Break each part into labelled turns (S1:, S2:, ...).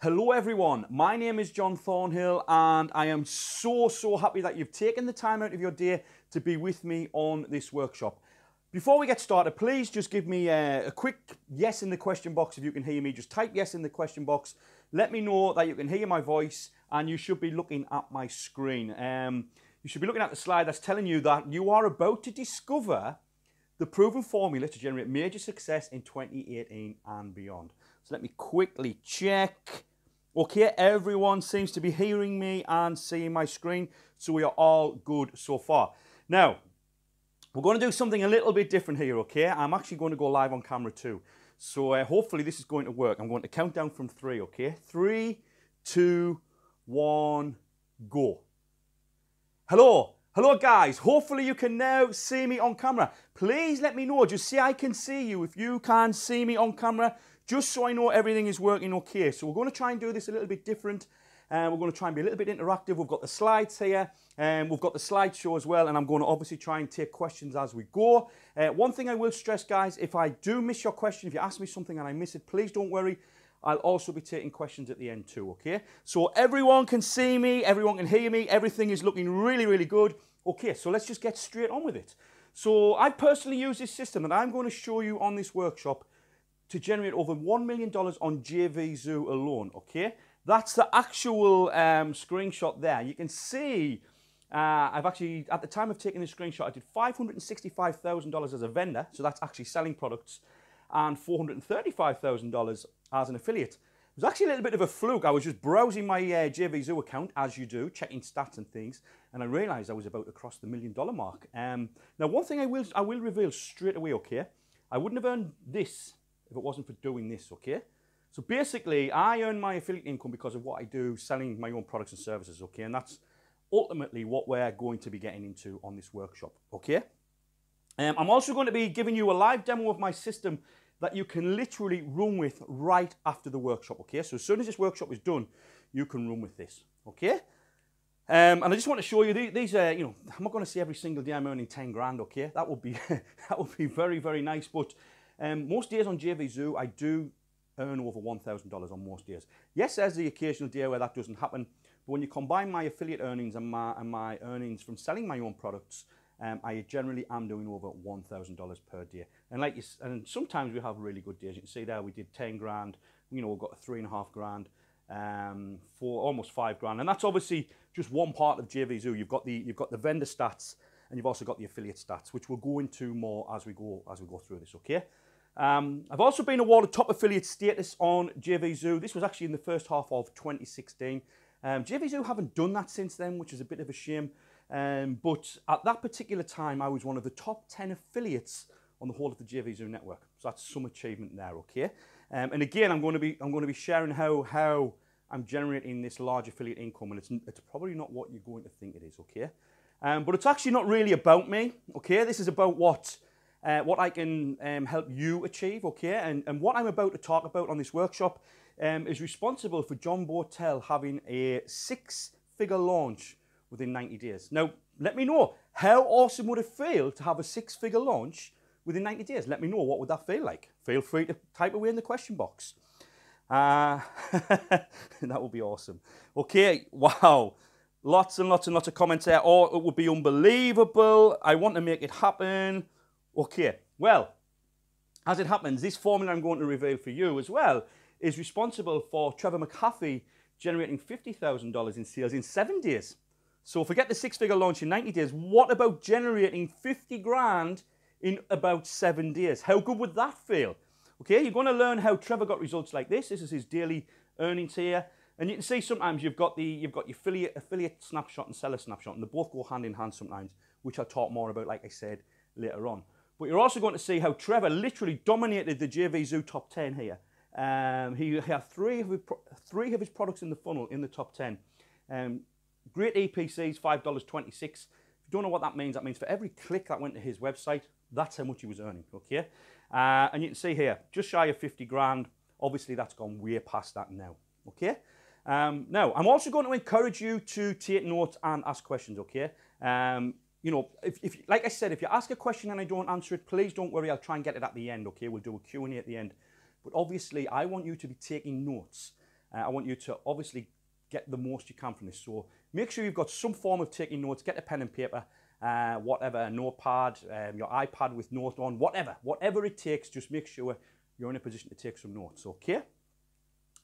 S1: Hello everyone, my name is John Thornhill and I am so happy that you've taken the time out of your day to be with me on this workshop. Before we get started, please just give me a quick yes in the question box if you can hear me. Just type yes in the question box. Let me know that you can hear my voice and you should be looking at my screen. You should be looking at the slide that's telling you that you are about to discover the proven formula to generate major success in 2018 and beyond. So let me quickly check. Okay, everyone seems to be hearing me and seeing my screen, so we are all good so far. Now, we're going to do something a little bit different here, okay? I'm actually going to go live on camera too. So hopefully this is going to work. I'm going to count down from 3, okay? 3, 2, 1, go. Hello guys, hopefully you can now see me on camera. Please let me know, just say I can see you if you can see me on camera, just so I know everything is working okay. So we're going to try and do this a little bit different. We're going to try and be a little bit interactive. We've got the slides here, and we've got the slideshow as well, and I'm going to obviously try and take questions as we go. One thing I will stress, guys, if I do miss your question, if you ask me something and I miss it, please don't worry. I'll also be taking questions at the end too, okay? So everyone can see me, everyone can hear me, everything is looking really good. Okay, so let's just get straight on with it. So I personally use this system that I'm going to show you on this workshop to generate over $1 million on JVZoo alone, okay? That's the actual screenshot there. You can see I've actually, at the time of taking this screenshot, I did $565,000 as a vendor, so that's actually selling products, and $435,000 as an affiliate. It was actually a little bit of a fluke. I was just browsing my JVZoo account, as you do, checking stats and things, and I realised I was about to cross the $1 million mark. Now, one thing I will reveal straight away, okay? I wouldn't have earned this if it wasn't for doing this, okay? So basically, I earn my affiliate income because of what I do, selling my own products and services, okay? And that's ultimately what we're going to be getting into on this workshop, okay? I'm also going to be giving you a live demo of my system that you can literally run with right after the workshop, okay? So as soon as this workshop is done, you can run with this, okay? And I just want to show you these. You know, I'm not going to say every single day I'm earning 10 grand, okay? That would be that would be very nice. But most days on JVZoo, I do earn over $1,000 on most days. Yes, there's the occasional day where that doesn't happen. But when you combine my affiliate earnings and my earnings from selling my own products, I generally am doing over $1,000 per day. And sometimes we have really good days. You can see there we did 10 grand. You know, we've got 3.5 grand, for almost 5 grand, and that's obviously just one part of JVZoo. You've got the vendor stats, and you've also got the affiliate stats, which we'll go into more as we go through this. Okay. I've also been awarded top affiliate status on JVZoo. This was actually in the first half of 2016. JVZoo haven't done that since then, which is a bit of a shame. But at that particular time, I was one of the top 10 affiliates on the whole of the JVZoo network. So that's some achievement there, okay? And again, I'm going to be sharing how I'm generating this large affiliate income, and it's probably not what you're going to think it is, okay? But it's actually not really about me, okay? This is about what I can help you achieve, okay? And what I'm about to talk about on this workshop is responsible for John Botel having a 6-figure launch within 90 days. Now, let me know, how awesome would it feel to have a 6-figure launch within 90 days? Let me know, what would that feel like? Feel free to type away in the question box. That would be awesome. Okay, wow. Lots and lots of comments there. Oh, it would be unbelievable. I want to make it happen. Okay, well, as it happens, this formula I'm going to reveal for you as well is responsible for Trevor McAfee generating $50,000 in sales in 7 days. So forget the 6-figure launch in 90 days. What about generating 50 grand in about 7 days? How good would that feel? Okay, you're going to learn how Trevor got results like this. This is his daily earnings here. And you can see sometimes you've got your affiliate snapshot and seller snapshot, and they both go hand in hand sometimes, which I'll talk more about, like I said, later on. But you're also going to see how Trevor literally dominated the JVZoo top 10 here. He had three of his products in the funnel in the top 10. Great EPCs, $5.26. If you don't know what that means for every click that went to his website, that's how much he was earning, okay? And you can see here, just shy of 50 grand. Obviously, that's gone way past that now, okay? Now, I'm also going to encourage you to take notes and ask questions, okay? You know, if like I said, if you ask a question and I don't answer it, please don't worry. I'll try and get it at the end, okay? We'll do a Q&A at the end. But obviously, I want you to be taking notes. I want you to obviously get the most you can from this. So make sure you've got some form of taking notes. Get a pen and paper, whatever, a notepad, your iPad with notes on, whatever it takes. Just make sure you're in a position to take some notes, okay?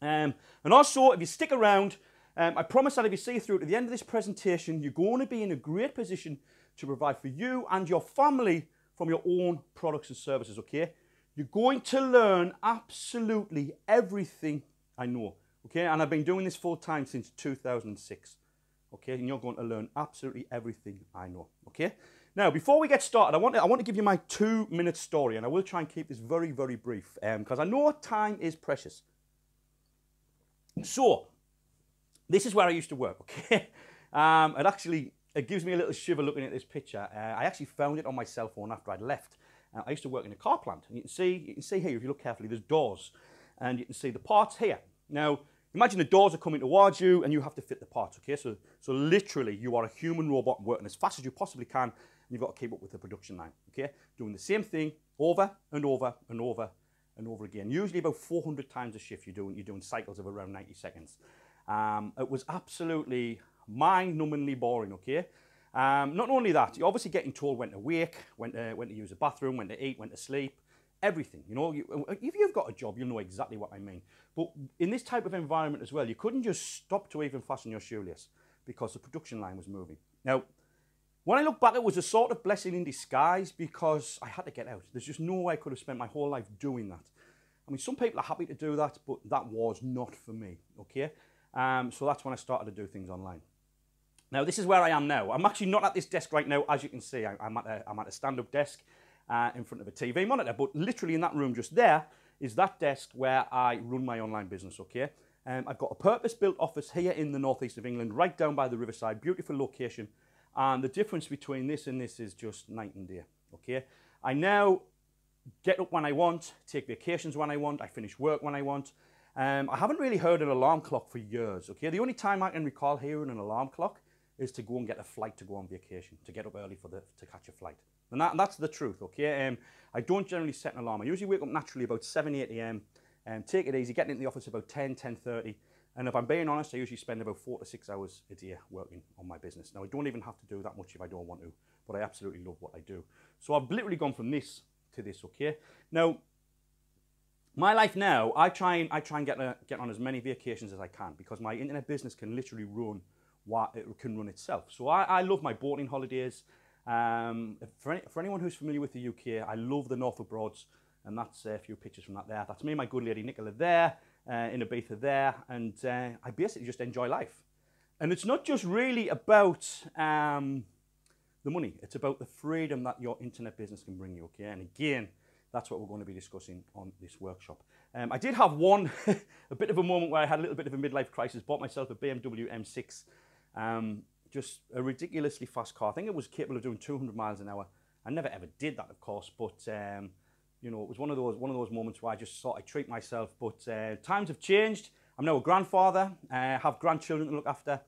S1: And also, if you stick around, I promise that if you see through to the end of this presentation, you're going to be in a great position to provide for you and your family from your own products and services, okay? You're going to learn absolutely everything I know, okay? And I've been doing this full time since 2006, okay? And you're going to learn absolutely everything I know, okay? Now, before we get started, I want to give you my 2-minute story, and I will try and keep this very, very brief, because I know time is precious. So, this is where I used to work, okay? It gives me a little shiver looking at this picture. I actually found it on my cell phone after I'd left. I used to work in a car plant, and you can see here, if you look carefully, there's doors, and you can see the parts here. Now, imagine the doors are coming towards you, and you have to fit the parts, okay? So literally, you are a human robot working as fast as you possibly can, and you've got to keep up with the production line, okay? Doing the same thing over and over and over and over again. Usually about 400 times a shift you're doing cycles of around 90 seconds. It was absolutely mind-numbingly boring, okay? Not only that, you're obviously getting told when to wake, when to use the bathroom, when to eat, when to sleep, everything. You know, if you've got a job, you'll know exactly what I mean. But in this type of environment as well, you couldn't just stop to even fasten your shoelace because the production line was moving. Now, when I look back, it was a sort of blessing in disguise because I had to get out. There's just no way I could have spent my whole life doing that. I mean, some people are happy to do that, but that was not for me, okay? So that's when I started to do things online. Now, this is where I am now. I'm actually not at this desk right now, as you can see. I'm at a stand-up desk in front of a TV monitor, but literally in that room just there is that desk where I run my online business, okay? I've got a purpose-built office here in the northeast of England, right down by the riverside, beautiful location, and the difference between this and this is just night and day, okay? I now get up when I want, take vacations when I want, I finish work when I want. I haven't really heard an alarm clock for years, okay? The only time I can recall hearing an alarm clock is to go and get a flight to go on vacation, to get up early to catch a flight. And that's the truth, okay? I don't generally set an alarm. I usually wake up naturally about 7, 8 a.m. Take it easy, getting into the office about 10, 10:30. And if I'm being honest, I usually spend about 4 to 6 hours a day working on my business. Now, I don't even have to do that much if I don't want to, but I absolutely love what I do. So I've literally gone from this to this, okay? Now, my life now, I try and get on as many vacations as I can because my internet business can literally run what it can run itself. So I love my boating holidays. For anyone who's familiar with the UK, I love the Norfolk Broads, and that's a few pictures from that there. That's me and my good lady Nicola there, in Ibiza there, and I basically just enjoy life. And it's not just really about the money, it's about the freedom that your internet business can bring you, okay? And again, that's what we're going to be discussing on this workshop. I did have a bit of a moment where I had a little bit of a midlife crisis, bought myself a BMW M6, just a ridiculously fast car. I think it was capable of doing 200 miles an hour. I never ever did that, of course, but you know, it was one of those moments where I just thought I'd treat myself. But times have changed. I'm now a grandfather. I have grandchildren to look after,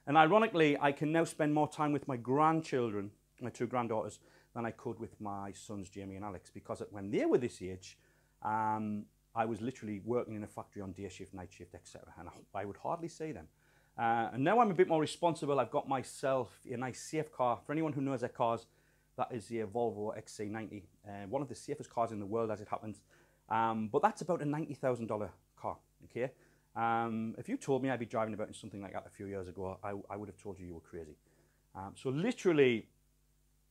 S1: and ironically, I can now spend more time with my grandchildren, my 2 granddaughters, than I could with my sons Jamie and Alex, because when they were this age, I was literally working in a factory on day shift, night shift, etc. And I would hardly see them. And now I'm a bit more responsible. I've got myself a nice safe car. For anyone who knows their cars, that is the Volvo XC90, one of the safest cars in the world as it happens. But that's about a $90,000 car, okay? If you told me I'd be driving about in something like that a few years ago, I would have told you were crazy. So literally,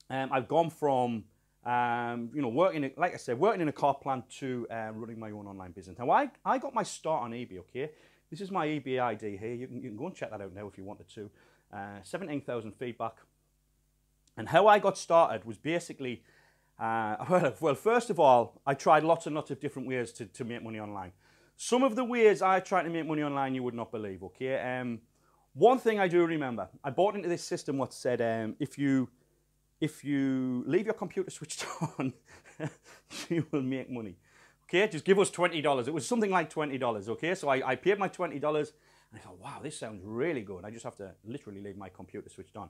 S1: I've gone from you know, working in a car plant to running my own online business. Now, I got my start on eBay, okay? This is my eBay ID here. You can go and check that out now if you wanted to. 17,000 feedback. And how I got started was basically, well, first of all, I tried lots and lots of different ways to make money online. Some of the ways I tried to make money online you would not believe, okay? One thing I do remember, I bought into this system what said, if you leave your computer switched on, you will make money. Okay, just give us $20. It was something like $20, okay? So I paid my $20, and I thought, wow, this sounds really good. I just have to literally leave my computer switched on.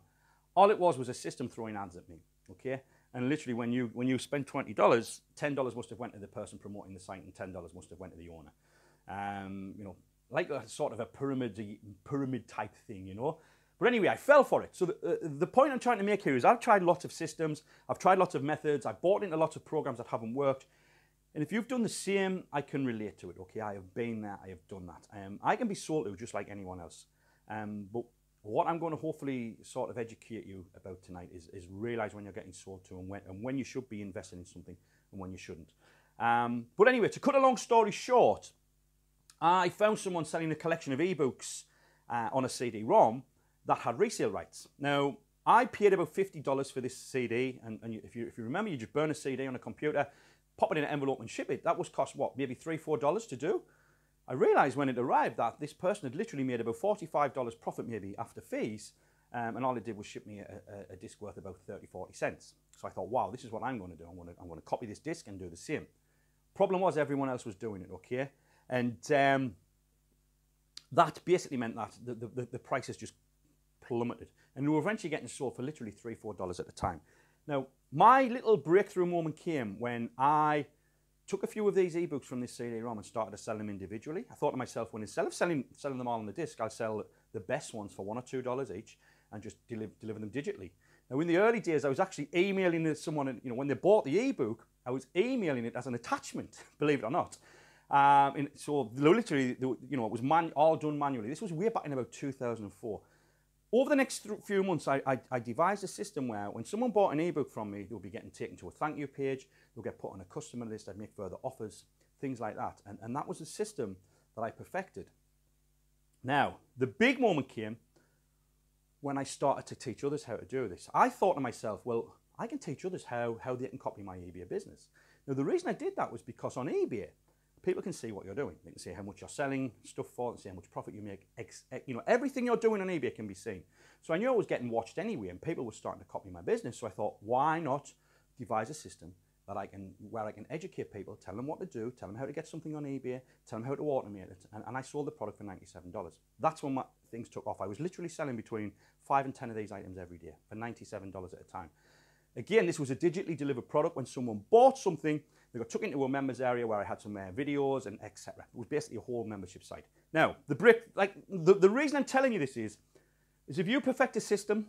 S1: All it was a system throwing ads at me, okay? And literally, when you spend $20, $10 must have went to the person promoting the site, and $10 must have went to the owner. You know, like a sort of a pyramid type thing, you know. But anyway, I fell for it. So the point I'm trying to make here is I've tried lots of systems, I've tried lots of methods, I've bought into lots of programs that haven't worked. And if you've done the same, I can relate to it, okay? I have been there, I have done that. I can be sold to just like anyone else. But what I'm going to hopefully sort of educate you about tonight is realize when you're getting sold to and when you should be investing in something and when you shouldn't. But anyway, to cut a long story short, I found someone selling a collection of ebooks on a CD-ROM that had resale rights. Now, I paid about $50 for this CD, and if you remember, you just burn a CD on a computer, pop it in an envelope and ship it. That was cost, what, maybe $3, $4 to do? I realised when it arrived that this person had literally made about $45 profit maybe after fees, and all it did was ship me a disc worth about 30, 40 cents. So I thought, wow, this is what I'm going to do. I'm going to copy this disc and do the same. Problem was everyone else was doing it, okay? And that basically meant that the prices just plummeted. And we were eventually getting sold for literally $3, $4 at the time. Now, my little breakthrough moment came when I took a few of these ebooks from this CD-ROM and started to sell them individually. I thought to myself, well, instead of selling them all on the disc, I'll sell the best ones for $1 or $2 each and just deliver them digitally. Now, in the early days, I was actually emailing someone, you know, when they bought the ebook, I was emailing it as an attachment, believe it or not. So literally, you know, it was all done manually. This was way back in about 2004. Over the next few months, I devised a system where when someone bought an ebook from me, they'll be getting taken to a thank you page, they'll get put on a customer list, I'd make further offers, things like that. And that was a system that I perfected. Now, the big moment came when I started to teach others how to do this. I thought to myself, well, I can teach others how they can copy my eBay business. Now, the reason I did that was because on eBay, people can see what you're doing. They can see how much you're selling stuff for, they can see how much profit you make. You know, everything you're doing on eBay can be seen. So I knew I was getting watched anyway, and people were starting to copy my business. So I thought, why not devise a system that where I can educate people, tell them what to do, tell them how to get something on eBay, tell them how to automate it, and I sold the product for $97. That's when things took off. I was literally selling between 5 and 10 of these items every day for $97 at a time. Again, this was a digitally delivered product. When someone bought something, they got took into a members area where I had some videos and etc. It was basically a whole membership site. Now, the reason I'm telling you this is if you perfect a system,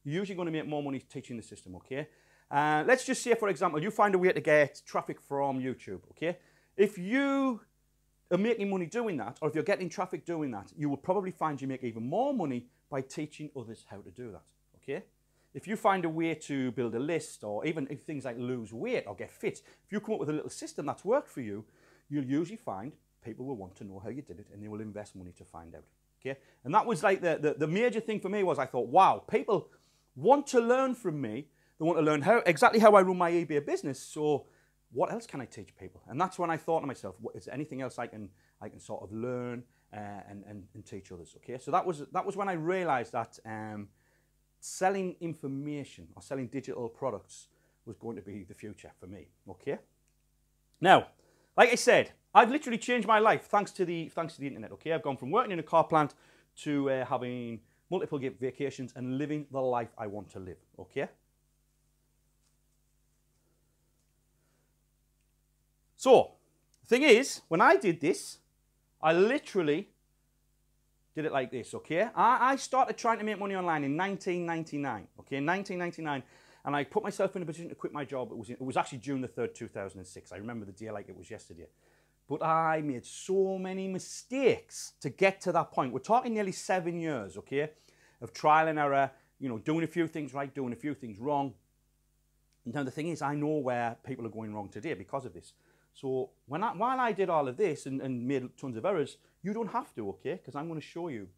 S1: you're usually going to make more money teaching the system, okay? Let's just say, for example, you find a way to get traffic from YouTube, okay? If you are making money doing that, or if you're getting traffic doing that, you will probably find you make even more money by teaching others how to do that, okay? If you find a way to build a list, or even if things like lose weight or get fit, if you come up with a little system that's worked for you, you'll usually find people will want to know how you did it, and they will invest money to find out, okay? And that was like the major thing for me was I thought, wow, people want to learn from me. They want to learn exactly how I run my eBay business, so what else can I teach people? And that's when I thought to myself, is there anything else I can sort of learn and teach others, okay? So that was when I realized that selling information or selling digital products was going to be the future for me, okay? Now, like I said, I've literally changed my life thanks to the internet, okay? I've gone from working in a car plant to having multiple vacations and living the life I want to live, okay? So, the thing is, when I did this, I literally did it like this, okay? I started trying to make money online in 1999, okay? 1999, and I put myself in a position to quit my job. It was actually June the 3rd, 2006. I remember the day like it was yesterday. But I made so many mistakes to get to that point. We're talking nearly 7 years, okay, of trial and error, you know, doing a few things right, doing a few things wrong. And now the thing is, I know where people are going wrong today because of this. So while I did all of this and made tons of errors, you don't have to, okay? Because I'm going to show you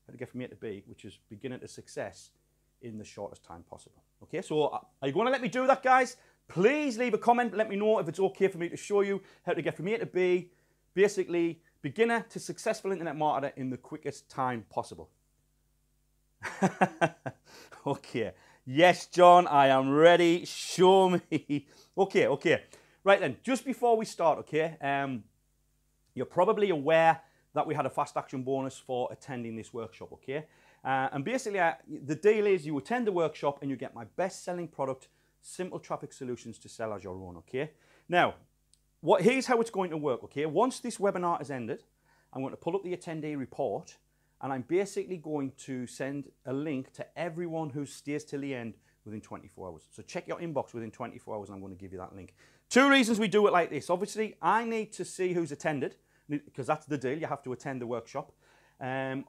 S1: how to get from A to B, which is beginning to success in the shortest time possible. Okay, so are you going to let me do that, guys? Please leave a comment. Let me know if it's okay for me to show you how to get from A to B, basically beginner to successful internet marketer in the quickest time possible. Okay. Yes, John, I am ready. Show me. Okay. Right then, just before we start, okay, you're probably aware that we had a fast action bonus for attending this workshop, okay? And basically, the deal is you attend the workshop and you get my best-selling product, Simple Traffic Solutions to Sell as Your Own, okay? Now, here's how it's going to work, okay? Once this webinar is ended, I'm going to pull up the attendee report, and I'm basically going to send a link to everyone who stays till the end within 24 hours. So check your inbox within 24 hours, and I'm going to give you that link. 2 reasons we do it like this. Obviously, I need to see who's attended, because that's the deal. You have to attend the workshop.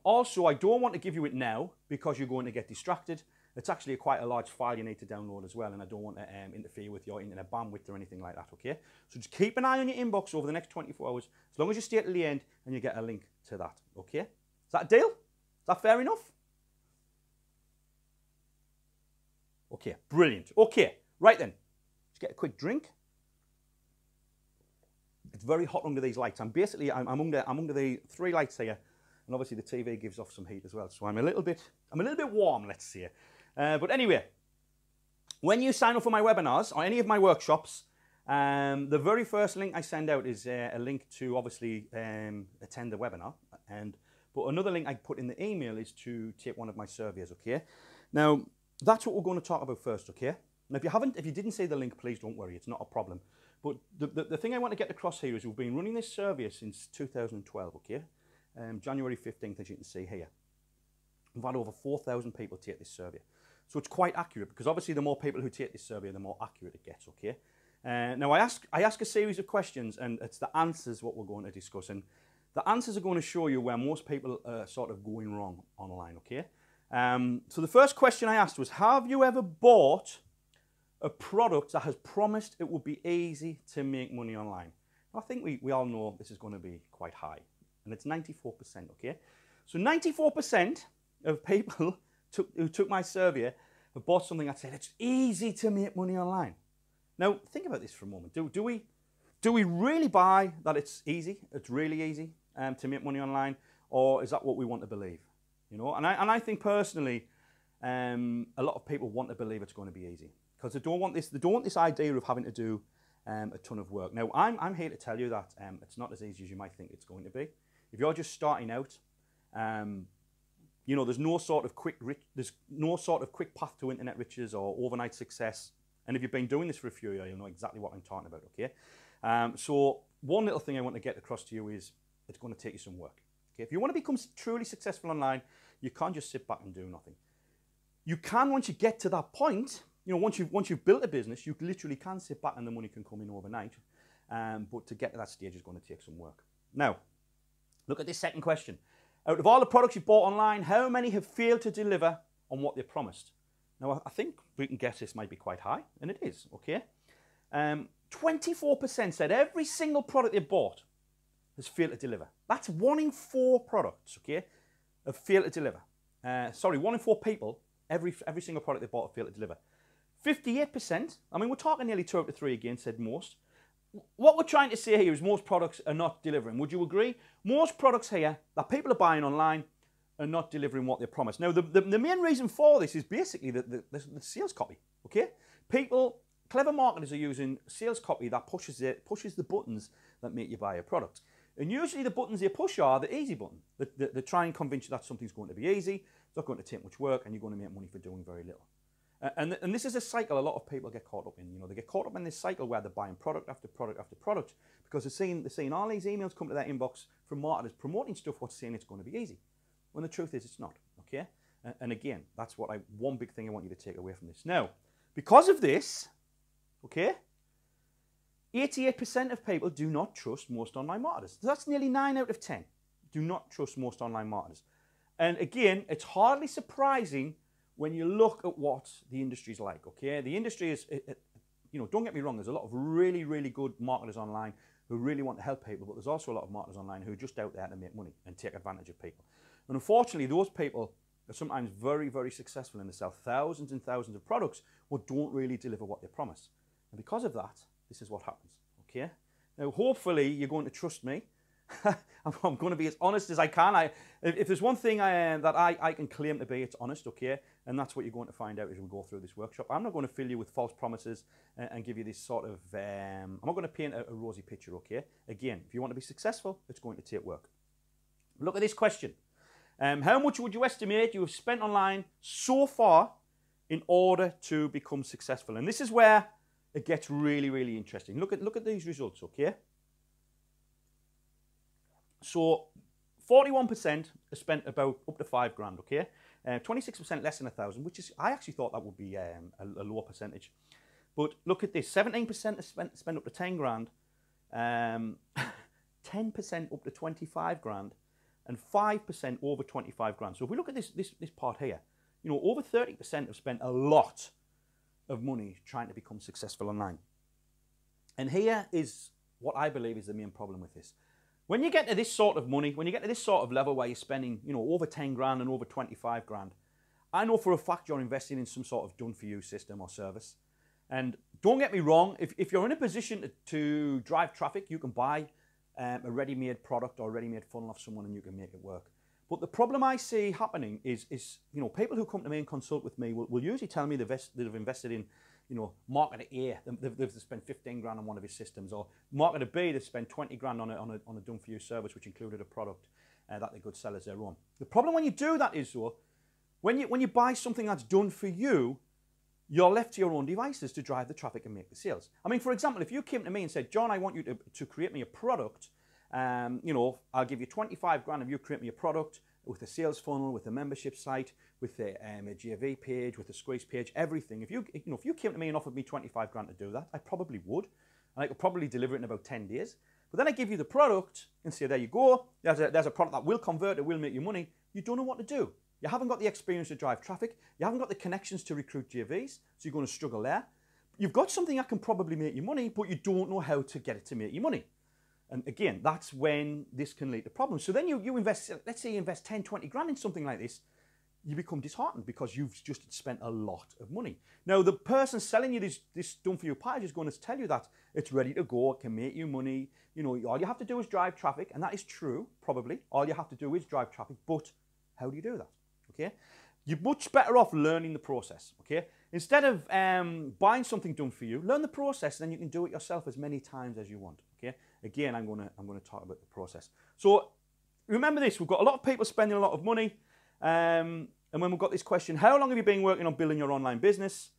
S1: Also, I don't want to give you it now because you're going to get distracted. It's actually quite a large file you need to download as well, and I don't want to interfere with your internet bandwidth or anything like that, okay? So just keep an eye on your inbox over the next 24 hours, as long as you stay till the end and you get a link to that, okay? Is that a deal? Is that fair enough? Okay, brilliant. Okay, right then. Let's get a quick drink. It's very hot under these lights. I'm under the 3 lights here, and obviously the TV gives off some heat as well. So I'm a little bit warm, let's say. But anyway, when you sign up for my webinars or any of my workshops, the very first link I send out is a link to obviously attend the webinar. But another link I put in the email is to take one of my surveys, okay? Now, that's what we're going to talk about first, okay? Now, if you didn't see the link, please don't worry, it's not a problem. But the thing I want to get across here is we've been running this survey since 2012, okay? January 15th, as you can see here. We've had over 4,000 people take this survey. So it's quite accurate, because obviously the more people who take this survey, the more accurate it gets, okay? Now, I ask a series of questions, and it's the answers what we're going to discuss. And the answers are going to show you where most people are sort of going wrong online, okay? So the first question I asked was, have you ever bought a product that has promised it would be easy to make money online? I think we all know this is going to be quite high, and it's 94%, okay? So 94% of people who took my survey have bought something that said it's easy to make money online. Now, think about this for a moment. Do we really buy that it's easy, it's really easy to make money online, or is that what we want to believe? You know, and I think personally, a lot of people want to believe it's going to be easy, because they don't want this idea of having to do a ton of work. Now, I'm here to tell you that it's not as easy as you might think it's going to be. If you're just starting out, you know, there's no sort of quick path to internet riches or overnight success. And if you've been doing this for a few years, you'll know exactly what I'm talking about, okay? So one little thing I want to get across to you is it's going to take you some work. Okay? If you want to become truly successful online, you can't just sit back and do nothing. You can, once you get to that point, you know, once you've built a business, you literally can sit back and the money can come in overnight. But to get to that stage is going to take some work. Now, look at this second question. Out of all the products you bought online, how many have failed to deliver on what they promised? Now, I think we can guess this might be quite high, and it is, okay? 24% said every single product they bought has failed to deliver. That's 1 in 4 products, okay, have failed to deliver. 1 in 4 people, every single product they bought have failed to deliver. 58%, I mean, we're talking nearly 2 out of 3 again, said most. What we're trying to say here is most products are not delivering. Would you agree? Most products here that people are buying online are not delivering what they promised. Now, the main reason for this is basically the sales copy, okay? Clever marketers are using sales copy that pushes the buttons that make you buy a product. And usually the buttons they push are the easy button. They try and convince you that something's going to be easy, it's not going to take much work, and you're going to make money for doing very little. And this is a cycle a lot of people get caught up in. You know, they get caught up in this cycle where they're buying product after product after product because they're seeing all these emails come to their inbox from marketers promoting stuff what's saying it's going to be easy. When the truth is it's not, okay? And again, that's one big thing I want you to take away from this. Now, because of this, okay, 88% of people do not trust most online marketers. That's nearly 9 out of 10 do not trust most online marketers. And again, it's hardly surprising when you look at what the industry's like, okay? The industry is, you know, don't get me wrong, there's a lot of really, really good marketers online who really want to help people, but there's also a lot of marketers online who are just out there to make money and take advantage of people. And unfortunately, those people are sometimes very, very successful and they sell thousands and thousands of products but don't really deliver what they promise. And because of that, this is what happens, okay? Now, hopefully, you're going to trust me. I'm going to be as honest as I can. If there's one thing that I can claim to be, it's honest, okay? And that's what you're going to find out as we go through this workshop. I'm not going to fill you with false promises and give you this sort of... I'm not going to paint a rosy picture, okay? Again, if you want to be successful, it's going to take work. Look at this question. How much would you estimate you have spent online so far in order to become successful? And this is where it gets really, really interesting. Look at these results, okay? So 41% are spent about up to £5,000, okay? 26% less than 1,000, which is, I actually thought that would be a lower percentage. But look at this, 17% are spent up to 10 grand, 10% up to 25 grand, and 5% over 25 grand. So if we look at this part here, you know, over 30% have spent a lot of money trying to become successful online. And here is what I believe is the main problem with this. When you get to this sort of money, when you get to this sort of level where you're spending, you know, over 10 grand and over 25 grand, I know for a fact you're investing in some sort of done-for-you system or service. And don't get me wrong, if you're in a position to drive traffic, you can buy a ready-made product or a ready-made funnel off someone and you can make it work. But the problem I see happening is you know, people who come to me and consult with me will usually tell me they've invested in, you know, marketer A, they've spent 15 grand on one of his systems, or marketer B, they've spent 20 grand on a done-for-you service, which included a product that they could sell as their own. The problem when you do that is, though, when you buy something that's done for you, you're left to your own devices to drive the traffic and make the sales. I mean, for example, if you came to me and said, John, I want you to create me a product, you know, I'll give you 25 grand if you create me a product with a sales funnel, with a membership site, with a GAV page, with a squeeze page, everything. If you came to me and offered me 25 grand to do that, I probably would. And I could probably deliver it in about 10 days. But then I give you the product and say, there you go, there's a product that will convert, it will make you money. You don't know what to do. You haven't got the experience to drive traffic. You haven't got the connections to recruit GAVs, so you're going to struggle there. You've got something that can probably make you money, but you don't know how to get it to make you money. And again, that's when this can lead to problems. So then you invest, let's say you invest 10, 20 grand in something like this, you become disheartened because you've just spent a lot of money. Now, the person selling you this done-for-you package is going to tell you that it's ready to go, it can make you money. You know, all you have to do is drive traffic, and that is true, probably. All you have to do is drive traffic, but how do you do that? Okay, you're much better off learning the process. Okay, instead of buying something done for you, learn the process, then you can do it yourself as many times as you want. Okay, again, I'm gonna talk about the process. So remember this: we've got a lot of people spending a lot of money, and when we've got this question, how long have you been working on building your online business?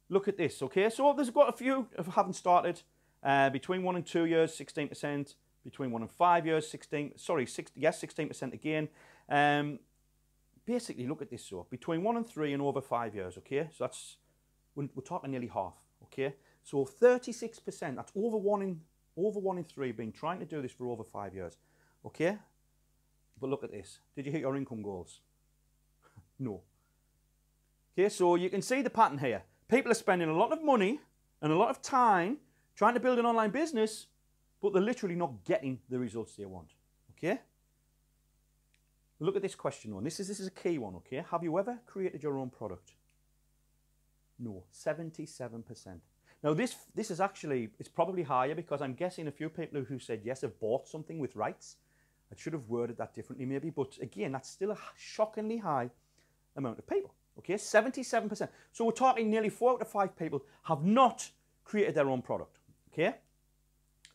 S1: Look at this. Okay, so there's got a few who haven't started. Between 1 and 2 years, 16%. Between 1 and 5 years, 16% again. Basically, look at this, so between 1 and 3 and over 5 years, okay? So that's, we're talking nearly half, okay? So 36%, that's over one in 3 been trying to do this for over 5 years, okay? But look at this. Did you hit your income goals? No. Okay, so you can see the pattern here. People are spending a lot of money and a lot of time trying to build an online business, but they're literally not getting the results they want, okay? Look at this question one. This is a key one, okay? Have you ever created your own product? No, 77%. Now this is actually, it's probably higher because I'm guessing a few people who said yes have bought something with rights. I should have worded that differently maybe, but again, that's still a shockingly high amount of people, okay? 77%. So we're talking nearly 4 out of 5 people have not created their own product, okay?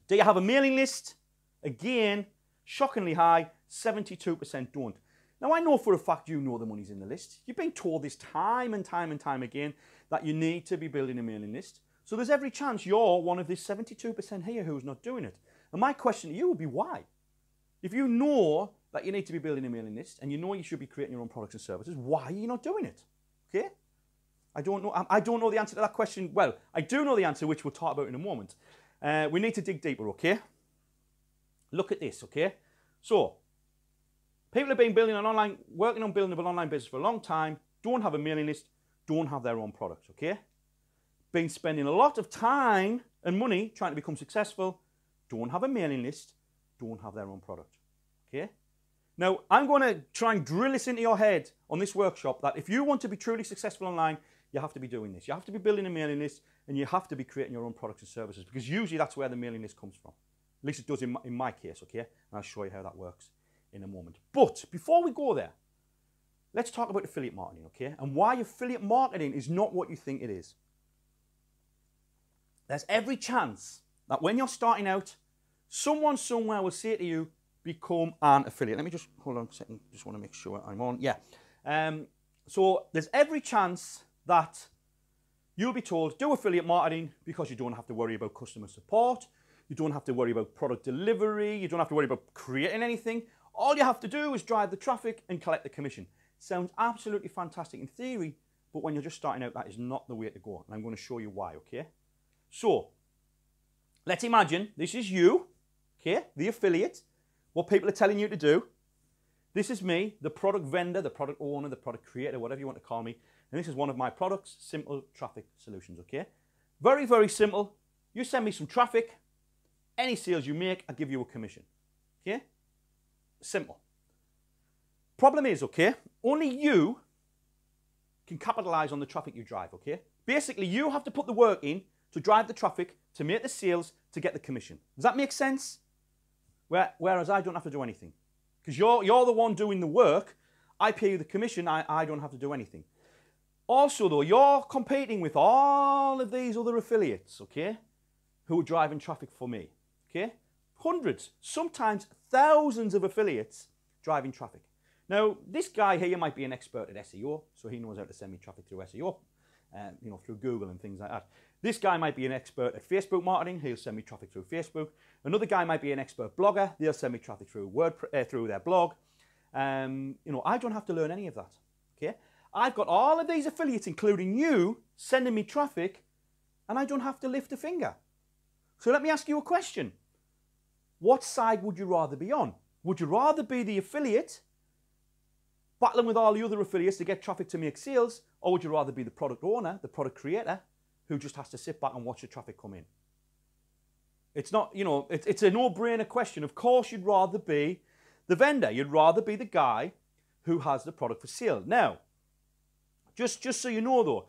S1: Do you have a mailing list? Again, shockingly high, 72% don't. Now, I know for a fact you know the money's in the list. You've been told this time and time and time again that you need to be building a mailing list. So there's every chance you're one of this 72% here who's not doing it. And my question to you would be why? If you know that you need to be building a mailing list and you know you should be creating your own products and services, why are you not doing it? Okay? I don't know the answer to that question. Well, I do know the answer, which we'll talk about in a moment. We need to dig deeper, okay? Look at this, okay? So, people have been working on building an online business for a long time, don't have a mailing list, don't have their own products, okay? Been spending a lot of time and money trying to become successful, don't have a mailing list, don't have their own product, okay? Now, I'm going to try and drill this into your head on this workshop that if you want to be truly successful online, you have to be doing this. You have to be building a mailing list and you have to be creating your own products and services because usually that's where the mailing list comes from. At least it does in my case, okay? And I'll show you how that works in a moment. But before we go there, let's talk about affiliate marketing, okay? And why affiliate marketing is not what you think it is. There's every chance that when you're starting out, someone somewhere will say to you, become an affiliate. Let me just, hold on a second, just want to make sure I'm on. Yeah. So there's every chance that you'll be told, do affiliate marketing because you don't have to worry about customer support. You don't have to worry about product delivery. You don't have to worry about creating anything. All you have to do is drive the traffic and collect the commission. Sounds absolutely fantastic in theory, but when you're just starting out, that is not the way to go. And I'm going to show you why, okay? So, let's imagine this is you, okay, the affiliate, what people are telling you to do. This is me, the product vendor, the product owner, the product creator, whatever you want to call me. And this is one of my products, Simple Traffic Solutions, okay? Very, very simple. You send me some traffic. Any sales you make, I give you a commission, okay? Simple. Problem is, okay, only you can capitalize on the traffic you drive, okay? Basically, you have to put the work in to drive the traffic, to make the sales, to get the commission. Does that make sense? Whereas I don't have to do anything. Because you're the one doing the work, I pay you the commission, I don't have to do anything. Also though, you're competing with all of these other affiliates, okay, who are driving traffic for me, okay? Hundreds, sometimes thousands of affiliates driving traffic. Now, this guy here might be an expert at SEO, so he knows how to send me traffic through SEO, you know, through Google and things like that. This guy might be an expert at Facebook marketing, he'll send me traffic through Facebook. Another guy might be an expert blogger, they'll send me traffic through through their blog. You know, I don't have to learn any of that, okay? I've got all of these affiliates, including you, sending me traffic, and I don't have to lift a finger. So let me ask you a question. What side would you rather be on? Would you rather be the affiliate, battling with all the other affiliates to get traffic to make sales, or would you rather be the product owner, the product creator, who just has to sit back and watch the traffic come in? It's not, you know, it's a no-brainer question. Of course, you'd rather be the vendor. You'd rather be the guy who has the product for sale. Now, just so you know though,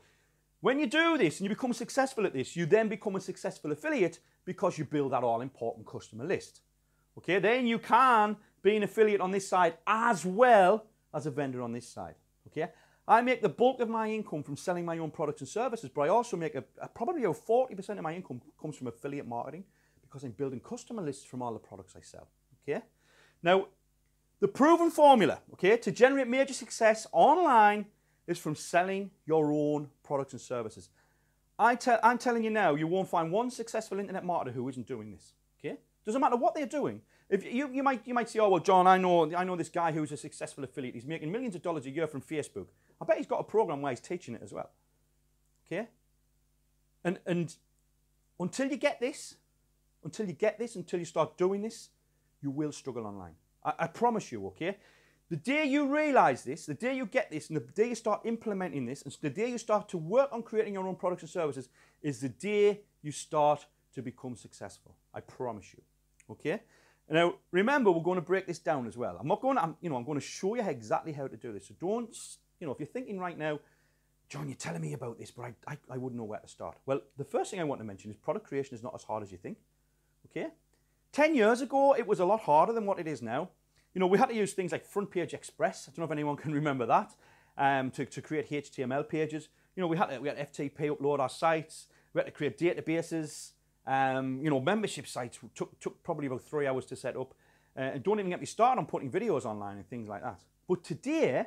S1: when you do this and you become successful at this, you then become a successful affiliate because you build that all-important customer list. Okay, then you can be an affiliate on this side as well as a vendor on this side. Okay, I make the bulk of my income from selling my own products and services, but I also make probably over 40% of my income comes from affiliate marketing because I'm building customer lists from all the products I sell. Okay, now the proven formula, okay, to generate major success online is from selling your own products and services. I'm telling you now, you won't find one successful internet marketer who isn't doing this. Okay, doesn't matter what they're doing. If you might say, oh well, John, I know this guy who's a successful affiliate. He's making millions of dollars a year from Facebook. I bet he's got a program where he's teaching it as well. Okay, and until you get this, until you start doing this, you will struggle online. I promise you. Okay. The day you realize this, the day you get this, and the day you start implementing this, and the day you start to work on creating your own products and services is the day you start to become successful. I promise you. Okay? Now, remember, we're going to break this down as well. I'm going to show you exactly how to do this. So don't, if you're thinking right now, John, you're telling me about this, but I wouldn't know where to start. Well, the first thing I want to mention is product creation is not as hard as you think. Okay? 10 years ago, it was a lot harder than what it is now. We had to use things like Front Page Express. I don't know if anyone can remember that, to create HTML pages. We had FTP upload our sites. We had to create databases. Membership sites took probably about 3 hours to set up. And don't even get me started on putting videos online and things like that. But today,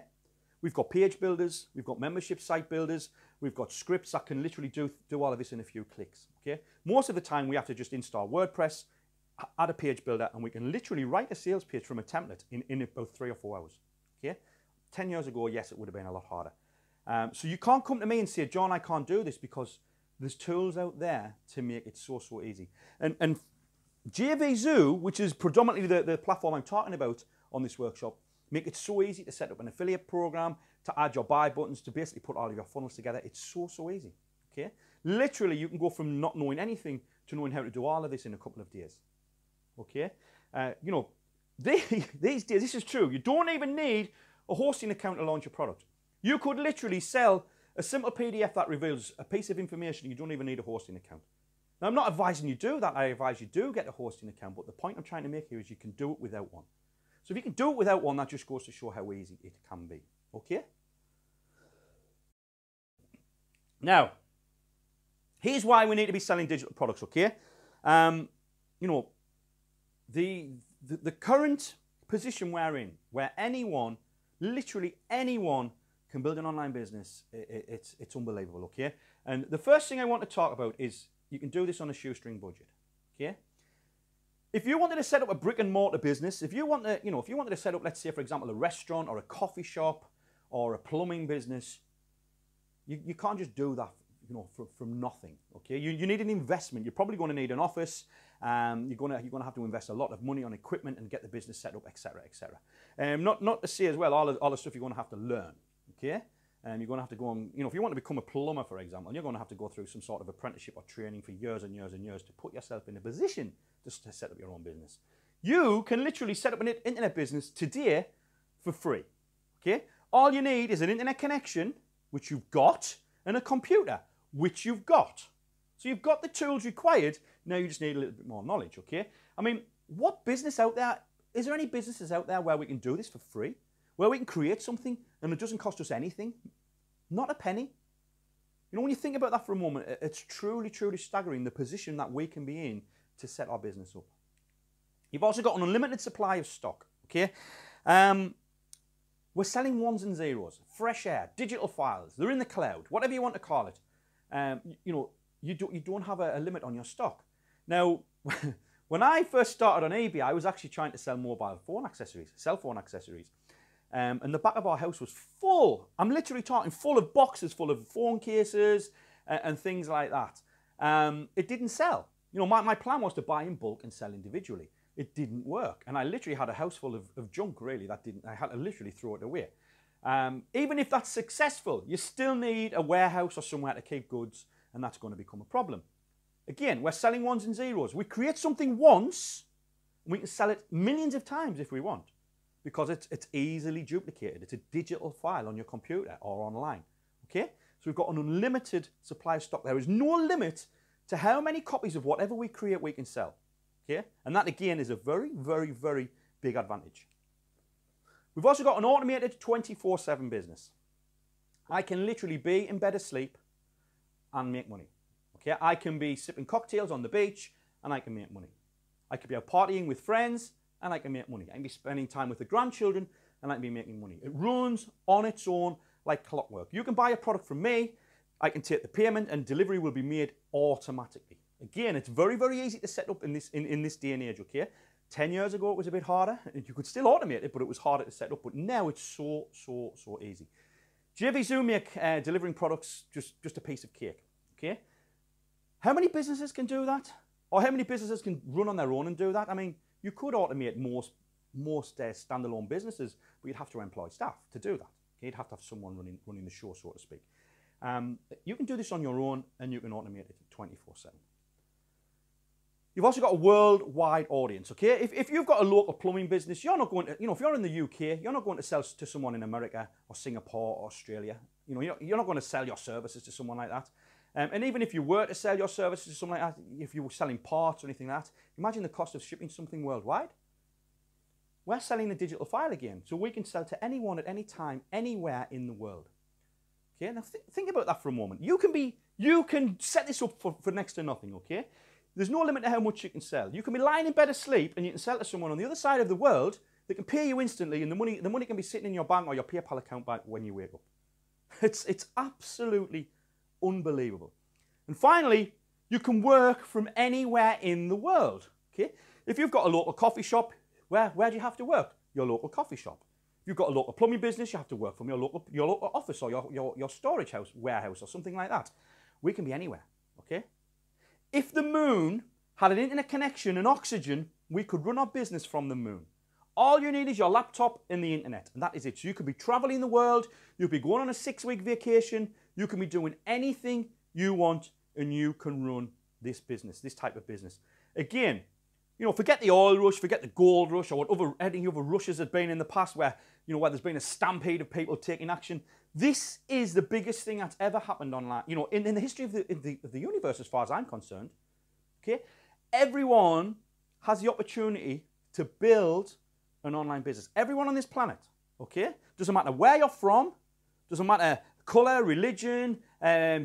S1: we've got page builders, we've got membership site builders, we've got scripts that can literally do all of this in a few clicks. Okay? Most of the time, we have to just install WordPress, add a page builder, and we can literally write a sales page from a template in about 3 or 4 hours. Okay? 10 years ago, yes, it would have been a lot harder. So you can't come to me and say, John, I can't do this, because there's tools out there to make it so easy. And JVZoo, which is predominantly the platform I'm talking about on this workshop, make it so easy to set up an affiliate program, to add your buy buttons, to basically put all of your funnels together. It's so easy. Okay? Literally, you can go from not knowing anything to knowing how to do all of this in a couple of days. Okay, these days, this is true. You don't even need a hosting account to launch your product. You could literally sell a simple PDF that reveals a piece of information. You don't even need a hosting account. Now, I'm not advising you do that. I advise you do get a hosting account. But the point I'm trying to make here is you can do it without one. So if you can do it without one, that just goes to show how easy it can be. Okay. Now, here's why we need to be selling digital products. Okay. The current position we're in, where anyone, literally anyone, can build an online business, it's unbelievable, okay? And the first thing I want to talk about is you can do this on a shoestring budget, okay? If you wanted to set up a brick and mortar business, if you wanted to set up, let's say, for example, a restaurant or a coffee shop or a plumbing business, you can't just do that, from nothing. Okay, you need an investment. You're probably going to need an office. You're going to have to invest a lot of money on equipment and get the business set up, etc., etc. Not to say as well all the stuff you're going to have to learn. Okay, you're going to have to go on. If you want to become a plumber, for example, you're going to have to go through some sort of apprenticeship or training for years and years and years to put yourself in a position just to set up your own business. You can literally set up an internet business today for free. Okay, all you need is an internet connection, which you've got, and a computer, which you've got. So you've got the tools required. Now you just need a little bit more knowledge. Okay, I mean, what business out there? Is there any businesses out there where we can do this for free, where we can create something and it doesn't cost us anything, not a penny? When you think about that for a moment, it's truly, truly staggering the position that we can be in to set our business up. You've also got an unlimited supply of stock, okay? We're selling ones and zeros, fresh air, digital files, they're in the cloud, whatever you want to call it. You don't have a limit on your stock. Now, when I first started on eBay, I was actually trying to sell mobile phone accessories, cell phone accessories. And the back of our house was full. I'm literally talking full of boxes, full of phone cases and things like that. It didn't sell. My plan was to buy in bulk and sell individually. It didn't work. And I literally had a house full of junk, really, I had to literally throw it away. Even if that's successful, you still need a warehouse or somewhere to keep goods, and that's going to become a problem. Again, we're selling ones and zeros. We create something once, and we can sell it millions of times if we want, because it's easily duplicated. It's a digital file on your computer or online. Okay? So we've got an unlimited supply of stock. There is no limit to how many copies of whatever we create we can sell. Okay? And that, again, is a very, very, very big advantage. We've also got an automated 24/7 business. I can literally be in bed asleep and make money. Okay? I can be sipping cocktails on the beach and I can make money. I could be out partying with friends and I can make money. I can be spending time with the grandchildren and I can be making money. It runs on its own like clockwork. You can buy a product from me, I can take the payment and delivery will be made automatically. Again, it's very, very easy to set up in this day and age, okay? 10 years ago, it was a bit harder. You could still automate it, but it was harder to set up. But now it's so easy. JVZoo make delivering products just a piece of cake, okay? How many businesses can do that? Or how many businesses can run on their own and do that? I mean, you could automate most standalone businesses, but you'd have to employ staff to do that. Okay? You'd have to have someone running the show, so to speak. You can do this on your own, and you can automate it 24/7. You've also got a worldwide audience, okay? If you've got a local plumbing business, you're not going to, if you're in the UK, you're not going to sell to someone in America or Singapore or Australia. You're not going to sell your services to someone like that. And even if you were to sell your services to someone like that, if you were selling parts or anything like that, imagine the cost of shipping something worldwide. We're selling the digital file again, so we can sell to anyone at any time, anywhere in the world. Okay, now think about that for a moment. You can set this up for next to nothing, okay? There's no limit to how much you can sell. You can be lying in bed asleep and you can sell to someone on the other side of the world that can pay you instantly, and the money can be sitting in your bank or your PayPal account back when you wake up. It's absolutely unbelievable. And finally, you can work from anywhere in the world. Okay? If you've got a local coffee shop, where do you have to work? Your local coffee shop. If you've got a local plumbing business, you have to work from your local office or your storage house, warehouse or something like that. We can be anywhere. Okay? If the moon had an internet connection and oxygen, we could run our business from the moon. All you need is your laptop and the internet, and that is it. So you could be traveling the world, you could be going on a 6-week vacation, you can be doing anything you want, and you can run this business, this type of business. Again, forget the oil rush, forget the gold rush, or any other rushes that have been in the past where there's been a stampede of people taking action. This is the biggest thing that's ever happened online, in the history of the universe, as far as I'm concerned. Okay, everyone has the opportunity to build an online business. Everyone on this planet. Okay, doesn't matter where you're from, doesn't matter color, religion,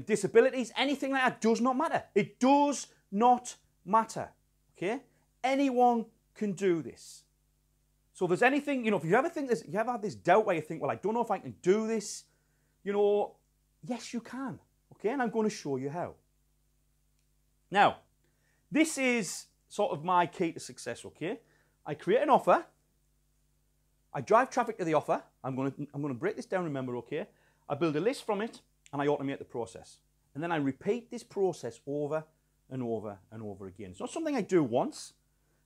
S1: disabilities, anything like that. Does not matter. It does not matter. Okay, anyone can do this. So if there's anything, if you ever have this doubt where you think, well, I don't know if I can do this. Yes, you can, okay? And I'm going to show you how. Now, this is sort of my key to success, okay? I create an offer. I drive traffic to the offer. I'm going to break this down, remember, okay? I build a list from it, and I automate the process. And then I repeat this process over and over and over again. It's not something I do once.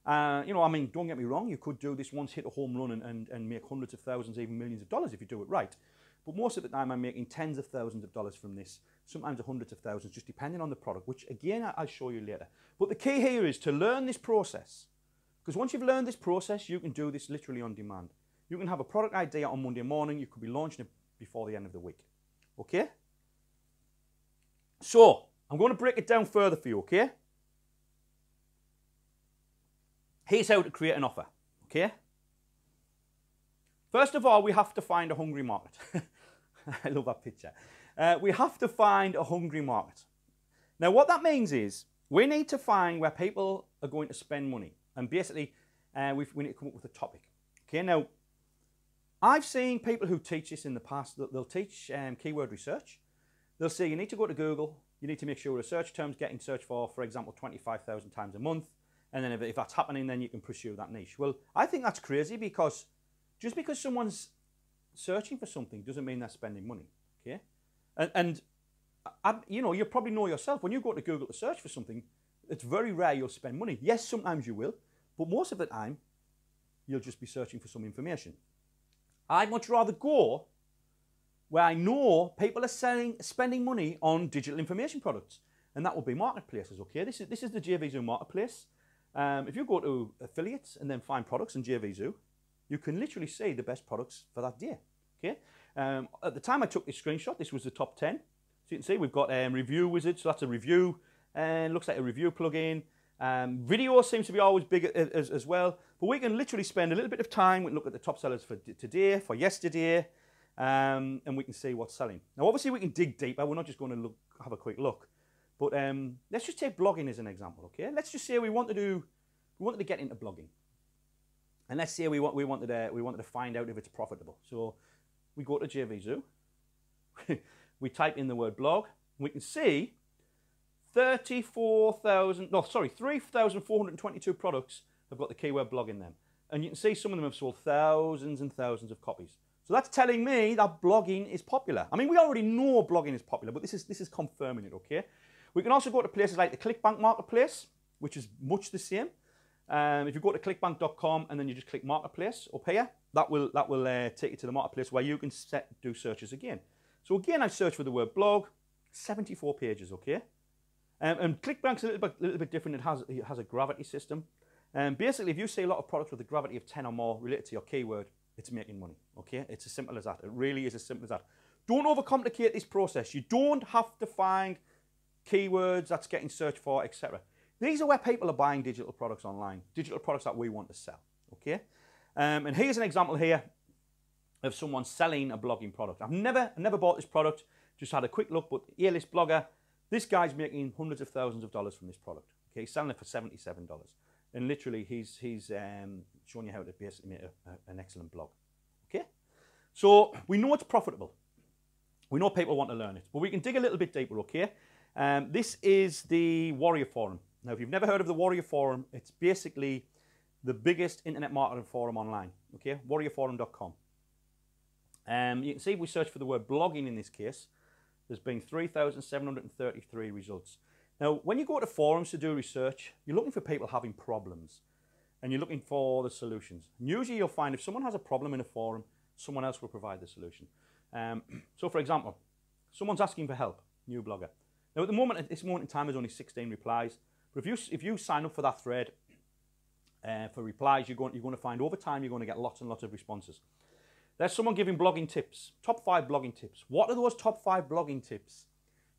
S1: You know, I mean, don't get me wrong, you could do this once, hit a home run and make hundreds of thousands, even millions of dollars if you do it right. But most of the time I'm making tens of thousands of dollars from this, sometimes hundreds of thousands, just depending on the product, which again, I'll show you later. But the key here is to learn this process. Because once you've learned this process, you can do this literally on demand. You can have a product idea on Monday morning, you could be launching it before the end of the week. Okay? So, I'm going to break it down further for you, okay? Here's how to create an offer, okay? First of all, we have to find a hungry market. I love that picture. We have to find a hungry market. Now, what that means is we need to find where people are going to spend money. And basically, we need to come up with a topic. Okay, now, I've seen people who teach this in the past. They'll teach keyword research. They'll say you need to go to Google. You need to make sure a search term's getting searched for example, 25,000 times a month. And then if that's happening, then you can pursue that niche. Well, I think that's crazy because just because someone's searching for something doesn't mean they're spending money, okay? And you know, you probably know yourself, when you go to Google to search for something, it's very rare you'll spend money. Yes, sometimes you will, but most of the time, you'll just be searching for some information. I'd much rather go where I know people are spending money on digital information products, and that will be marketplaces, okay? This is the JVZoo marketplace. If you go to affiliates and then find products in JVZoo, you can literally see the best products for that day, okay? At the time I took this screenshot, this was the top 10. So you can see we've got Review Wizard, so that's a review, and looks like a review plugin. Video seems to be always big as well, but we can literally spend a little bit of time. We can look at the top sellers for today, for yesterday, and we can see what's selling. Now, obviously, we can dig deeper. We're not just going to have a quick look, but let's just take blogging as an example. Okay, let's just say we wanted to get into blogging, and let's say we wanted to find out if it's profitable. So we go to JVZoo, we type in the word blog, and we can see 3,422 products have got the keyword blog in them. And you can see some of them have sold thousands and thousands of copies. So that's telling me that blogging is popular. I mean, we already know blogging is popular, but this is confirming it, okay? We can also go to places like the ClickBank Marketplace, which is much the same. If you go to clickbank.com and then you just click Marketplace up here, that will take you to the Marketplace where you can do searches again. So again, I search for the word blog, 74 pages, okay? And ClickBank's a little bit different. It has a gravity system. Basically, if you see a lot of products with a gravity of 10 or more related to your keyword, it's making money, okay? It's as simple as that. It really is as simple as that. Don't overcomplicate this process. You don't have to find keywords that's getting searched for, etc. These are where people are buying digital products online, digital products that we want to sell, okay? And here's an example here of someone selling a blogging product. I've never bought this product, just had a quick look, but A-list blogger, this guy's making hundreds of thousands of dollars from this product. Okay, he's selling it for $77, and literally he's showing you how to basically make an excellent blog. Okay, so we know it's profitable. We know people want to learn it, but we can dig a little bit deeper. Okay, this is the Warrior Forum. Now, if you've never heard of the Warrior Forum, it's basically the biggest internet marketing forum online. Okay, warriorforum.com. You can see if we search for the word blogging in this case, there's been 3,733 results. Now, when you go to forums to do research, you're looking for people having problems, and you're looking for the solutions. And usually you'll find if someone has a problem in a forum, someone else will provide the solution. So for example, someone's asking for help, new blogger. Now at this moment in time, there's only 16 replies, but if you sign up for that thread for replies, you're going to find over time, you're going to get lots and lots of responses. There's someone giving blogging tips, top 5 blogging tips. What are those top 5 blogging tips?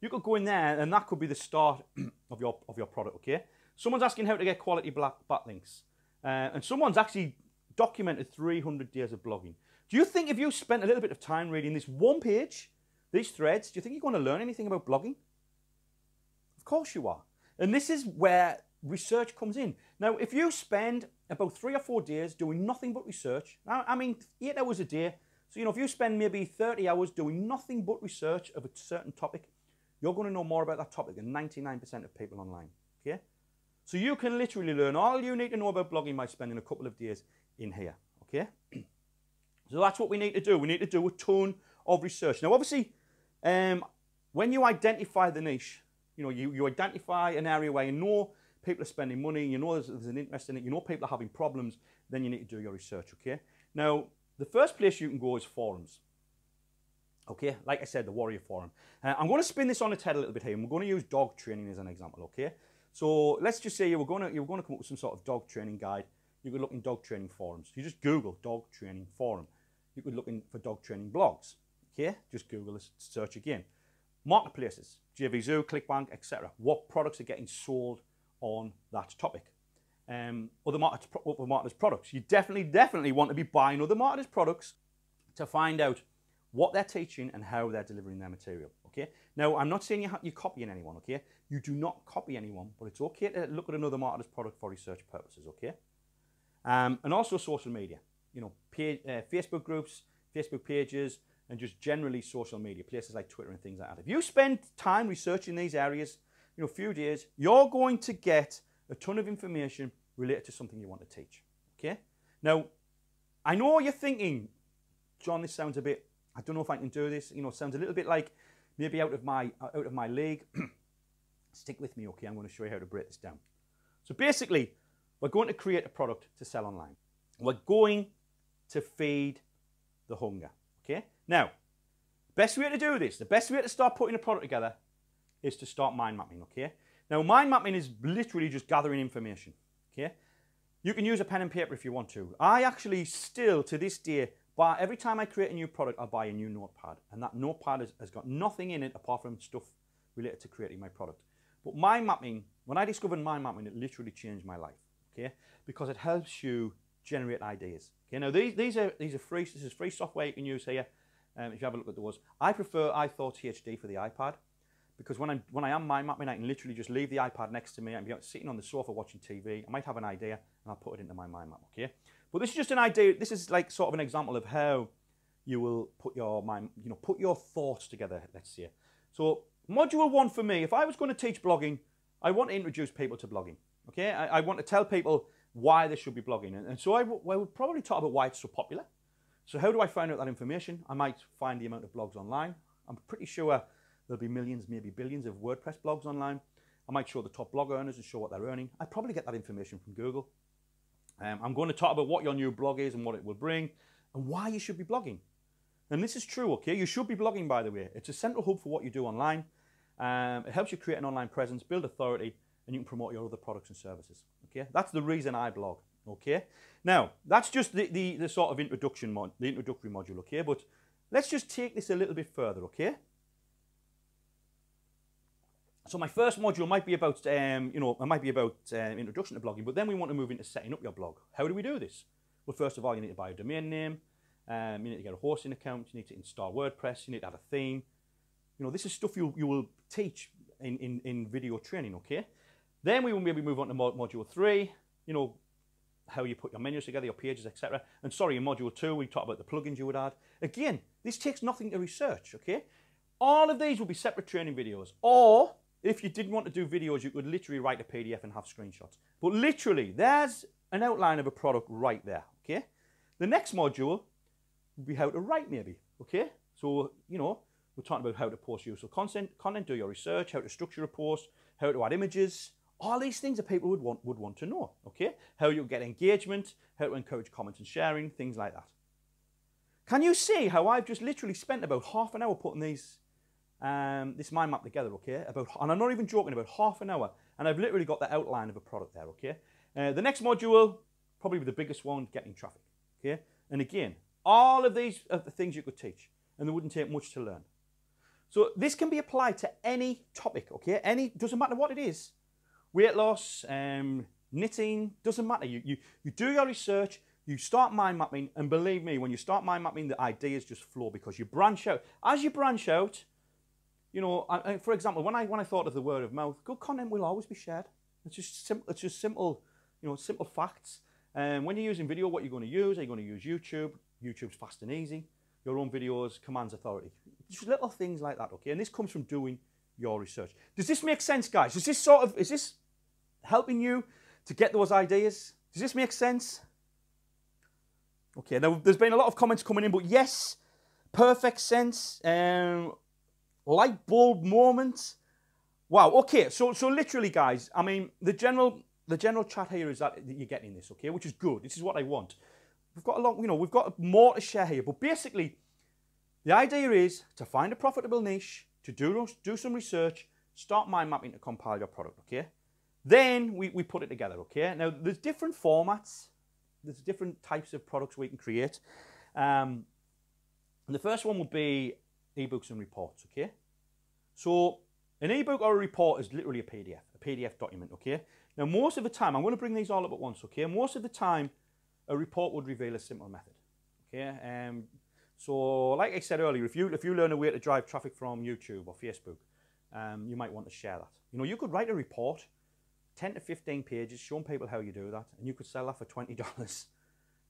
S1: You could go in there and that could be the start of your product, okay? Someone's asking how to get quality backlinks. And someone's actually documented 300 days of blogging. Do you think if you spent a little bit of time reading this one page, these threads, do you think you're going to learn anything about blogging? Of course you are. And this is where research comes in. Now, if you spend about 3 or 4 days doing nothing but research, I mean, 8 hours a day, so, if you spend maybe 30 hours doing nothing but research of a certain topic, you're going to know more about that topic than 99% of people online, okay? So you can literally learn all you need to know about blogging by spending a couple of days in here, okay? So that's what we need to do. We need to do a ton of research. Now, obviously, when you identify the niche, you identify an area where you know people are spending money, you know there's an interest in it, you know people are having problems, then you need to do your research, okay? Now, the first place you can go is forums. Okay, like I said, the Warrior Forum. I'm going to spin this on its head a little bit here, and we're going to use dog training as an example, okay? So let's just say you were going to come up with some sort of dog training guide. You could look in dog training forums. You just Google dog training forum. You could look in for dog training blogs, okay? Just Google this, search again. Marketplaces, JVZoo, ClickBank, etc. What products are getting sold on that topic? Other marketers' products. You definitely want to be buying other marketers' products to find out what they're teaching and how they're delivering their material, okay? Now, I'm not saying you're copying anyone, okay? You do not copy anyone, but it's okay to look at another marketer's product for research purposes, okay? And also social media, Facebook groups, Facebook pages, and just generally social media, places like Twitter and things like that. If you spend time researching these areas, a few days, you're going to get a ton of information related to something you want to teach, okay? Now, I know you're thinking, John, this sounds a bit, I don't know if I can do this. It sounds a little bit like maybe out of my league. Stick with me, okay? I'm going to show you how to break this down. So basically, we're going to create a product to sell online. We're going to feed the hunger, okay? Now, best way to do this, the best way to start putting a product together is to start mind mapping, okay? Now, mind mapping is literally just gathering information, okay? You can use a pen and paper if you want to. I actually still, to this day, but every time I create a new product, I buy a new notepad. And that notepad has got nothing in it apart from stuff related to creating my product. But mind mapping, when I discovered mind mapping, it literally changed my life, okay? Because it helps you generate ideas. Okay, now these are free. This is free software you can use here. If you have a look at those. I prefer iThoughts HD for the iPad because when I am mind mapping, I can literally just leave the iPad next to me. I'm sitting on the sofa watching TV. I might have an idea and I'll put it into my mind map, okay? But this is just an idea. This is like sort of an example of how you will put your mind, put your thoughts together, let's say. So module 1 for me, if I was going to teach blogging, I want to introduce people to blogging, okay? I want to tell people why they should be blogging. And so I would probably talk about why it's so popular. So how do I find out that information? I might find the amount of blogs online. I'm pretty sure there'll be millions, maybe billions of WordPress blogs online. I might show the top blog earners and show what they're earning. I probably get that information from Google. I'm going to talk about what your new blog is and what it will bring and why you should be blogging. And this is true, okay? You should be blogging, by the way. It's a central hub for what you do online. It helps you create an online presence, build authority, and you can promote your other products and services, okay? That's the reason I blog, okay? Now, that's just the sort of introductory module, okay? But let's just take this a little bit further, okay? So my first module might be about, introduction to blogging, but then we want to move into setting up your blog. How do we do this? Well, first of all, you need to buy a domain name. You need to get a hosting account. You need to install WordPress. You need to have a theme. This is stuff you will teach in video training, okay? Then we will maybe move on to module 3, how you put your menus together, your pages, etc. And sorry, in module 2, we talk about the plugins you would add. Again, this takes nothing to research, okay? All of these will be separate training videos, or if you didn't want to do videos, you could literally write a PDF and have screenshots. But literally, there's an outline of a product right there, okay? The next module will be how to write, maybe, okay? So, we're talking about how to post useful content, do your research, how to structure a post, how to add images. All these things that people would want to know, okay? How you get engagement, how to encourage comments and sharing, things like that. Can you see how I've just literally spent about half an hour putting this mind map together, okay? And I'm not even joking, about half an hour, and I've literally got the outline of a product there, okay? The next module, probably the biggest one, getting traffic, okay? And again, all of these are the things you could teach, and they wouldn't take much to learn. So this can be applied to any topic, okay? Doesn't matter what it is. Weight loss, knitting, doesn't matter. You do your research, you start mind mapping, and believe me, when you start mind mapping, the ideas just flow because you branch out. As you branch out, for example, when I thought of the word of mouth, good content will always be shared. It's just simple, simple facts. When you're using video, what you're going to use? Are you going to use YouTube? YouTube's fast and easy. Your own videos commands authority. Just little things like that, okay? And this comes from doing your research. Does this make sense, guys? Is this helping you to get those ideas. Does this make sense? Okay, now there's been a lot of comments coming in, but yes, perfect sense. Light bulb moment. Wow, okay, so literally, guys, I mean, the general chat here is that you're getting this, okay, which is good. This is what I want. We've got a lot, you know, we've got more to share here, but basically, the idea is to find a profitable niche, to do some research, start mind mapping to compile your product, okay? Then we put it together, okay? Now, there's different formats. There's different types of products we can create. And the first one will be ebooks and reports, okay? So an ebook or a report is literally a PDF document, okay? Now, most of the time, I'm going to bring these all up at once, okay? Most of the time, a report would reveal a simple method, okay? So, like I said earlier, if you learn a way to drive traffic from YouTube or Facebook, you might want to share that. You know, you could write a report, 10 to 15 pages, showing people how you do that, and you could sell that for $20,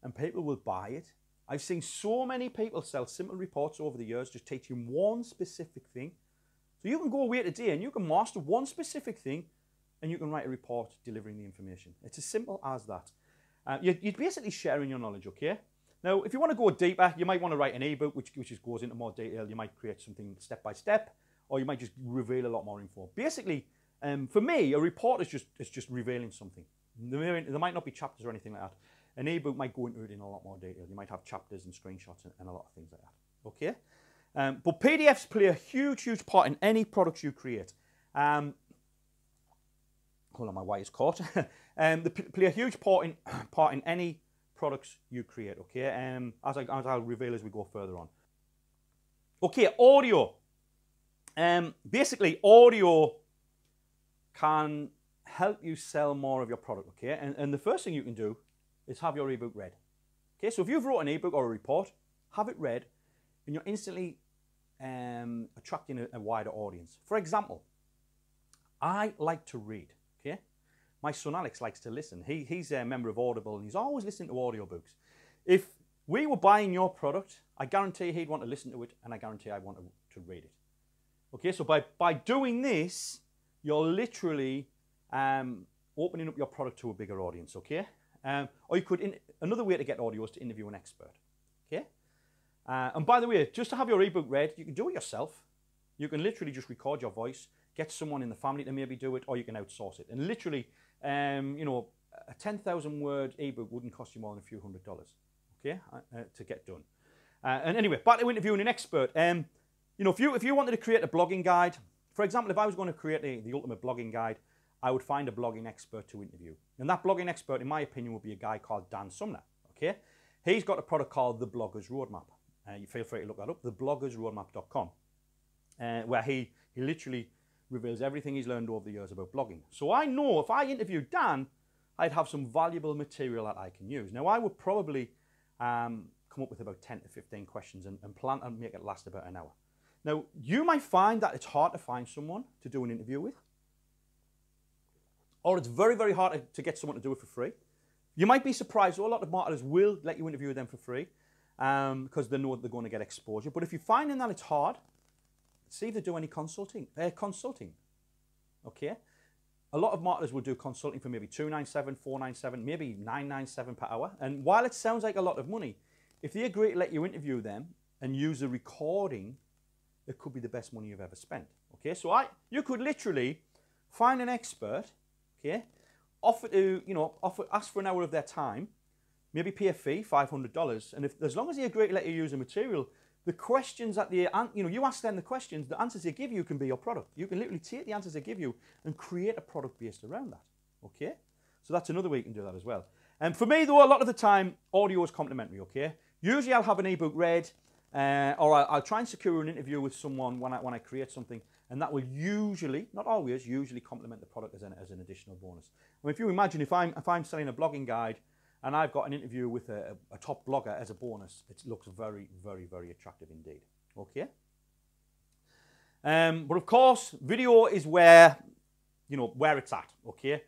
S1: and people will buy it. I've seen so many people sell simple reports over the years, just teaching one specific thing. So you can go away today and you can master one specific thing, and you can write a report delivering the information. It's as simple as that. You're basically sharing your knowledge, okay? Now, if you want to go deeper, you might want to write an ebook, which just goes into more detail. You might create something step by step, or you might just reveal a lot more info. Basically, for me, a report is just revealing something. There might not be chapters or anything like that. An ebook might go into it in a lot more detail. You might have chapters and screenshots and a lot of things like that. Okay? But PDFs play a huge part in any products you create. Hold on, my wire's caught. They play a huge part in any products you create. Okay? As I'll reveal as we go further on. Okay, audio. Basically, audio can help you sell more of your product, okay? And the first thing you can do is have your ebook read. Okay, so if you've wrote an ebook or a report, have it read, and you're instantly attracting a wider audience. For example, I like to read, okay? My son Alex likes to listen. He's a member of Audible, and he's always listening to audiobooks. If we were buying your product, I guarantee he'd want to listen to it, and I guarantee I'd want to read it. Okay, so by doing this, you're literally opening up your product to a bigger audience, okay? Or you could, another way to get audio is to interview an expert, okay? And by the way, just to have your ebook read, you can do it yourself. You can literally just record your voice, get someone in the family to maybe do it, or you can outsource it. And literally, you know, a 10,000 word ebook wouldn't cost you more than a few $100s, okay, to get done. And anyway, back to interviewing an expert. You know, if you wanted to create a blogging guide, for example, if I was going to create the ultimate blogging guide, I would find a blogging expert to interview. And that blogging expert, in my opinion, would be a guy called Dan Sumner, okay? He's got a product called The Blogger's Roadmap. You feel free to look that up, thebloggersroadmap.com, where he literally reveals everything he's learned over the years about blogging. So I know if I interviewed Dan, I'd have some valuable material that I can use. Now, I would probably come up with about 10 to 15 questions and plan and make it last about an hour. Now, you might find that it's hard to find someone to do an interview with, or it's very hard to get someone to do it for free. You might be surprised, a lot of marketers will let you interview them for free because they know they're going to get exposure. But if you're finding that it's hard, see if they do any consulting, okay? A lot of marketers will do consulting for maybe $297, $497, maybe $997 per hour. And while it sounds like a lot of money, if they agree to let you interview them and use a recording, it could be the best money you've ever spent. Okay, so you could literally find an expert, okay, ask for an hour of their time, maybe pay a fee, $500, and as long as they agree to let you use the material, the questions that you ask them the questions, the answers they give you can be your product. You can literally take the answers they give you and create a product based around that. Okay, so that's another way you can do that as well. And for me, though, a lot of the time, audio is complementary. Okay, usually I'll have an ebook read. Or I'll try and secure an interview with someone when I create something, and that will usually, not always, usually complement the product as an additional bonus. I mean, if you imagine if I'm selling a blogging guide and I've got an interview with a top blogger as a bonus, it looks very attractive indeed. Okay. But of course, video is where it's at. Okay.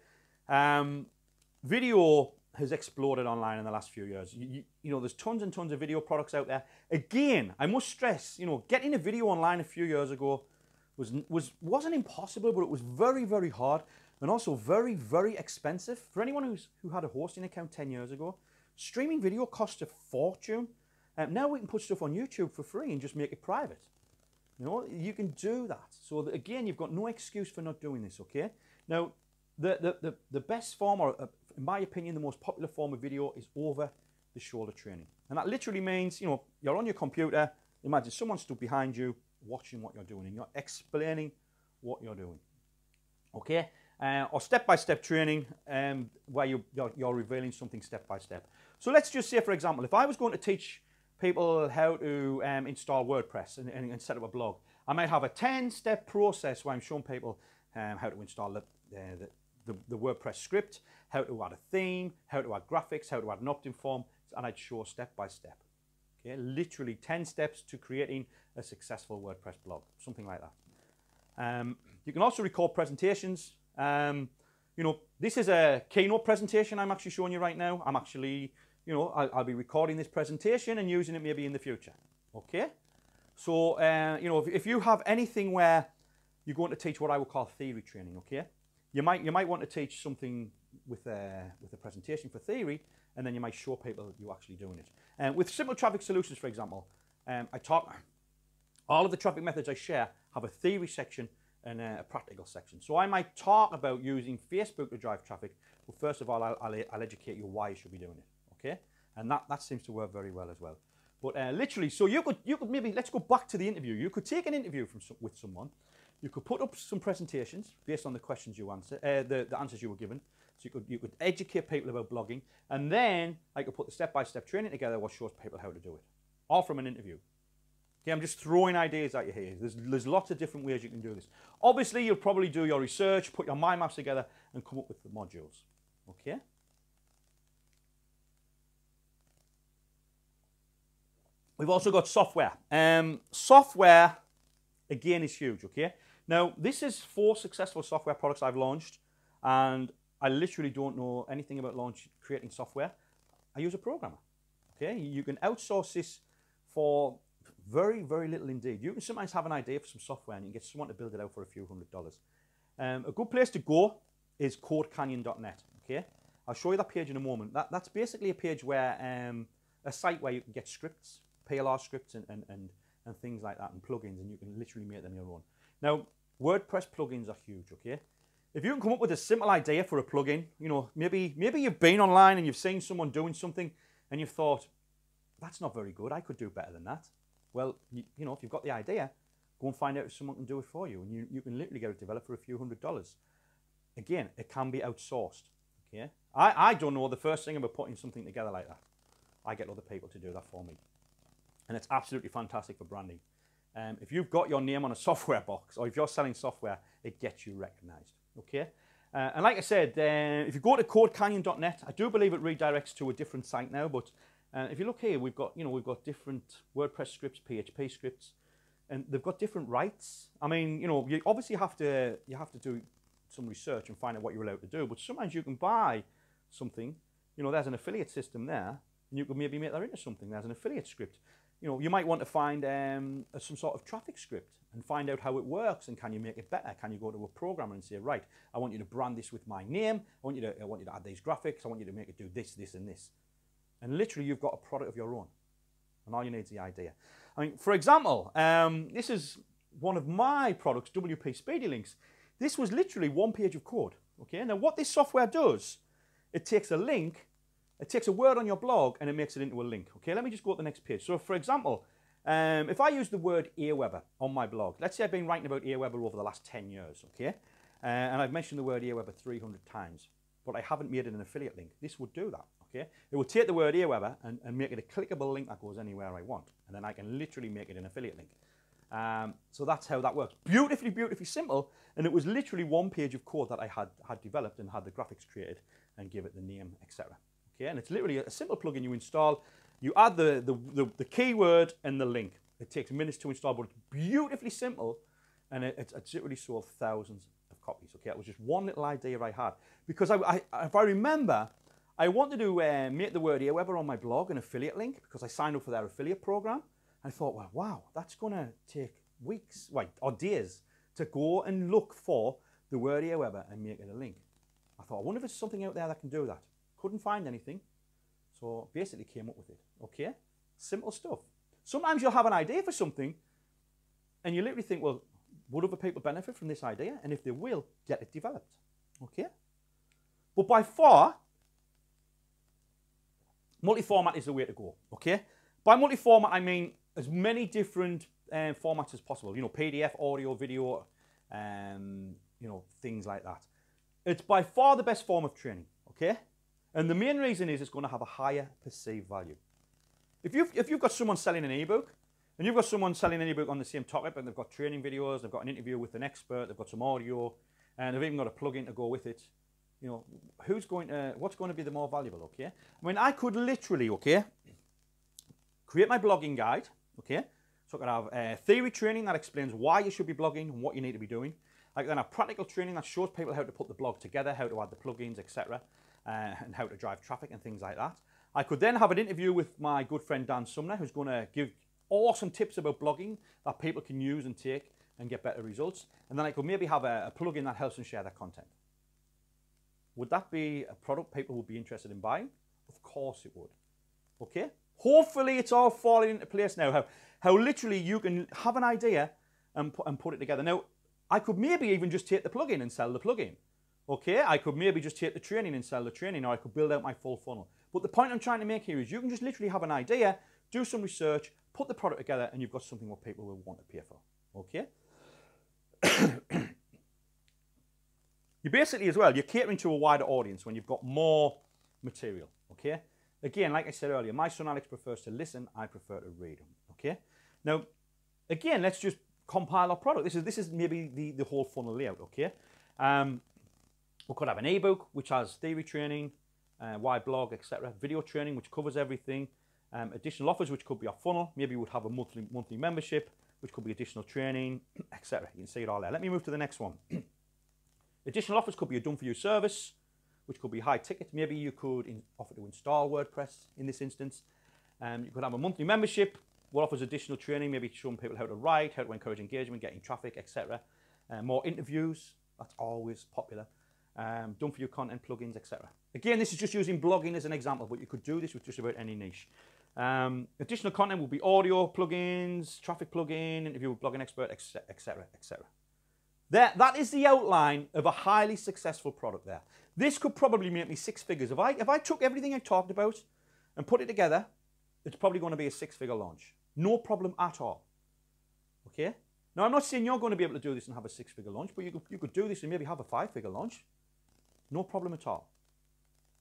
S1: Video has exploded online in the last few years. You know, there's tons and tons of video products out there. Again, I must stress, getting a video online a few years ago wasn't impossible, but it was very hard. and also very, very expensive. For anyone who had a hosting account 10 years ago, streaming video cost a fortune. Now we can put stuff on YouTube for free and just make it private. You know, you can do that. So that, again, you've got no excuse for not doing this, okay? Now, the best form, or in my opinion, the most popular form of video is over-the-shoulder training. And that literally means, you know, you're on your computer, imagine someone stood behind you watching what you're doing, and you're explaining what you're doing, okay? Or step-by-step training where you're revealing something step-by-step. So let's just say, for example, if I was going to teach people how to install WordPress and set up a blog, I might have a 10-step process where I'm showing people how to install the WordPress script, how to add a theme, how to add graphics, how to add an opt-in form, and I'd show step-by-step. Okay, literally 10 steps to creating a successful WordPress blog, something like that. You can also record presentations. You know, this is a keynote presentation I'm actually showing you right now. I'm actually, you know, I'll be recording this presentation and using it maybe in the future. Okay? So, you know, if you have anything where you're going to teach what I would call theory training, okay? You might want to teach something with a presentation for theory, and then you might show people you actually doing it. With simple traffic solutions, for example, all of the traffic methods I share have a theory section and a practical section. So I might talk about using Facebook to drive traffic, but first of all, I'll educate you why you should be doing it, okay? And that seems to work very well as well. But literally, so you could maybe, let's go back to the interview. You could take an interview with someone. You could put up some presentations based on the questions you answer, the answers you were given. So you could educate people about blogging, and then I could put the step-by-step training together what shows people how to do it, all from an interview. Okay, I'm just throwing ideas at you here. There's lots of different ways you can do this. Obviously, you'll probably do your research, put your mind maps together, and come up with the modules. Okay? We've also got software. Software, again, is huge, okay? Now, this is 4 successful software products I've launched, and I literally don't know anything about creating software. I use a programmer, okay? You can outsource this for very, very little indeed. You can sometimes have an idea for some software and you can get someone to build it out for a few $100s. A good place to go is codecanyon.net, okay? I'll show you that page in a moment. That's basically a page where, a site where you can get scripts, PLR scripts and things like that, and plugins, and you can literally make them your own. Now, WordPress plugins are huge, okay? If you can come up with a simple idea for a plugin, you know, maybe you've been online and you've seen someone doing something and you've thought, that's not very good, I could do better than that. Well, you know, if you've got the idea, go and find out if someone can do it for you, and you can literally get it developed for a few $100s. Again, it can be outsourced, okay? I don't know the first thing about putting something together like that. I get other people to do that for me. And it's absolutely fantastic for branding. If you've got your name on a software box, or if you're selling software, it gets you recognized, okay? And like I said, if you go to codecanyon.net, I do believe it redirects to a different site now, but if you look here, we've got different WordPress scripts, PHP scripts, and they've got different rights. I mean, you know, you obviously have to do some research and find out what you're allowed to do, but sometimes you can buy something, you know, there's an affiliate system there, and you can maybe make that into something. There's an affiliate script. You know, you might want to find some sort of traffic script and find out how it works, and can you make it better? Can you go to a programmer and say, right, I want you to brand this with my name, I want you to add these graphics, I want you to make it do this, this, and this. And literally, you've got a product of your own, and all you need is the idea. I mean, for example, this is one of my products, WP Speedy Links. This was literally 1 page of code. Okay, now what this software does, it takes a link, it takes a word on your blog, and it makes it into a link. Okay, let me just go to the next page. So, for example, if I use the word Aweber on my blog, let's say I've been writing about Aweber over the last 10 years. Okay, and I've mentioned the word Aweber 300 times, but I haven't made it an affiliate link. This would do that. Okay, it will take the word Aweber and make it a clickable link that goes anywhere I want, and then I can literally make it an affiliate link. So that's how that works. Beautifully, beautifully simple, and it was literally 1 page of code that I had developed and had the graphics created and give it the name, etc. Okay, and it's literally a simple plugin you install. You add the keyword and the link. It takes minutes to install, but it's beautifully simple, and it's literally sold thousands of copies. Okay, it was just one little idea I had, because if I remember, I wanted to make the word Aweber on my blog an affiliate link, because I signed up for their affiliate program. I thought, well, wow, that's going to take weeks, or days to go and look for the word Aweber and make it a link. I thought, I wonder if there's something out there that can do that. Couldn't find anything. So basically came up with it. Okay? Simple stuff. Sometimes you'll have an idea for something and you literally think, well, would other people benefit from this idea? And if they will, get it developed. Okay? But by far, multi-format is the way to go. Okay? By multi-format, I mean as many different formats as possible. You know, PDF, audio, video, you know, things like that. It's by far the best form of training. Okay? And the main reason is it's going to have a higher perceived value. If you've got someone selling an ebook, and you've got someone selling an ebook on the same topic, and they've got training videos, they've got an interview with an expert, they've got some audio, and they've even got a plugin to go with it, you know, what's going to be the more valuable, okay? I mean, I could literally, okay, create my blogging guide, okay? So I could have theory training that explains why you should be blogging and what you need to be doing. I could then have practical training that shows people how to put the blog together, how to add the plugins, etc., and how to drive traffic and things like that. I could then have an interview with my good friend Dan Sumner, who's going to give awesome tips about blogging that people can use and take and get better results. And then I could maybe have a plugin that helps them share their content. Would that be a product people would be interested in buying? Of course it would. Okay? Hopefully it's all falling into place now. How literally you can have an idea and put it together. Now, I could maybe even just take the plugin and sell the plugin. Okay? I could maybe just take the training and sell the training, or I could build out my full funnel. But the point I'm trying to make here is you can just literally have an idea, do some research, put the product together, and you've got something what people will want to pay for. Okay? You basically, as well, you're catering to a wider audience when you've got more material. Okay? Again, like I said earlier, my son Alex prefers to listen, I prefer to read. Okay? Now, again, let's just compile our product. This is maybe the whole funnel layout. Okay? We could have an ebook which has theory training, why blog, etc. Video training which covers everything. Additional offers which could be our funnel. Maybe we would have a monthly membership which could be additional training, etc. You can see it all there. Let me move to the next one. Additional offers could be a done-for-you service, which could be high ticket. Maybe you could offer to install WordPress in this instance. You could have a monthly membership, what offers additional training, maybe showing people how to write, how to encourage engagement, getting traffic, etc. More interviews, that's always popular. Done-for-you content, plugins, etc. Again, this is just using blogging as an example, but you could do this with just about any niche. Additional content will be audio, plugins, traffic plugin, interview with blogging expert, etc., etc. That is the outline of a highly successful product there. This could probably make me 6 figures. If I took everything I talked about and put it together, it's probably going to be a 6-figure launch. No problem at all. Okay? Now, I'm not saying you're going to be able to do this and have a 6-figure launch, but you could do this and maybe have a 5-figure launch. No problem at all.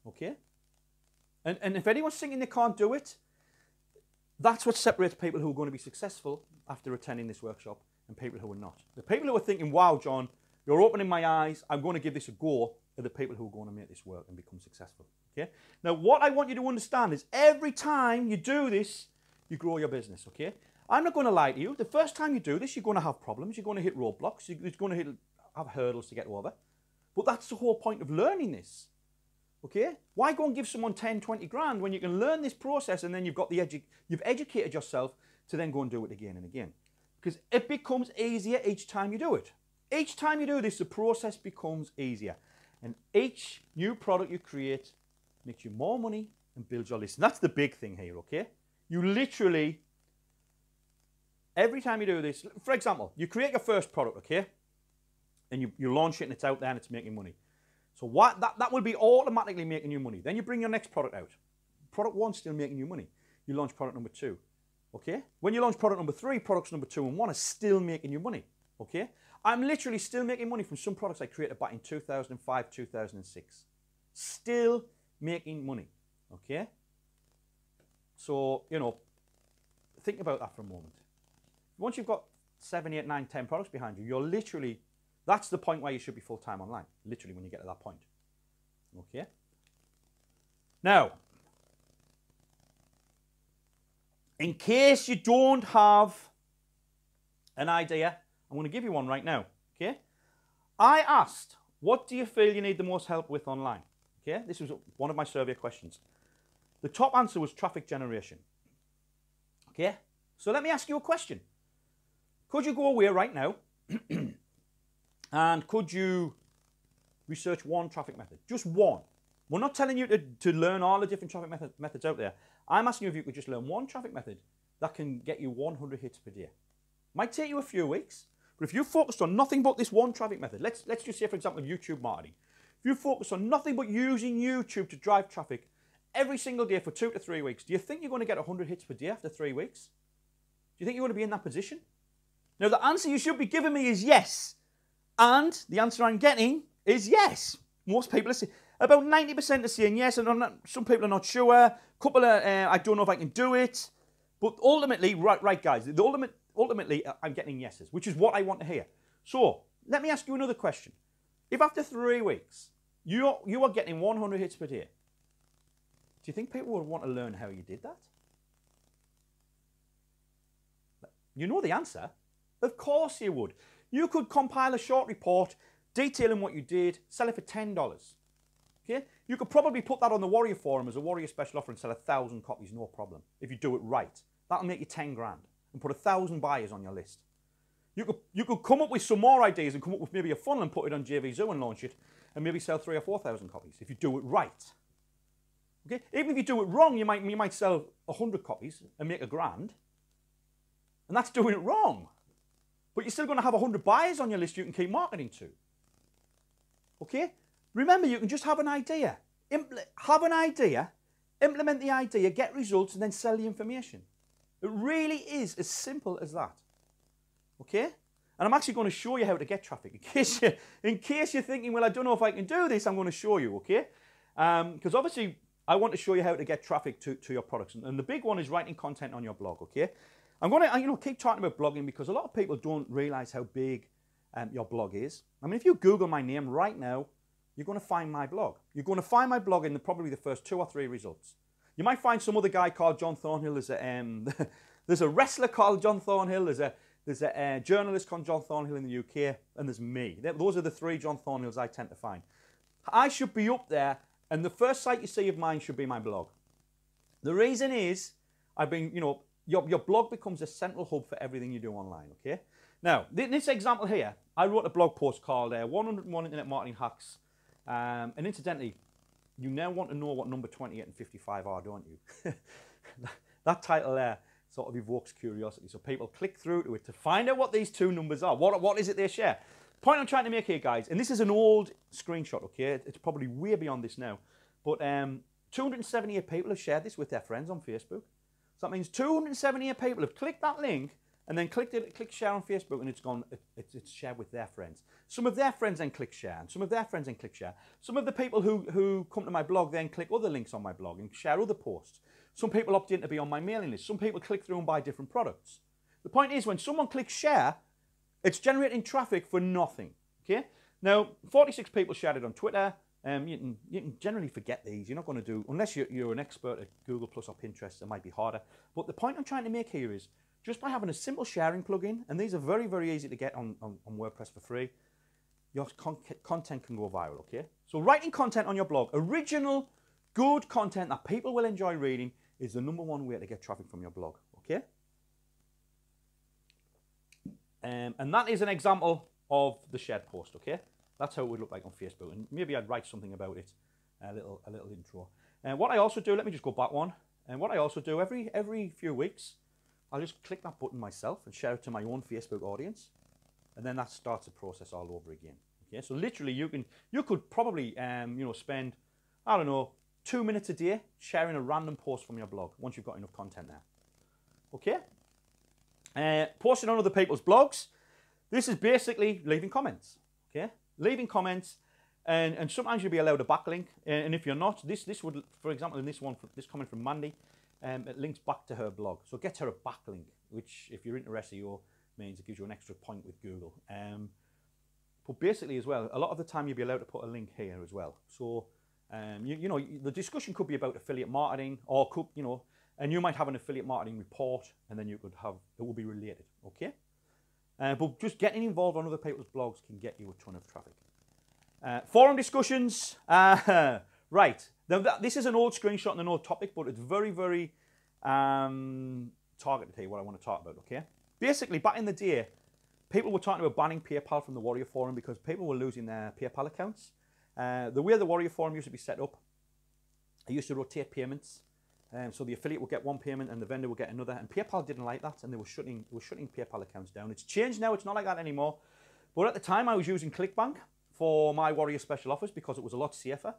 S1: Okay? And if anyone's thinking they can't do it, that's what separates people who are going to be successful after attending this workshop and people who are not. The people who are thinking, wow, John, you're opening my eyes, I'm going to give this a go, are the people who are going to make this work and become successful. Okay? Now, what I want you to understand is every time you do this, you grow your business. Okay? I'm not going to lie to you. The first time you do this, you're going to have problems. You're going to hit roadblocks. You're going to have hurdles to get over. But that's the whole point of learning this. Okay? Why go and give someone 10, 20 grand when you can learn this process and then you've educated yourself to then go and do it again and again? Because it becomes easier each time you do it. Each time you do this, the process becomes easier. And each new product you create makes you more money and builds your list. And that's the big thing here, okay? You literally, every time you do this, for example, you create your first product, okay? And you launch it and it's out there and it's making money. So that will be automatically making you money. Then you bring your next product out. Product 1's still making you money. You launch product number 2. Okay? When you launch product number 3, products number 2 and 1 are still making you money. Okay? I'm literally still making money from some products I created back in 2005, 2006. Still making money. Okay? So, you know, think about that for a moment. Once you've got 7, 8, 9, 10 products behind you, you're literally, that's the point where you should be full-time online. Literally when you get to that point. Okay? Now, in case you don't have an idea, I'm going to give you one right now, okay? I asked, what do you feel you need the most help with online? Okay, this was one of my survey questions. The top answer was traffic generation. Okay, so let me ask you a question. Could you go away right now and And could you research one traffic method? Just one. We're not telling you to learn all the different traffic methods out there. I'm asking you if you could just learn one traffic method that can get you 100 hits per day. Might take you a few weeks, but if you focused on nothing but this one traffic method, let's just say, for example, YouTube marketing. If you focus on nothing but using YouTube to drive traffic every single day for 2 to 3 weeks, do you think you're going to get 100 hits per day after 3 weeks? Do you think you're going to be in that position? Now, the answer you should be giving me is yes. And the answer I'm getting is yes. Most people are saying, about 90% are saying yes, and some people are not sure. A couple are, I don't know if I can do it. But ultimately, right guys, ultimately, I'm getting yeses, which is what I want to hear. So, let me ask you another question. If after 3 weeks, you are getting 100 hits per day, do you think people would want to learn how you did that? You know the answer. Of course you would. You could compile a short report detailing what you did, sell it for $10. Okay? You could probably put that on the Warrior Forum as a Warrior special offer and sell 1,000 copies, no problem, if you do it right. That'll make you 10 grand and put 1,000 buyers on your list. You could come up with some more ideas and come up with maybe a funnel and put it on JVZoo and launch it and maybe sell 3,000 or 4,000 copies if you do it right. Okay? Even if you do it wrong, you might sell 100 copies and make $1,000. And that's doing it wrong. But you're still going to have 100 buyers on your list you can keep marketing to. Okay? Remember, you can just have an idea. Have an idea, implement the idea, get results, and then sell the information. It really is as simple as that. Okay? And I'm actually going to show you how to get traffic. In case you're thinking, well, I don't know if I can do this, I'm going to show you, okay? Because obviously, I want to show you how to get traffic to your products. And the big one is writing content on your blog, okay? I'm going to keep talking about blogging because a lot of people don't realize how big your blog is. I mean, if you Google my name right now, you're going to find my blog. You're going to find my blog in probably the first 2 or 3 results. You might find some other guy called John Thornhill. There's a wrestler called John Thornhill. There's a journalist called John Thornhill in the UK, and there's me. Those are the 3 John Thornhills I tend to find. I should be up there, and the first site you see of mine should be my blog. The reason is, your blog becomes a central hub for everything you do online, okay? Now, in this example here, I wrote a blog post called 101 Internet Marketing Hacks. And incidentally, you now want to know what number 28 and 55 are, don't you? That title there sort of evokes curiosity. So people click through to it to find out what these 2 numbers are. What is it they share? The point I'm trying to make here, guys, and this is an old screenshot, okay? It's probably way beyond this now. But 278 people have shared this with their friends on Facebook. So that means 278 people have clicked that link and then clicked share on Facebook, and it's shared with their friends. Some of their friends then click share, and some of their friends then click share. Some of the people who come to my blog then click other links on my blog and share other posts. Some people opt in to be on my mailing list. Some people click through and buy different products. The point is, when someone clicks share, it's generating traffic for nothing. Okay? Now, 46 people shared it on Twitter. You can generally forget these. You're not going to do, unless you're an expert at Google Plus or Pinterest, it might be harder. But the point I'm trying to make here is, just by having a simple sharing plugin, and these are very, very easy to get on WordPress for free, your content can go viral, okay? So writing content on your blog, original, good content that people will enjoy reading, is the #1 way to get traffic from your blog, okay? And that is an example of the shared post, okay? That's how it would look like on Facebook, and maybe I'd write something about it, a little intro. And what I also do, let me just go back one, and what I also do every few weeks, I'll just click that button myself and share it to my own Facebook audience, and then that starts the process all over again. Okay, so literally you could probably spend, I don't know, 2 minutes a day sharing a random post from your blog once you've got enough content there. Okay, posting on other people's blogs. This is basically leaving comments. Okay, leaving comments, and sometimes you'll be allowed a backlink, and if you're not, this would, for example, in this comment from Mandy. It links back to her blog. So it gets her a backlink, which, if you're into SEO, means it gives you an extra point with Google. But basically as well, a lot of the time you'll be allowed to put a link here as well. So, the discussion could be about affiliate marketing, or and you might have an affiliate marketing report, and then you could have, it will be related, okay? But just getting involved on other people's blogs can get you a ton of traffic. Forum discussions, right. Now, this is an old screenshot and an old topic, but it's very, very targeted here, what I want to talk about, okay? Basically, back in the day, people were talking about banning PayPal from the Warrior Forum because people were losing their PayPal accounts. The way the Warrior Forum used to be set up, I used to rotate payments. So the affiliate would get one payment and the vendor would get another. And PayPal didn't like that, and they were shutting PayPal accounts down. It's changed now. It's not like that anymore. But at the time, I was using ClickBank for my Warrior special offers because it was a lot safer.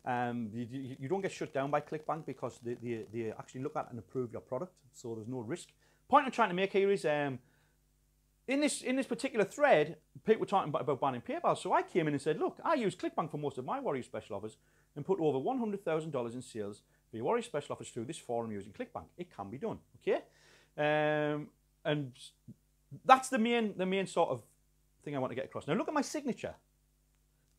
S1: You don't get shut down by ClickBank because they actually look at and approve your product, so there's no risk. Point I'm trying to make here is in this particular thread, people were talking about banning PayPal. So I came in and said, look, I use ClickBank for most of my Warrior special offers and put over $100,000 in sales for your Warrior special offers through this forum using ClickBank. It can be done, okay? And that's the main sort of thing I want to get across. Now look at my signature.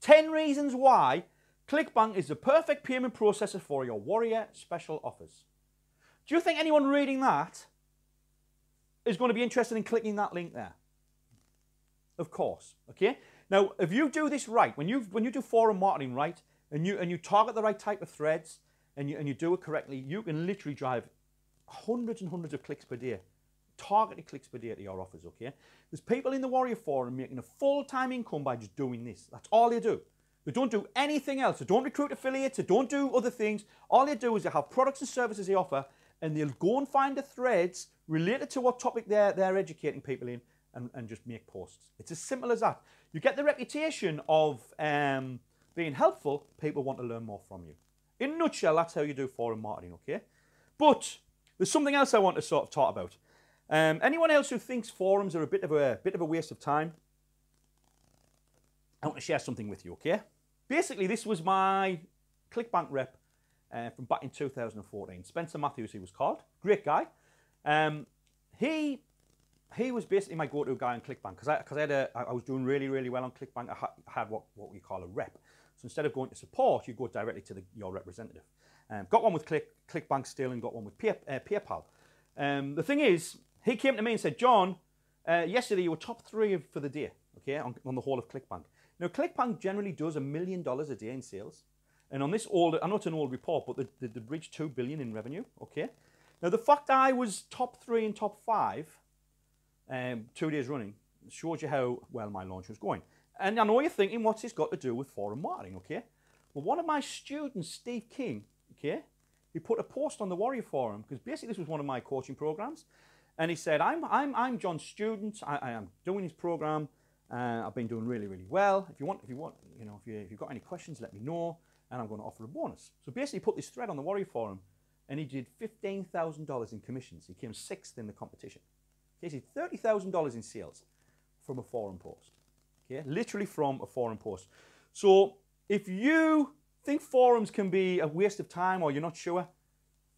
S1: 10 reasons why ClickBank is the perfect payment processor for your Warrior special offers. Do you think anyone reading that is going to be interested in clicking that link there? Of course, okay? Now, if you do this right, when you do forum marketing right, and you target the right type of threads, and you do it correctly, you can literally drive hundreds and hundreds of clicks per day, targeted clicks per day to your offers, okay? There's people in the Warrior Forum making a full-time income by just doing this. That's all they do. They don't do anything else. They don't recruit affiliates. They don't do other things. All they do is they have products and services they offer, and they'll go and find the threads related to what topic they're educating people in and just make posts. It's as simple as that. You get the reputation of being helpful. People want to learn more from you. In a nutshell, that's how you do forum marketing, okay? But there's something else I want to sort of talk about. Anyone else who thinks forums are a bit of a waste of time, I want to share something with you, okay? Basically, this was my ClickBank rep from back in 2014. Spencer Matthews, he was called. Great guy. He was basically my go-to guy on ClickBank because I was doing really, really well on ClickBank. I had what we call a rep. So instead of going to support, you go directly to your representative. Got one with ClickBank still and got one with PayPal. The thing is, he came to me and said, John, yesterday you were top 3 for the day, okay, on the whole of ClickBank. Now, ClickBank generally does $1 million a day in sales. And on this old, I know it's an old report, but they reached $2 billion in revenue, okay? Now, the fact that I was top 3 and top 5 2 days running shows you how well my launch was going. And I know you're thinking, what's this got to do with forum marketing, okay? Well, one of my students, Steve King, okay, he put a post on the Warrior Forum, because basically this was one of my coaching programs, and he said, I'm John's student, I am doing his program, I've been doing really, really well. If you've got any questions, let me know, and I'm going to offer a bonus. So basically he put this thread on the Warrior Forum, and he did $15,000 in commissions. He came 6th in the competition. Okay, so he did $30,000 in sales from a forum post. Okay, literally from a forum post. So if you think forums can be a waste of time or you're not sure,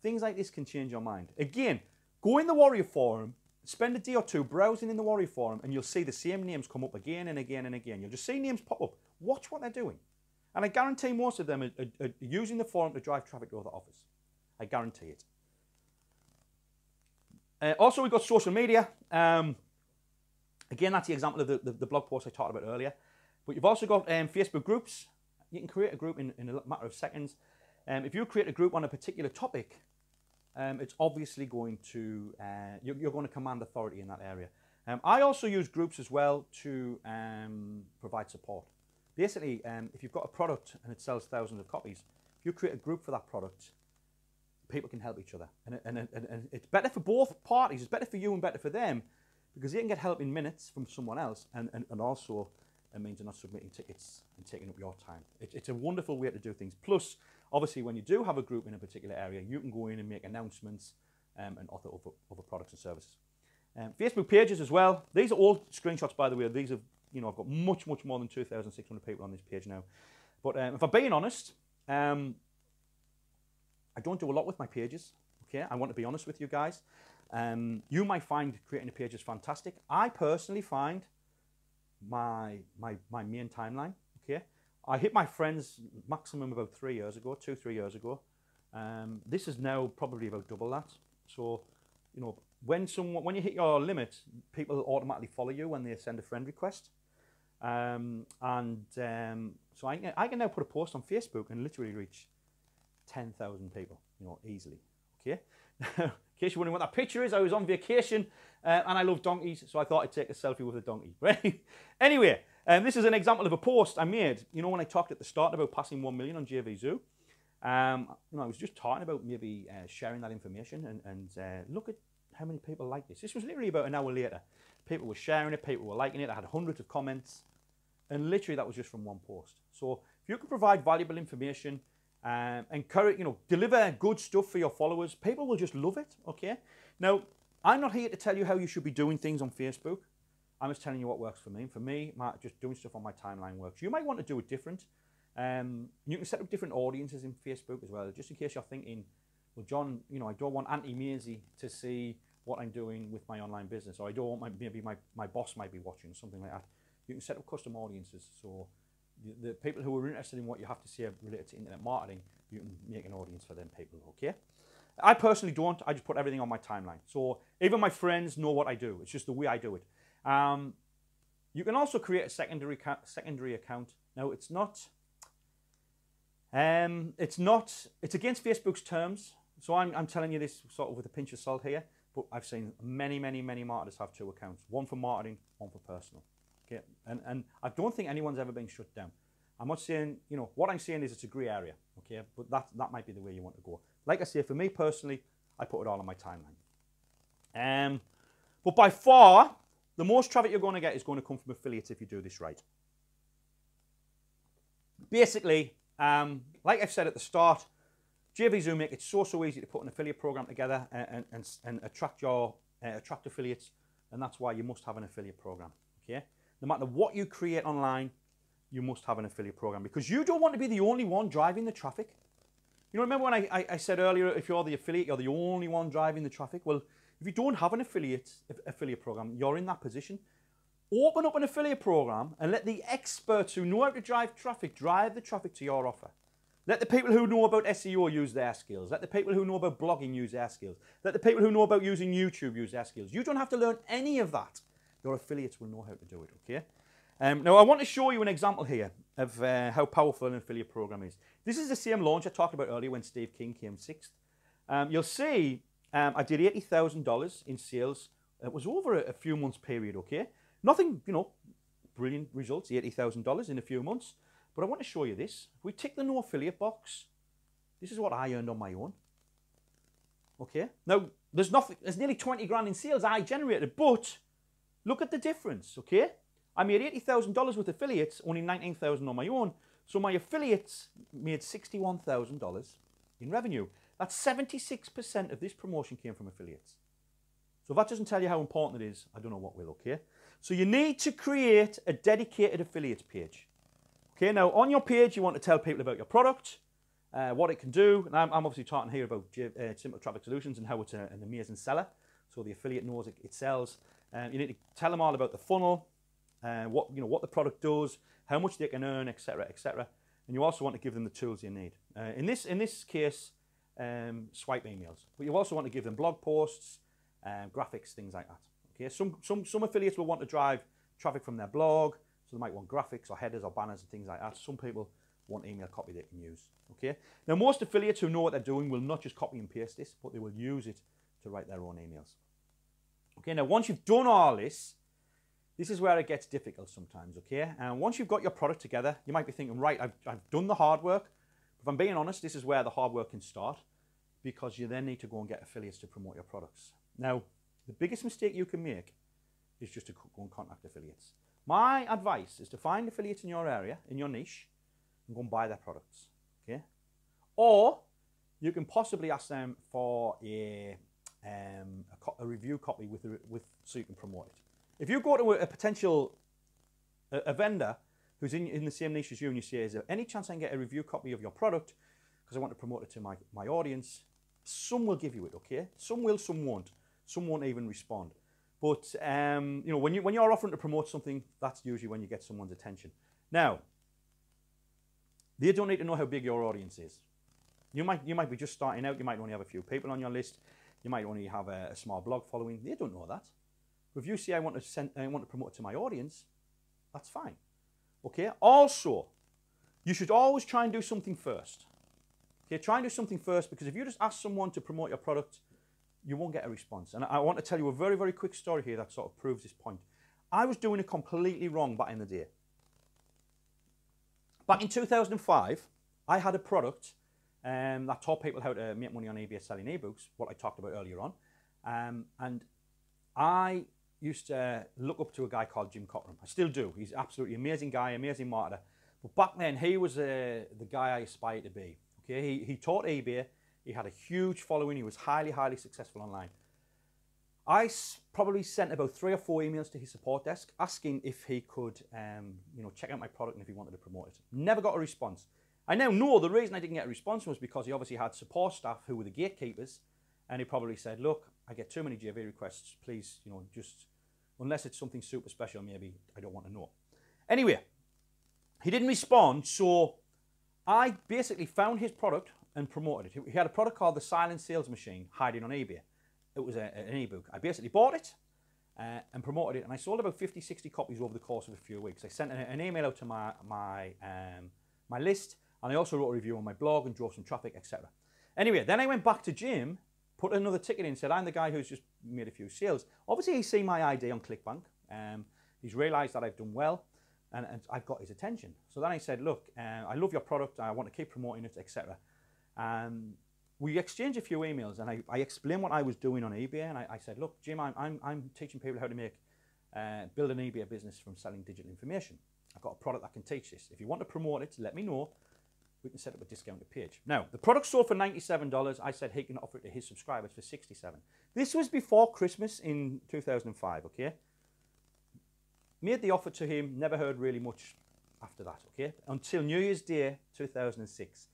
S1: things like this can change your mind. Again, go in the Warrior Forum, spend a day or two browsing in the Warrior Forum, and you'll see the same names come up again and again and again. You'll just see names pop up. Watch what they're doing. And I guarantee most of them are using the forum to drive traffic to other offers. I guarantee it. Also, we've got social media. Again, that's the example of the blog post I talked about earlier. But you've also got Facebook groups. You can create a group in a matter of seconds. If you create a group on a particular topic, it's obviously going to, you're going to command authority in that area. I also use groups as well to provide support. Basically, if you've got a product and it sells thousands of copies, if you create a group for that product, people can help each other. And it's better for both parties. It's better for you and better for them, because they can get help in minutes from someone else, and also it means you're not submitting tickets and taking up your time. It's a wonderful way to do things. Plus, obviously, when you do have a group in a particular area, you can go in and make announcements and offer other products and services. Facebook pages as well. These are all screenshots, by the way. These have, I've got much, much more than 2,600 people on this page now. But if I'm being honest, I don't do a lot with my pages. Okay, I want to be honest with you guys. You might find creating a page is fantastic. I personally find my main timeline. Okay, I hit my friends maximum about 3 years ago, 2-3 years ago. This is now probably about double that. So, when you hit your limit, people automatically follow you when they send a friend request. So I can now put a post on Facebook and literally reach 10,000 people, easily. okay? In case you're wondering what that picture is, I was on vacation and I love donkeys, so I thought I'd take a selfie with a donkey, right? Anyway, this is an example of a post I made. You know, when I talked at the start about passing 1 million on JVZoo, you know, I was just talking about maybe sharing that information and look at how many people like this. This was literally about an hour later. People were sharing it, people were liking it. I had hundreds of comments, and literally that was just from one post. So if you can provide valuable information, encourage, you know, deliver good stuff for your followers, people will just love it, okay? Now, I'm not here to tell you how you should be doing things on Facebook. I'm just telling you what works for me. For me, just doing stuff on my timeline works. You might want to do it different. You can set up different audiences in Facebook as well, just in case you're thinking, well, John, you know, I don't want Auntie Maisie to see what I'm doing with my online business, or I don't want maybe my boss might be watching, something like that. You can set up custom audiences, so the people who are interested in what you have to say related to internet marketing, you can make an audience for them people, okay? I personally don't. I just put everything on my timeline. So even my friends know what I do. It's just the way I do it. You can also create a secondary account. Now, it's against Facebook's terms. So I'm telling you this sort of with a pinch of salt here, but I've seen many marketers have 2 accounts, one for marketing, one for personal. Okay, and I don't think anyone's ever been shut down. I'm not saying, you know, what I'm saying is it's a grey area, okay, but that might be the way you want to go. Like I say, for me personally, I put it all on my timeline. But by far, the most traffic you're going to get is going to come from affiliates if you do this right. Basically, like I've said at the start, JVZoo make it so easy to put an affiliate program together and attract affiliates, and that's why you must have an affiliate program, okay? No matter what you create online, you must have an affiliate program, because you don't want to be the only one driving the traffic. You know, remember when I said earlier, if you're the affiliate, you're the only one driving the traffic? Well, if you don't have an affiliate program, you're in that position. Open up an affiliate program and let the experts who know how to drive the traffic to your offer. Let the people who know about SEO use their skills. Let the people who know about blogging use their skills. Let the people who know about using YouTube use their skills. You don't have to learn any of that. Your affiliates will know how to do it, okay? Now, I want to show you an example here of how powerful an affiliate program is. This is the same launch I talked about earlier when Steve King came 6th. You'll see I did $80,000 in sales. It was over a few months period, okay? Nothing, you know, brilliant results, $80,000 in a few months. But I want to show you this. If we tick the no affiliate box, this is what I earned on my own. Okay? Now, there's nearly 20 grand in sales I generated, but look at the difference, okay? I made $80,000 with affiliates, only $19,000 on my own. So my affiliates made $61,000 in revenue. That's 76% of this promotion came from affiliates. So if that doesn't tell you how important it is, I don't know what will, okay? So you need to create a dedicated affiliates page. Okay, now on your page, you want to tell people about your product, what it can do. And I'm obviously talking here about Simple Traffic Solutions and how it's an amazing seller. So the affiliate knows it sells. You need to tell them all about the funnel, what the product does, how much they can earn, etc., etc. And you also want to give them the tools you need. In this case, swipe emails. But you also want to give them blog posts, graphics, things like that. Okay, some affiliates will want to drive traffic from their blog, so they might want graphics or headers or banners and things like that. Some people want email copy they can use. Okay, now most affiliates who know what they're doing will not just copy and paste this, but they will use it to write their own emails. Okay, now once you've done all this, this is where it gets difficult sometimes, okay? And once you've got your product together, you might be thinking, right, I've done the hard work. If I'm being honest, this is where the hard work can start, because you then need to go and get affiliates to promote your products. Now, the biggest mistake you can make is just to go and contact affiliates. My advice is to find affiliates in your area, in your niche, and go and buy their products, okay? Or you can possibly ask them for a review copy so you can promote it. If you go to a potential vendor who's in the same niche as you and you say, is there any chance I can get a review copy of your product because I want to promote it to my audience? Some will give you it, okay? Some will, some won't. Some won't even respond. But you know, when you're offering to promote something, that's usually when you get someone's attention. Now, they don't need to know how big your audience is. You might be just starting out. You might only have a few people on your list. You might only have a small blog following. They don't know that. But if you say I want to promote it to my audience, that's fine. Okay. Also, you should always try and do something first. Okay, try and do something first, because if you just ask someone to promote your product, you won't get a response. And I want to tell you a very, very quick story here that sort of proves this point. I was doing it completely wrong back in the day. Back in 2005, I had a product that taught people how to make money on eBay selling ebooks, what I talked about earlier on. And I used to look up to a guy called Jim Cochran. I still do. He's absolutely amazing guy, amazing marketer. But back then, he was the guy I aspired to be. Okay, he taught eBay. He had a huge following. He was highly, highly successful online. I probably sent about 3 or 4 emails to his support desk asking if he could, check out my product and if he wanted to promote it. Never got a response. I now know the reason I didn't get a response was because he obviously had support staff who were the gatekeepers, and he probably said, look, I get too many JV requests, please, just, unless it's something super special, maybe I don't want to know. Anyway, he didn't respond, so I basically found his product and promoted it. He had a product called the Silent Sales Machine hiding on eBay. It was an ebook. I basically bought it and promoted it, and I sold about 50, 60 copies over the course of a few weeks. I sent an email out to my list, and I also wrote a review on my blog and drove some traffic, etc. Anyway, then I went back to Jim, put another ticket in, said, I'm the guy who's just made a few sales. Obviously, he's seen my ID on ClickBank. He's realized that I've done well, and I've got his attention. So then I said, look, I love your product. I want to keep promoting it, etc. We exchanged a few emails, and I explained what I was doing on eBay, and I said, look, Jim, I'm teaching people how to build an eBay business from selling digital information. I've got a product that can teach this. If you want to promote it, let me know. We can set up a discounted page. Now, the product sold for $97. I said he can offer it to his subscribers for $67. This was before Christmas in 2005, okay? Made the offer to him, never heard really much after that, okay? Until New Year's Day 2006.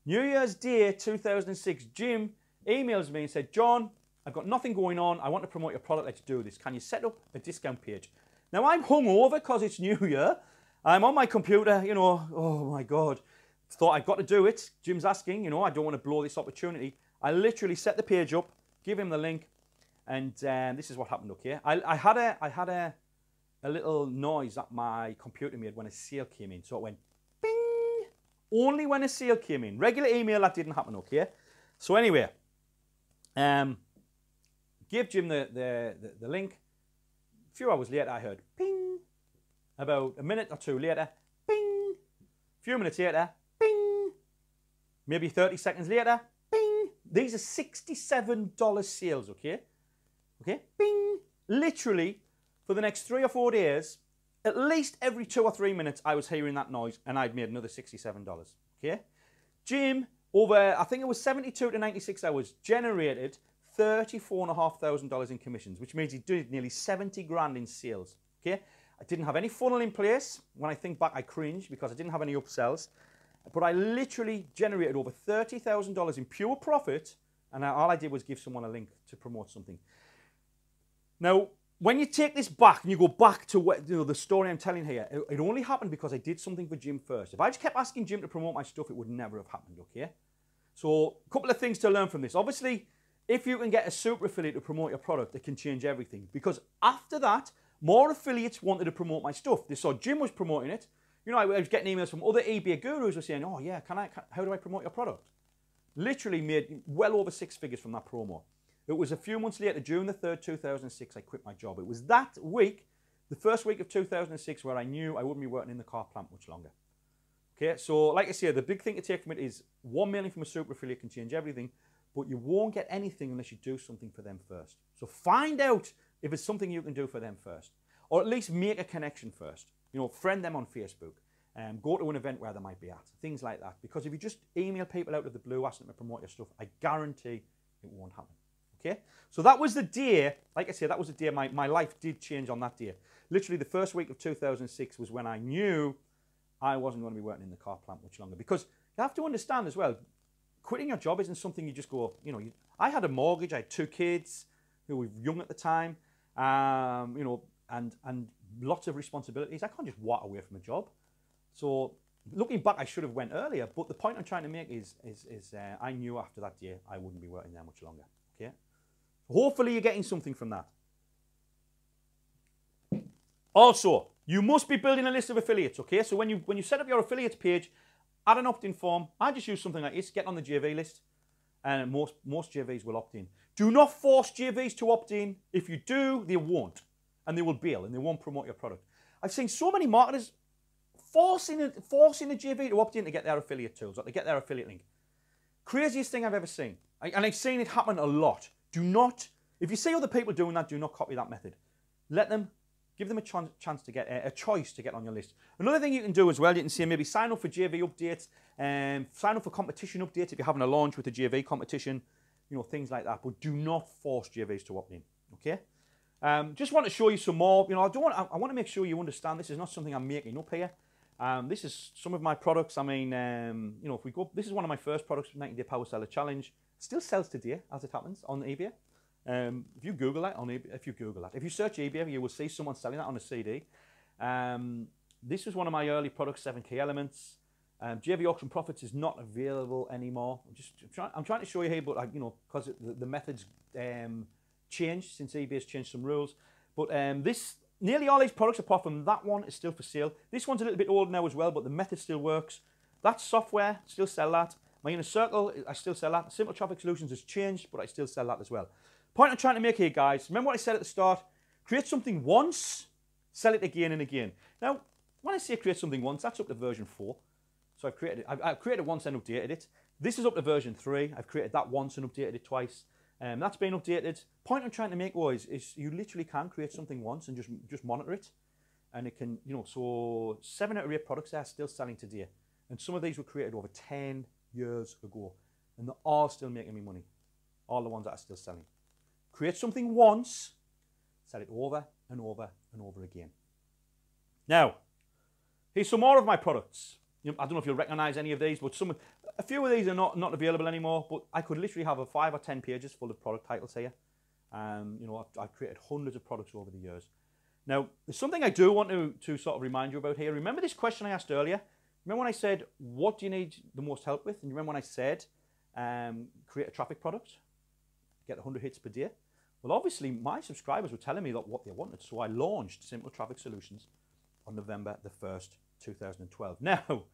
S1: New Year's Day 2006, Jim emails me and said, John, I've got nothing going on. I want to promote your product. Let's do this. Can you set up a discount page? Now, I'm hungover because it's New Year. I'm on my computer, oh my God. Thought I've got to do it. Jim's asking, I don't want to blow this opportunity. I literally set the page up, give him the link, and this is what happened, okay? I had a little noise that my computer made when a sale came in. So it went bing, only when a sale came in. Regular email, that didn't happen, okay? So anyway, give Jim the link. A few hours later, I heard ping. About a minute or two later, ping. A few minutes later, ping. Maybe 30 seconds later, ping. These are $67 sales, okay? Okay, ping. Literally, for the next 3 or 4 days, at least every 2 or 3 minutes, I was hearing that noise, and I'd made another $67, okay? Jim, over, I think it was 72 to 96 hours, generated $34,500 in commissions, which means he did nearly 70 grand in sales, okay? I didn't have any funnel in place. When I think back, I cringe because I didn't have any upsells. But I literally generated over $30,000 in pure profit, and all I did was give someone a link to promote something. Now, when you take this back and you go back to what, the story I'm telling here, it only happened because I did something for Jim first. If I just kept asking Jim to promote my stuff, it would never have happened, okay? So, a couple of things to learn from this. Obviously, if you can get a super affiliate to promote your product, it can change everything. Because after that, more affiliates wanted to promote my stuff. They saw Jim was promoting it. I was getting emails from other eBay gurus who were saying, oh yeah, how do I promote your product? Literally made well over 6 figures from that promo. It was a few months later, June the 3rd, 2006, I quit my job. It was that week, the first week of 2006, where I knew I wouldn't be working in the car plant much longer. Okay, so like I said, the big thing to take from it is 1 million from a super affiliate can change everything, but you won't get anything unless you do something for them first. So find out if it's something you can do for them first, or at least make a connection first. Friend them on Facebook, go to an event where they might be at, things like that. Because if you just email people out of the blue, asking them to promote your stuff, I guarantee it won't happen. Okay? So that was the day, like I said, that was the day my life did change on that day. Literally the first week of 2006 was when I knew I wasn't going to be working in the car plant much longer. Because you have to understand as well, quitting your job isn't something you just go, I had a mortgage, I had 2 kids who were young at the time, and lots of responsibilities. I can't just walk away from a job. So looking back, I should have went earlier. But the point I'm trying to make is I knew after that day I wouldn't be working there much longer. Okay. Hopefully you're getting something from that. Also, you must be building a list of affiliates. Okay. So when you set up your affiliates page, add an opt-in form. I just use something like this, get on the JV list, and most JVs will opt in. Do not force JVs to opt in. If you do, they won't, and they will bail, and they won't promote your product. I've seen so many marketers forcing a JV to opt in to get their affiliate tools, or to get their affiliate link. Craziest thing I've ever seen. And I've seen it happen a lot. Do not, if you see other people doing that, do not copy that method. Give them a chance to get a choice to get on your list. Another thing you can do as well, you can see maybe sign up for JV updates, sign up for competition updates if you're having a launch with a JV competition, you know, things like that. But do not force JVs to opt in, okay? Just want to show you some more. You know, I want to make sure you understand this is not something I'm making up here. This is some of my products. I mean, you know, if we go, this is one of my first products, 90-day Power Seller Challenge. Still sells today, as it happens, on eBay. If you Google that on eBay, if you search eBay, you will see someone selling that on a CD. This is one of my early products, 7 Key Elements. JV Auction Profits is not available anymore. I'm trying to show you here, but you know, because the methods changed since eBay has changed some rules. But nearly all these products, apart from that one, is still for sale. This one's a little bit old now as well, but the method still works. That software, still sell that. My Inner Circle, I still sell that. Simple Traffic Solutions has changed, but I still sell that as well. Point I'm trying to make here, guys, remember what I said at the start? Create something once, sell it again and again. Now, when I say create something once, that's up to version 4. So I've created it once and updated it. This is up to version 3. I've created that once and updated it twice. That's been updated. Point I'm trying to make always is you literally can create something once and just monitor it. And it can, you know, so 7 out of 8 products are still selling today. And some of these were created over 10 years ago. And they're all still making me money. All the ones that are still selling. Create something once, sell it over and over and over again. Now, here's some more of my products. I don't know if you'll recognize any of these, but a few of these are not available anymore, but I could literally have 5 or 10 pages full of product titles here. You know, I've created hundreds of products over the years. Now, there's something I do want to sort of remind you about here. Remember this question I asked earlier? Remember when I said, what do you need the most help with? And you remember when I said, create a traffic product, get 100 hits per day? Well, obviously, my subscribers were telling me that what they wanted, so I launched Simple Traffic Solutions on November the 1st, 2012. Now,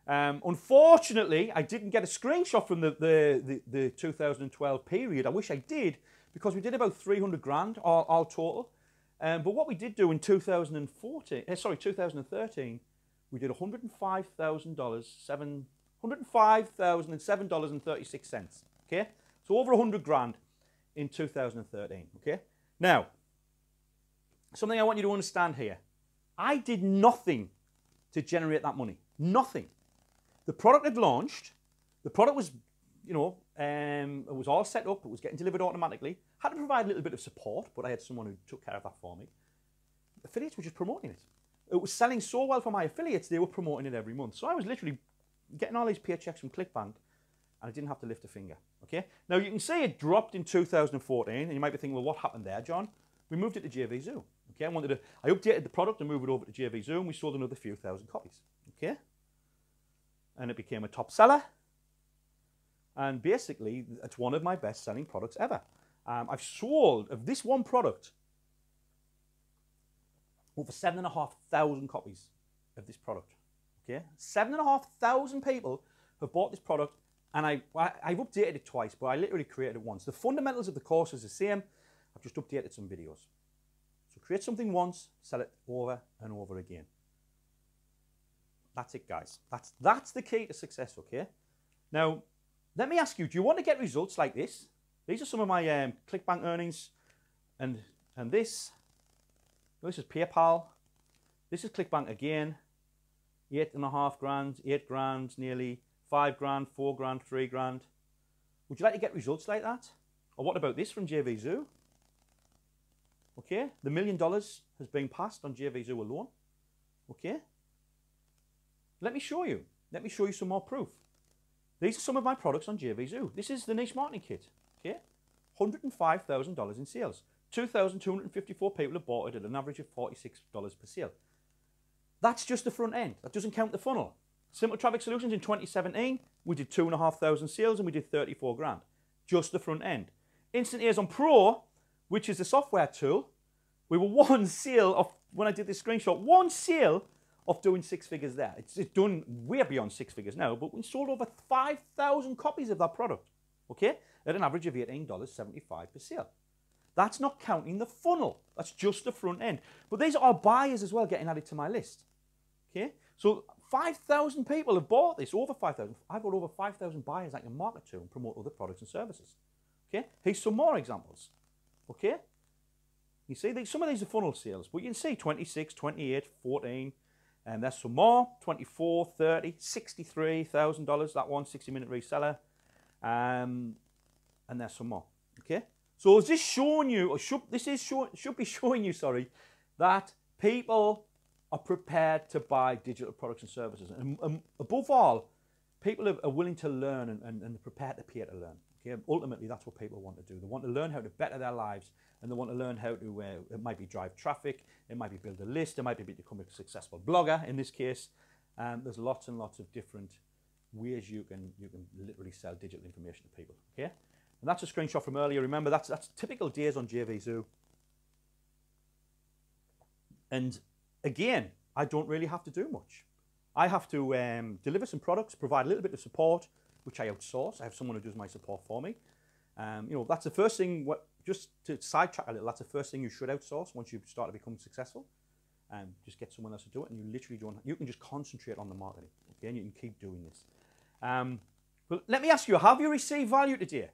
S1: unfortunately, I didn't get a screenshot from the 2012 period. I wish I did, because we did about 300 grand all total. But what we did do in 2013, we did $105,007, $105,007.36. Okay, so over 100 grand. In 2013, okay? Now, something I want you to understand here. I did nothing to generate that money. Nothing. The product had launched. The product was, you know, it was all set up. It was getting delivered automatically. Had to provide a little bit of support, but I had someone who took care of that for me. Affiliates were just promoting it. It was selling so well for my affiliates, they were promoting it every month. So I was literally getting all these paychecks from ClickBank, and I didn't have to lift a finger, okay? Now, you can see it dropped in 2014, and you might be thinking, well, what happened there, John? We moved it to JV Zoo, okay? I updated the product and moved it over to JV Zoo, and we sold another few thousand copies, okay? And it became a top seller, and basically, it's one of my best-selling products ever. I've sold, of this one product, over 7,500 copies of this product, okay? 7,500 people have bought this product. And I've updated it twice, but I literally created it once. The fundamentals of the course is the same. I've just updated some videos. So create something once, sell it over and over again. That's it, guys. That's the key to success, okay? Now, let me ask you, do you want to get results like this? These are some of my ClickBank earnings. And this is PayPal. This is ClickBank again. 8.5 grand, 8 grand nearly. 5 grand, 4 grand, 3 grand. Would you like to get results like that? Or what about this from JV Zoo? Okay, the $1 million has been passed on JV Zoo alone. Okay, let me show you. Let me show you some more proof. These are some of my products on JV Zoo. This is the niche marketing kit. Okay, $105,000 in sales. 2,254 people have bought it at an average of $46 per sale. That's just the front end. That doesn't count the funnel. Simple Traffic Solutions in 2017, we did 2,500 sales and we did 34 grand. Just the front end. Instant Ears on Pro, which is the software tool, we were one sale of, when I did this screenshot, one sale of doing 6 figures there. It's done way beyond 6 figures now, but we sold over 5,000 copies of that product, okay, at an average of $18.75 per sale. That's not counting the funnel. That's just the front end. But these are buyers as well getting added to my list, okay? So 5,000 people have bought this, over 5,000. I've got over 5,000 buyers I can market to and promote other products and services, okay? Here's some more examples, okay? You see, some of these are funnel sales, but you can see 26, 28, 14, and there's some more, 24, 30, $63,000, that one, 60-minute reseller, and there's some more, okay? So is this showing you, or should be showing you, sorry, that people are prepared to buy digital products and services, and above all, people are willing to learn and prepared to pay to learn. Okay? Ultimately, that's what people want to do. They want to learn how to better their lives, and they want to learn how to, it might be drive traffic, it might be build a list, it might be become a successful blogger in this case. There's lots and lots of different ways you can literally sell digital information to people. Okay? And that's a screenshot from earlier. Remember, that's typical days on JVZoo. And again, I don't really have to do much. I have to deliver some products, provide a little bit of support, which I outsource. I have someone who does my support for me. You know, that's the first thing, just to sidetrack a little, that's the first thing you should outsource once you start to become successful. Just get someone else to do it, and you literally don't, you can just concentrate on the marketing, okay, and you can keep doing this. But let me ask you, have you received value today?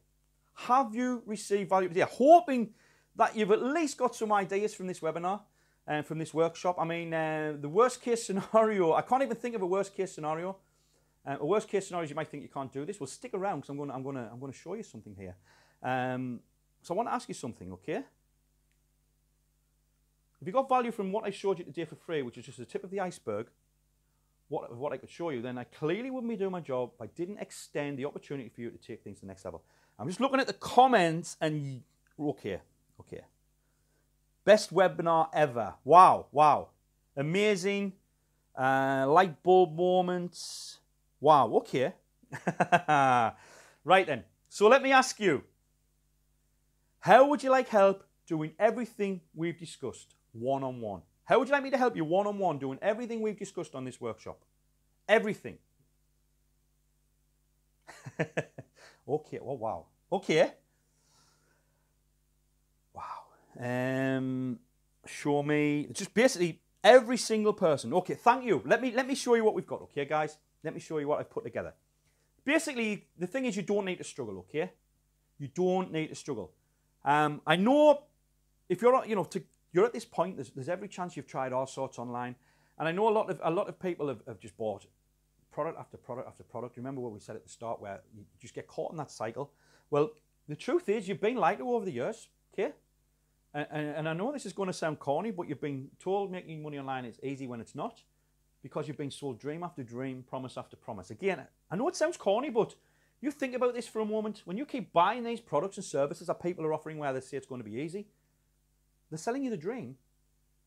S1: Have you received value today? Hoping that you've at least got some ideas from this webinar and from this workshop. I mean, the worst case scenario, I can't even think of a worst case scenario. A worst case scenario is you might think you can't do this. Well, stick around because I'm going to show you something here. So I want to ask you something, okay? If you got value from what I showed you today for free, which is just the tip of the iceberg, what I could show you, then I clearly wouldn't be doing my job if I didn't extend the opportunity for you to take things to the next level. I'm just looking at the comments and okay. Best webinar ever. Wow. Amazing. Light bulb moments. Wow, okay. Right then. So let me ask you, how would you like help doing everything we've discussed one-on-one? How would you like me to help you one-on-one doing everything we've discussed on this workshop? Everything. Okay, well, wow. Okay. Wow. Show me, just basically every single person. Okay, thank you. Let me show you what we've got, okay, guys? Let me show you what I've put together. Basically, the thing is you don't need to struggle, okay? You don't need to struggle. I know if you're, you're at this point, there's every chance you've tried all sorts online. And I know a lot of people have just bought product after product after product. Remember what we said at the start where you just get caught in that cycle? Well, the truth is you've been lied to over the years, okay? And I know this is going to sound corny, but you've been told making money online is easy when it's not, because you've been sold dream after dream, promise after promise. Again, I know it sounds corny, but you think about this for a moment. When you keep buying these products and services that people are offering where they say it's going to be easy, they're selling you the dream,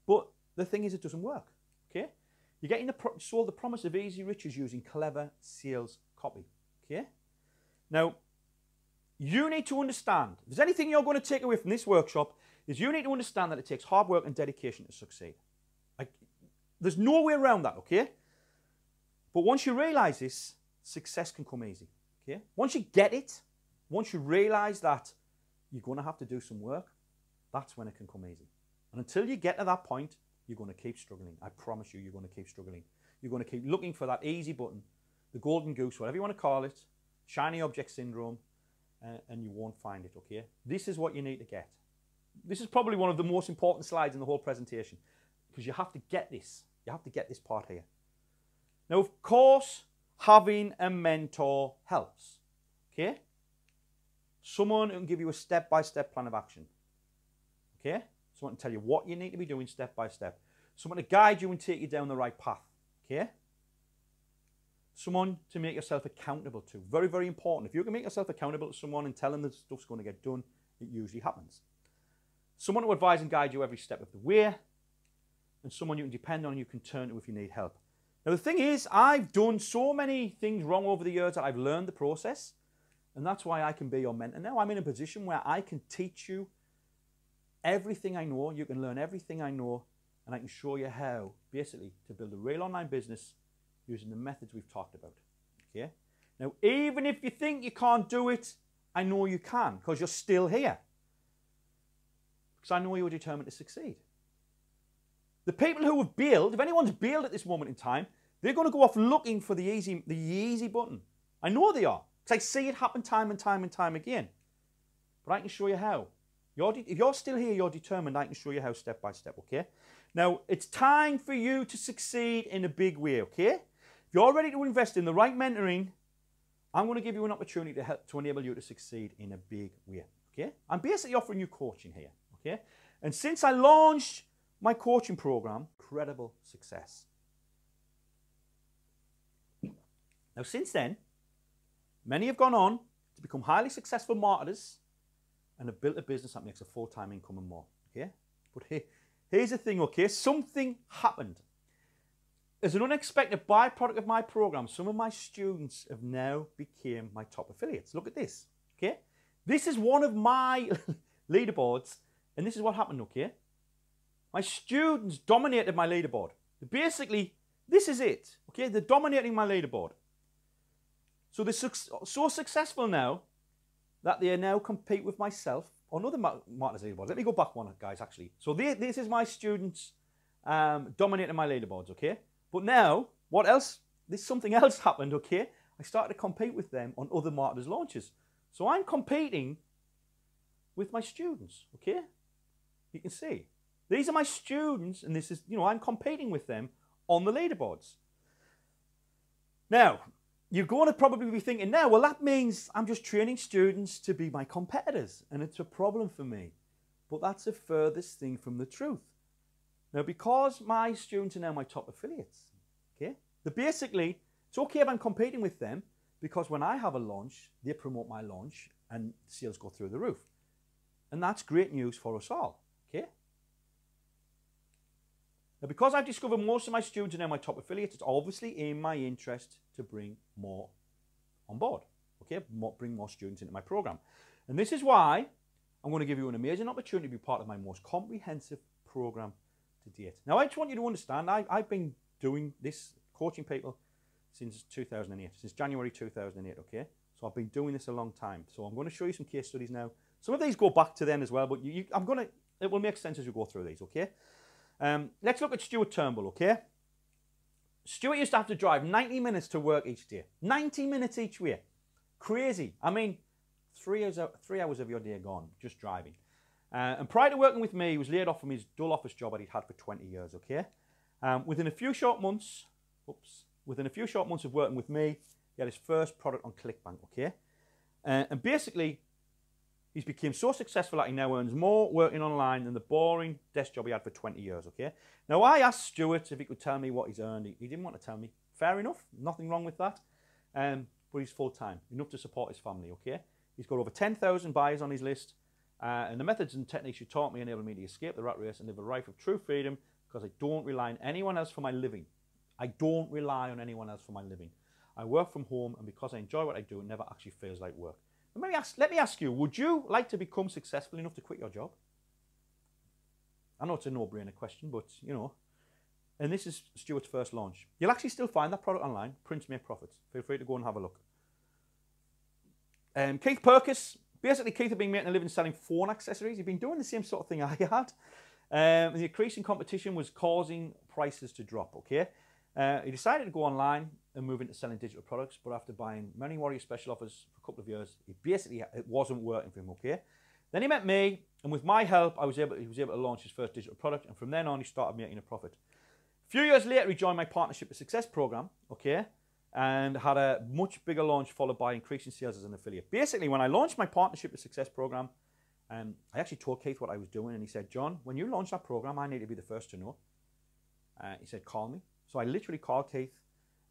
S1: but the thing is it doesn't work, okay? You're getting sold the promise of easy riches using clever sales copy, okay? Now, you need to understand, if there's anything you're going to take away from this workshop, is you need to understand that it takes hard work and dedication to succeed. There's no way around that, okay? But once you realize this, success can come easy, okay? Once you get it, once you realize that you're going to have to do some work, that's when it can come easy. And until you get to that point, you're going to keep struggling. I promise you, you're going to keep struggling. You're going to keep looking for that easy button, the golden goose, whatever you want to call it, shiny object syndrome, and you won't find it, okay? This is what you need to get. This is probably one of the most important slides in the whole presentation, because you have to get this. You have to get this part here. Now, of course, having a mentor helps, okay? Someone who can give you a step-by-step plan of action, okay? Someone to tell you what you need to be doing step by step. Someone to guide you and take you down the right path, okay? Someone to make yourself accountable to. Very, very important. If you can make yourself accountable to someone and tell them that stuff's going to get done, it usually happens. Someone to advise and guide you every step of the way, and someone you can depend on and you can turn to if you need help. Now, the thing is, I've done so many things wrong over the years that I've learned the process, and that's why I can be your mentor now. I'm in a position where I can teach you everything I know. You can learn everything I know, and I can show you how, basically, to build a real online business using the methods we've talked about, okay? Now, even if you think you can't do it, I know you can, because you're still here. Because I know you're determined to succeed. The people who have bailed, if anyone's bailed at this moment in time, they're going to go off looking for the easy button. I know they are, because I see it happen time and time and time again. But I can show you how. If you're still here, you're determined, I can show you how step by step, okay? Now, it's time for you to succeed in a big way, okay? If you're ready to invest in the right mentoring, I'm going to give you an opportunity to help to enable you to succeed in a big way, okay? I'm basically offering you coaching here, okay? And since I launched my coaching program, incredible success. Now, since then, many have gone on to become highly successful marketers and have built a business that makes a full-time income and more, okay? But here's the thing, okay? Something happened. As an unexpected byproduct of my program, some of my students have now become my top affiliates. Look at this, okay? This is one of my leaderboards, and this is what happened, okay? My students dominated my leaderboard. Basically, this is it, okay? They're dominating my leaderboard. So they're so successful now that they now compete with myself on other marketers' leaderboards. Let me go back one, guys, actually. So this is my students dominating my leaderboards, okay? But now, what else? Something else happened, okay? I started to compete with them on other marketers' launches. So I'm competing with my students, okay? You can see. These are my students, and this is, I'm competing with them on the leaderboards. Now, you're going to probably be thinking now, well, that means I'm just training students to be my competitors, and it's a problem for me. But that's the furthest thing from the truth. Now, because my students are now my top affiliates, okay, basically, it's okay if I'm competing with them, because when I have a launch, they promote my launch, and sales go through the roof. And that's great news for us all, okay? Now, because I've discovered most of my students are now my top affiliates, it's obviously in my interest to bring more on board, okay? Bring more students into my program. And this is why I'm going to give you an amazing opportunity to be part of my most comprehensive program to date. Now, I just want you to understand, I've been doing this, coaching people, since 2008, since January 2008, okay? So I've been doing this a long time. So I'm going to show you some case studies now. Some of these go back to then as well, but it will make sense as we go through these, okay? Let's look at Stuart Turnbull, okay? Stuart used to have to drive 90 minutes to work each day. 90 minutes each way. Crazy. I mean, 3 hours of your day gone just driving. And prior to working with me, he was laid off from his dull office job that he'd had for 20 years, okay? Within a few short months of working with me, he had his first product on ClickBank, okay? And basically, he's become so successful that he now earns more working online than the boring desk job he had for 20 years, okay? Now, I asked Stuart if he could tell me what he's earned. He didn't want to tell me. Fair enough. Nothing wrong with that. But he's full-time, enough to support his family, okay? He's got over 10,000 buyers on his list. And the methods and techniques you taught me enable me to escape the rat race and live a life of true freedom because I don't rely on anyone else for my living. I don't rely on anyone else for my living. I work from home, and because I enjoy what I do, it never actually feels like work. Let me ask you, would you like to become successful enough to quit your job? I know it's a no-brainer question, but, and this is Stuart's first launch. You'll actually still find that product online, Prints Make Profits. Feel free to go and have a look. Keith Perkis, basically Keith had been making a living selling phone accessories. He'd been doing the same sort of thing I had. The increasing competition was causing prices to drop, okay? He decided to go online and move into selling digital products, but after buying many Warrior special offers for a couple of years, it wasn't working for him, okay? Then he met me, and with my help, he was able to launch his first digital product, and from then on, he started making a profit. A few years later, he joined my Partnership to Success program, okay, and had a much bigger launch followed by increasing sales as an affiliate. Basically, when I launched my Partnership to Success program, I actually told Keith what I was doing, and he said, John, when you launch that program, I need to be the first to know. He said, call me. So I literally called Keith,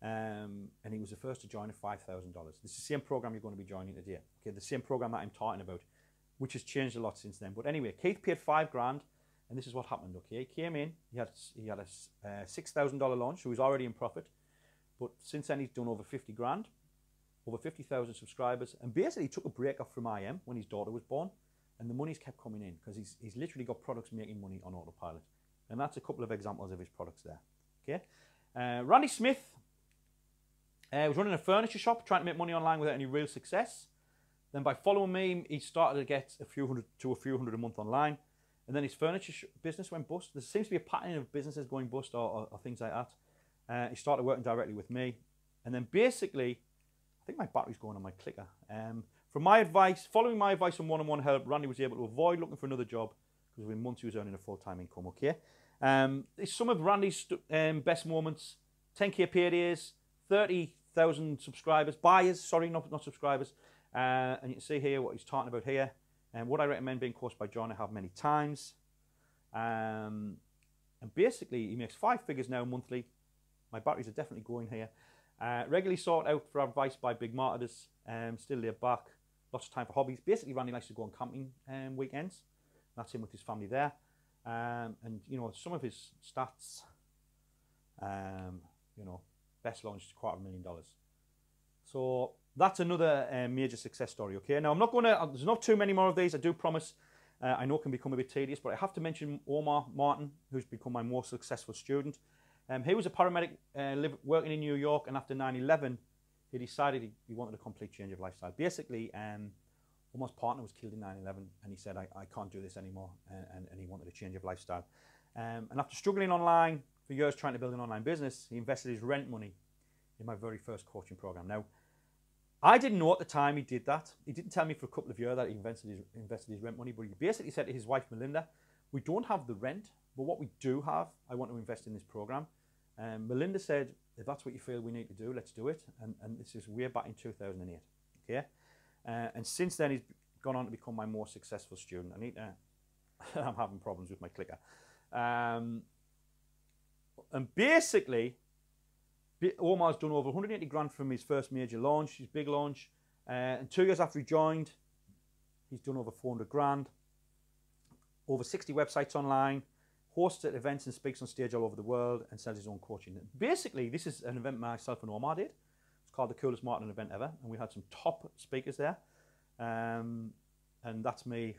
S1: and he was the first to join at $5,000. This is the same program you're going to be joining today. Okay, the same program that I'm talking about, which has changed a lot since then. But anyway, Keith paid $5,000, and this is what happened. Okay, he came in, he had a $6,000 launch, so he's already in profit. But since then, he's done over 50 grand, over 50,000 subscribers, and basically he took a break off from IM when his daughter was born, and the money's kept coming in because he's literally got products making money on autopilot. And that's a couple of examples of his products there. Okay. Randy Smith was running a furniture shop, trying to make money online without any real success. Then by following me, he started to get a few hundred a month online. And then his furniture business went bust. There seems to be a pattern of businesses going bust or things like that. He started working directly with me. And then basically, I think my battery's going on my clicker. From my advice, following my advice on one-on-one help, Randy was able to avoid looking for another job because within months he was earning a full-time income, okay? Some of Randy's best moments: 10K paydays, 30,000 subscribers, buyers, sorry, not subscribers. And you can see here what he's talking about here. And would I recommend being coached by John? I have many times. And basically, he makes 5 figures now monthly. My batteries are definitely going here. Regularly sought out for advice by big marketers. Still laid back. Lots of time for hobbies. Basically, Randy likes to go on camping weekends. That's him with his family there. And, you know, some of his stats, you know, best launched $250,000. So that's another major success story, okay? Now, I'm not going to, there's not too many more of these, I do promise. I know it can become a bit tedious, but I have to mention Omar Martin, who's become my most successful student. He was a paramedic working in New York, and after 9/11, he decided he wanted a complete change of lifestyle. Basically, Omar's partner was killed in 9/11, and he said, I can't do this anymore, and he wanted a change of lifestyle. And after struggling online for years trying to build an online business, he invested his rent money in my very first coaching program. Now, I didn't know at the time he did that. He didn't tell me for a couple of years that he invested his rent money, but he basically said to his wife, Melinda, we don't have the rent, but what we do have, I want to invest in this program. Melinda said, if that's what you feel we need to do, let's do it. And this is way back in 2008, okay? And since then, he's gone on to become my most successful student. I need to, I'm having problems with my clicker. And basically, Omar's done over 180 grand from his first major launch, his big launch. And 2 years after he joined, he's done over 400 grand. Over 60 websites online, hosts at events and speaks on stage all over the world, and sells his own coaching. Basically, this is an event myself and Omar did. It's called the coolest marketing event ever, and we had some top speakers there. And that's me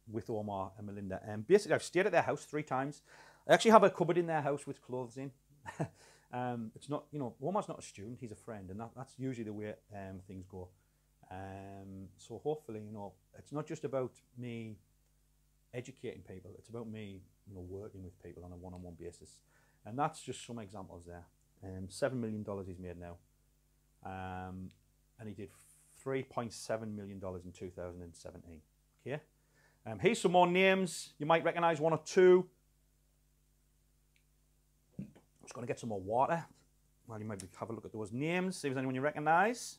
S1: with Omar and Melinda. And basically, I've stayed at their house 3 times. I actually have a cupboard in their house with clothes in. It's not, you know, Omar's not a student, he's a friend, and that's usually the way things go. So hopefully, you know, it's not just about me educating people, it's about me, you know, working with people on a one-on-one basis. And that's just some examples there. $7 million he's made now. And he did $3.7 million in 2017. Okay. Here's some more names. You might recognize 1 or 2. I'm just going to get some more water. Well, you might have a look at those names, see if there's anyone you recognize.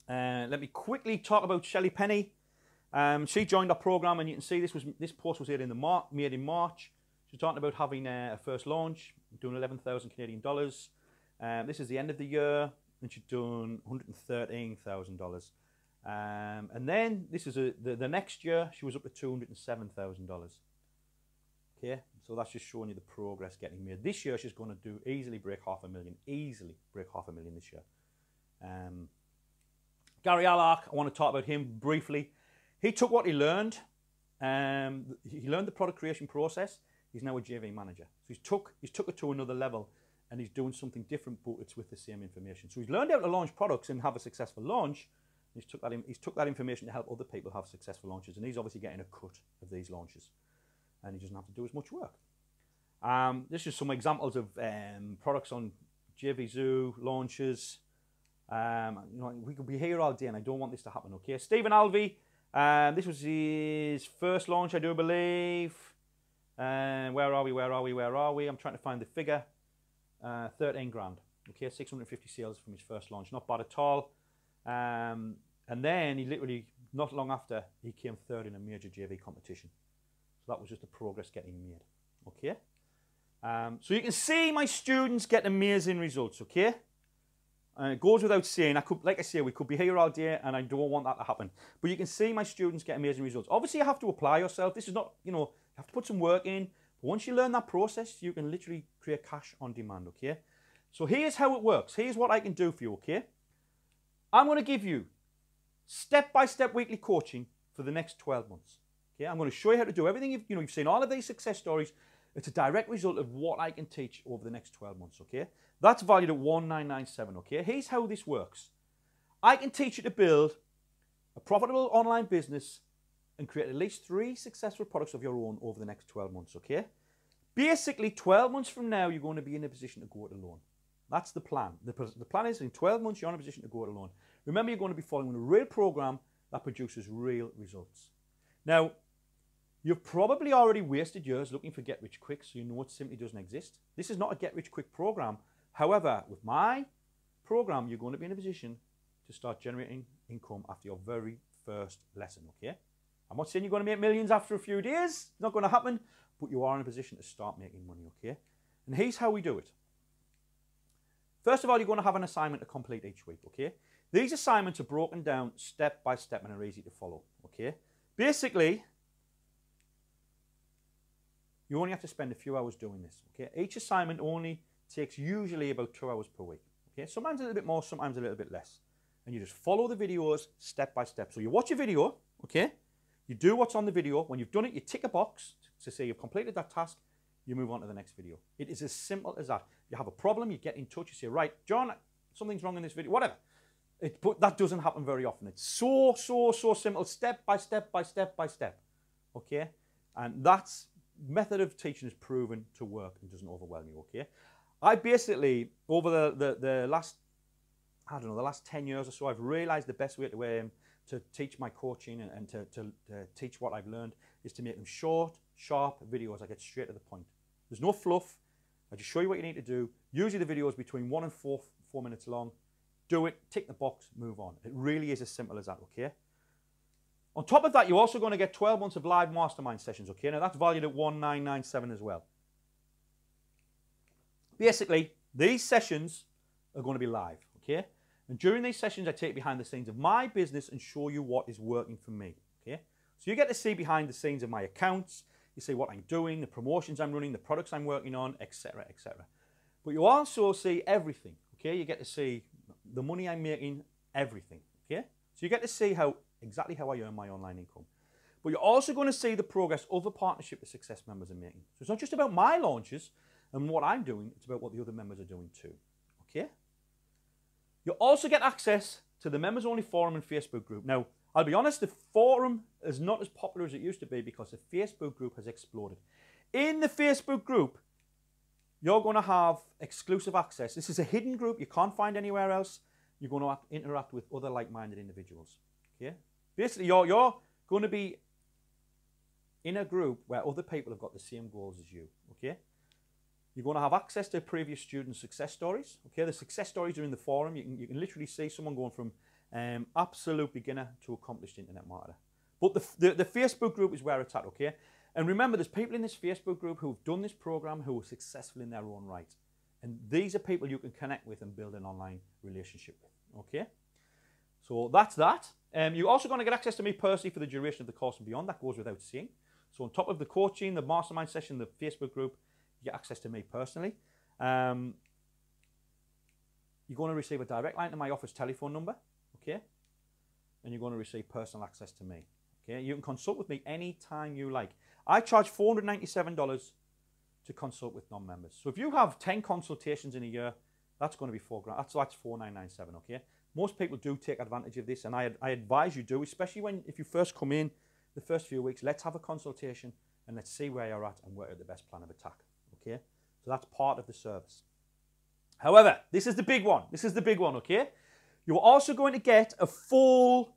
S1: Let me quickly talk about Shelley Penny. She joined our program, and you can see this post was made in March. She's talking about having a first launch, doing 11,000 Canadian dollars. This is the end of the year, and she's done $113,000. And then this is the next year, she was up to $207,000. Okay, so that's just showing you the progress getting made. This year, she's going to do easily break $500,000. Easily break $500,000 this year. Gary Allark, I want to talk about him briefly. He took what he learned. He learned the product creation process. He's now a JV manager. So he's took it to another level, and he's doing something different, but it's with the same information. So he's learned how to launch products and have a successful launch. He's took that information to help other people have successful launches, and he's obviously getting a cut of these launches, and he doesn't have to do as much work. This is some examples of products on JVZoo launches. You know, we could be here all day, and I don't want this to happen. Okay, Stephen Alvey. This was his first launch, I do believe. Where are we? I'm trying to find the figure. 13 grand. Okay, 650 sales from his first launch. Not bad at all. And then he literally, not long after, he came third in a major JV competition. So that was just the progress getting made. Okay. So you can see my students get amazing results. Okay. It goes without saying, like I say, we could be here all day, and I don't want that to happen. But you can see my students get amazing results. Obviously, you have to apply yourself. This is not, you know, you have to put some work in. But once you learn that process, you can literally create cash on demand, okay? So here's how it works. Here's what I can do for you, okay? I'm going to give you step-by-step weekly coaching for the next 12 months. Okay, I'm going to show you how to do everything. You've seen all of these success stories. It's a direct result of what I can teach over the next 12 months, okay? That's valued at $1,997, okay? Here's how this works. I can teach you to build a profitable online business and create at least 3 successful products of your own over the next 12 months, okay? Basically, 12 months from now, you're going to be in a position to go it alone. That's the plan. The plan is in 12 months, you're in a position to go it alone. Remember, you're going to be following a real program that produces real results. Now, you've probably already wasted years looking for Get Rich Quick, so you know it simply doesn't exist. This is not a Get Rich Quick program. However, with my program, you're going to be in a position to start generating income after your very first lesson, okay? I'm not saying you're going to make millions after a few days. It's not going to happen, but you are in a position to start making money, okay? And here's how we do it. First of all, you're going to have an assignment to complete each week, okay? These assignments are broken down step by step and are easy to follow, okay? Basically, you only have to spend a few hours doing this, okay? Each assignment only takes usually about 2 hours per week, okay? Sometimes a little bit more, sometimes a little bit less. And you just follow the videos step by step. So you watch a video, okay? You do what's on the video. When you've done it, you tick a box to say you've completed that task. You move on to the next video. It is as simple as that. You have a problem, you get in touch, you say, right, John, something's wrong in this video, whatever. But that doesn't happen very often. It's so simple, step by step by step by step, okay? And that's method of teaching is proven to work and doesn't overwhelm you, okay? I basically, over the last, I don't know, the last 10 years or so, I've realized the best way to teach my coaching and to teach what I've learned is to make them short, sharp videos. I get straight to the point. There's no fluff. I just show you what you need to do. Usually the video is between 1 and 4 minutes long. Do it, tick the box, move on. It really is as simple as that, okay? On top of that, you're also going to get 12 months of live mastermind sessions, okay? Now that's valued at $1,997 as well. Basically, these sessions are going to be live, okay? And during these sessions, I take behind the scenes of my business and show you what is working for me, okay? So you get to see behind the scenes of my accounts. You see what I'm doing, the promotions I'm running, the products I'm working on, etc., etc. But you also see everything, okay? You get to see the money I'm making, everything, okay? So you get to see exactly how I earn my online income. But you're also going to see the progress other Partnership to Success members are making. So it's not just about my launches and what I'm doing, it's about what the other members are doing too, okay? You'll also get access to the members-only forum and Facebook group. Now, I'll be honest, the forum is not as popular as it used to be because the Facebook group has exploded. In the Facebook group, you're going to have exclusive access. This is a hidden group you can't find anywhere else. You're going to interact with other like-minded individuals. Okay? Basically, you're going to be in a group where other people have got the same goals as you. Okay? You're going to have access to previous student success stories. Okay? The success stories are in the forum. You can literally see someone going from absolute beginner to accomplished internet marketer. But the Facebook group is where it's at, okay? And remember, there's people in this Facebook group who've done this program who are successful in their own right. And these are people you can connect with and build an online relationship with, okay? So that's that. You're also going to get access to me personally for the duration of the course and beyond. That goes without saying. So on top of the coaching, the mastermind session, the Facebook group, you get access to me personally. You're going to receive a direct line to my office telephone number, okay? And you're going to receive personal access to me, okay? You can consult with me anytime you like. I charge $497 to consult with non-members. So if you have 10 consultations in a year, that's going to be $4,000. That's $4,997, okay? Most people do take advantage of this, and I advise you do, especially if you first come in the first few weeks. Let's have a consultation and let's see where you're at and work out the best plan of attack, okay? So that's part of the service. However, this is the big one. This is the big one, okay? You're also going to get a full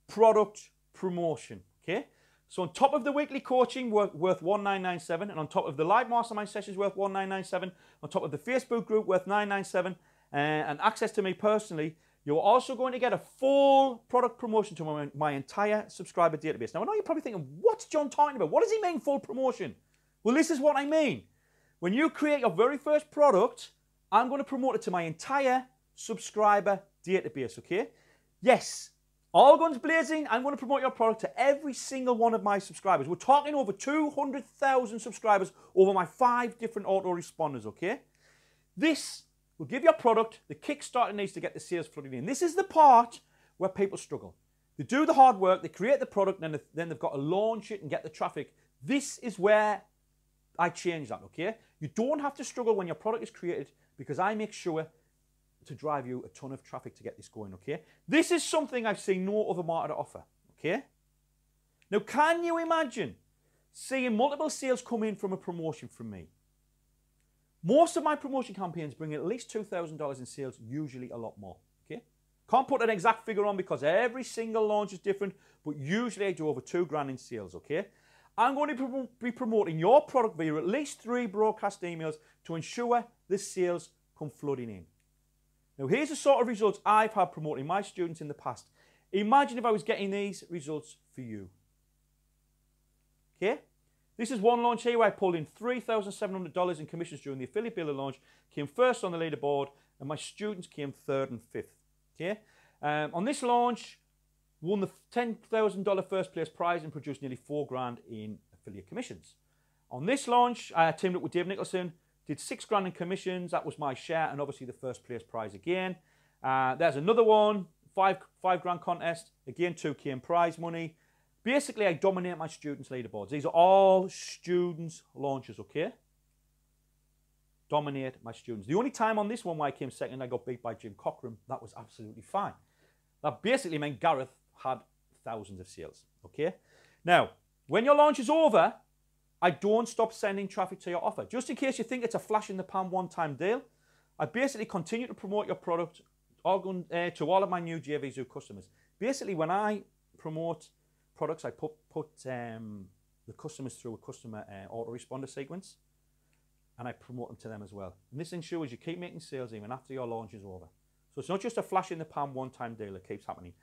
S1: product promotion, okay? So on top of the weekly coaching worth $1,997, and on top of the live mastermind sessions worth $1,997, on top of the Facebook group worth $997, and access to me personally, you're also going to get a full product promotion to my entire subscriber database. Now, I know you're probably thinking, what's John talking about? What does he mean full promotion? Well, this is what I mean. When you create your very first product, I'm going to promote it to my entire subscriber database, okay? Yes, all guns blazing, I'm going to promote your product to every single one of my subscribers. We're talking over 200,000 subscribers over my 5 different autoresponders, okay? This will give your product the kickstart it needs to get the sales flooding in. This is the part where people struggle. They do the hard work, they create the product, and then they've got to launch it and get the traffic. This is where I change that, okay? You don't have to struggle when your product is created because I make sure to drive you a ton of traffic to get this going, okay? This is something I've seen no other marketer offer, okay? Now, can you imagine seeing multiple sales come in from a promotion from me? Most of my promotion campaigns bring at least $2,000 in sales, usually a lot more, okay? Can't put an exact figure on because every single launch is different, but usually I do over $2,000 in sales, okay? I'm going to be promoting your product via at least 3 broadcast emails to ensure the sales come flooding in. Now, here's the sort of results I've had promoting my students in the past. Imagine if I was getting these results for you. Okay? This is one launch here where I pulled in $3,700 in commissions during the affiliate builder launch, came first on the leaderboard, and my students came 3rd and 5th. Okay? On this launch, won the $10,000 first place prize and produced nearly $4,000 in affiliate commissions. On this launch, I teamed up with Dave Nicholson, did $6,000 in commissions. That was my share, and obviously the first place prize again. There's another one, $5,000 contest. Again, $2,000 in prize money. Basically, I dominate my students' leaderboards. These are all students' launches, okay? Dominate my students. The only time on this one where I came second, I got beat by Jim Cochran. That was absolutely fine. That basically meant Gareth had thousands of sales, okay? Now, when your launch is over, I don't stop sending traffic to your offer. Just in case you think it's a flash in the pan one-time deal, I basically continue to promote your product to all of my new JVZoo customers. Basically, when I promote products, I put the customers through a customer autoresponder sequence, and I promote them to them as well. And this ensures you keep making sales even after your launch is over. So it's not just a flash in the pan one-time deal that keeps happening.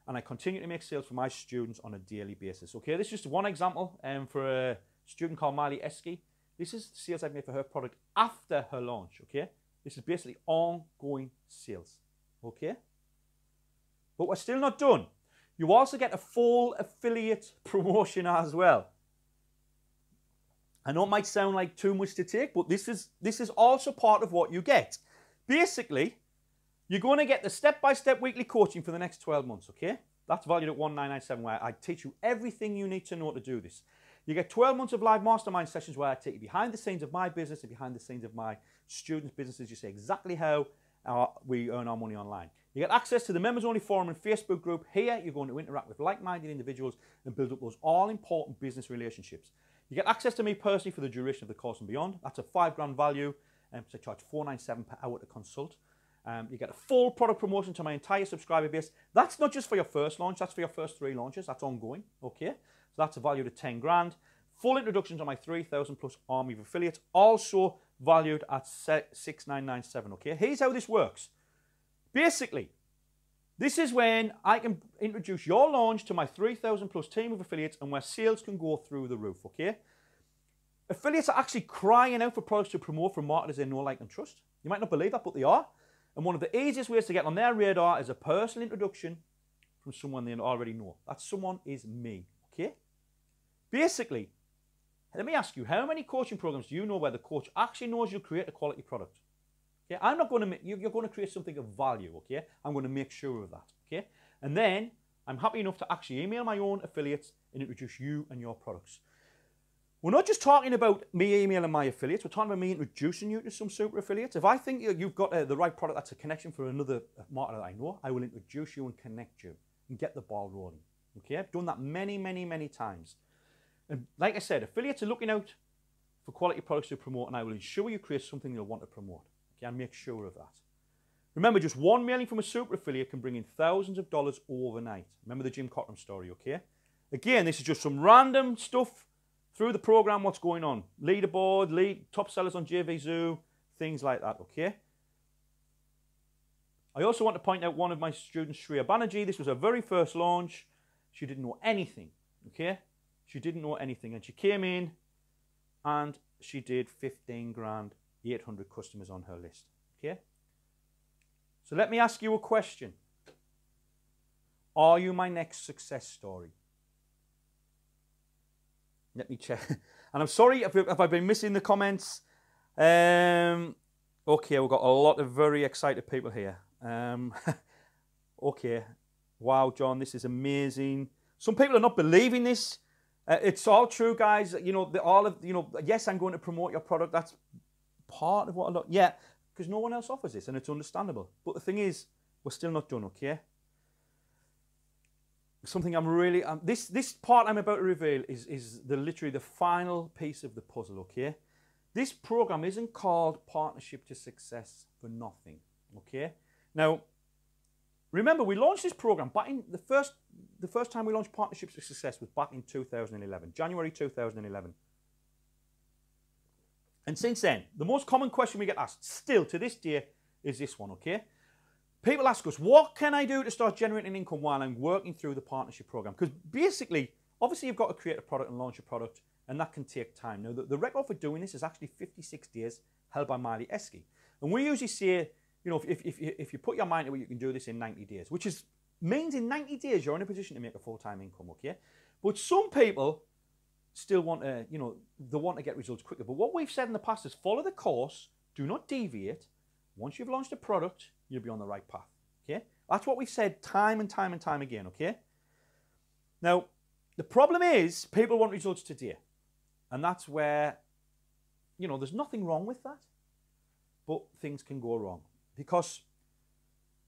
S1: And I continue to make sales for my students on a daily basis. Okay, this is just one example for a student called Miley Esky. This is sales I've made for her product after her launch, okay? This is basically ongoing sales, okay? But we're still not done. You also get a full affiliate promotion as well. I know it might sound like too much to take, but this is also part of what you get. Basically, you're going to get the step-by-step weekly coaching for the next 12 months, okay? That's valued at $1,997, where I teach you everything you need to know to do this. You get 12 months of live mastermind sessions where I take you behind the scenes of my business and behind the scenes of my students' businesses. You see exactly how we earn our money online. You get access to the members-only forum and Facebook group. Here, you're going to interact with like-minded individuals and build up those all-important business relationships. You get access to me personally for the duration of the course and beyond. That's a $5,000 value, so I charge $497 per hour to consult. You get a full product promotion to my entire subscriber base. That's not just for your first launch, that's for your first 3 launches. That's ongoing, okay? So that's a value of $10,000. Full introduction to my 3,000 plus army of affiliates, also valued at $6,997, okay? Here's how this works. Basically, this is when I can introduce your launch to my 3,000 plus team of affiliates and where sales can go through the roof, okay? Affiliates are actually crying out for products to promote from marketers they know, like, and trust. You might not believe that, but they are. And one of the easiest ways to get on their radar is a personal introduction from someone they already know. That someone is me, okay? Basically, let me ask you, how many coaching programs do you know where the coach actually knows you'll create a quality product? Okay, I'm not going to make, you're going to create something of value, okay? I'm going to make sure of that, okay? And then I'm happy enough to actually email my own affiliates and introduce you and your products. We're not just talking about me emailing my affiliates, we're talking about me introducing you to some super affiliates. If I think you've got the right product that's a connection for another marketer that I know, I will introduce you and connect you and get the ball rolling, okay? I've done that many, many, many times. And like I said, affiliates are looking out for quality products to promote, and I will ensure you create something you'll want to promote. Okay, and make sure of that. Remember, just one mailing from a super affiliate can bring in thousands of dollars overnight. Remember the Jim Cochran story, okay? Again, this is just some random stuff through the program, what's going on. Leaderboard, top sellers on JVZoo, things like that, okay? I also want to point out one of my students, Shreya Banerjee. This was her very first launch. She didn't know anything, okay? She didn't know anything, and she came in and she did 15 grand, 800 customers on her list, okay? So let me ask you a question. Are you my next success story? Let me check. And I'm sorry if I've been missing the comments. Okay, we've got a lot of very excited people here. Okay, Wow, John, this is amazing. Some people are not believing this. It's all true, guys. You know, yes, I'm going to promote your product. That's part of what I look. Yeah, because no one else offers this, and it's understandable. But the thing is, we're still not done, okay? Something I'm really this part I'm about to reveal is literally the final piece of the puzzle, okay? This program isn't called Partnership to Success for nothing, okay? Now, remember, we launched this program back in the first time we launched Partnerships to Success was back in 2011, January 2011. And since then, the most common question we get asked still to this day is this one, okay? People ask us, what can I do to start generating income while I'm working through the partnership program? Because basically, obviously you've got to create a product and launch a product, and that can take time. Now, the record for doing this is actually 56 days held by Miley Esky. And we usually say, you know, if you put your mind to it, you can do this in 90 days, which means in 90 days you're in a position to make a full-time income, okay? But some people still want to, you know, they want to get results quicker. But what we've said in the past is follow the course, do not deviate. Once you've launched a product, you'll be on the right path, okay? That's what we've said time and time and time again, okay? Now, the problem is people want results today. And that's where, you know, there's nothing wrong with that. But things can go wrong. Because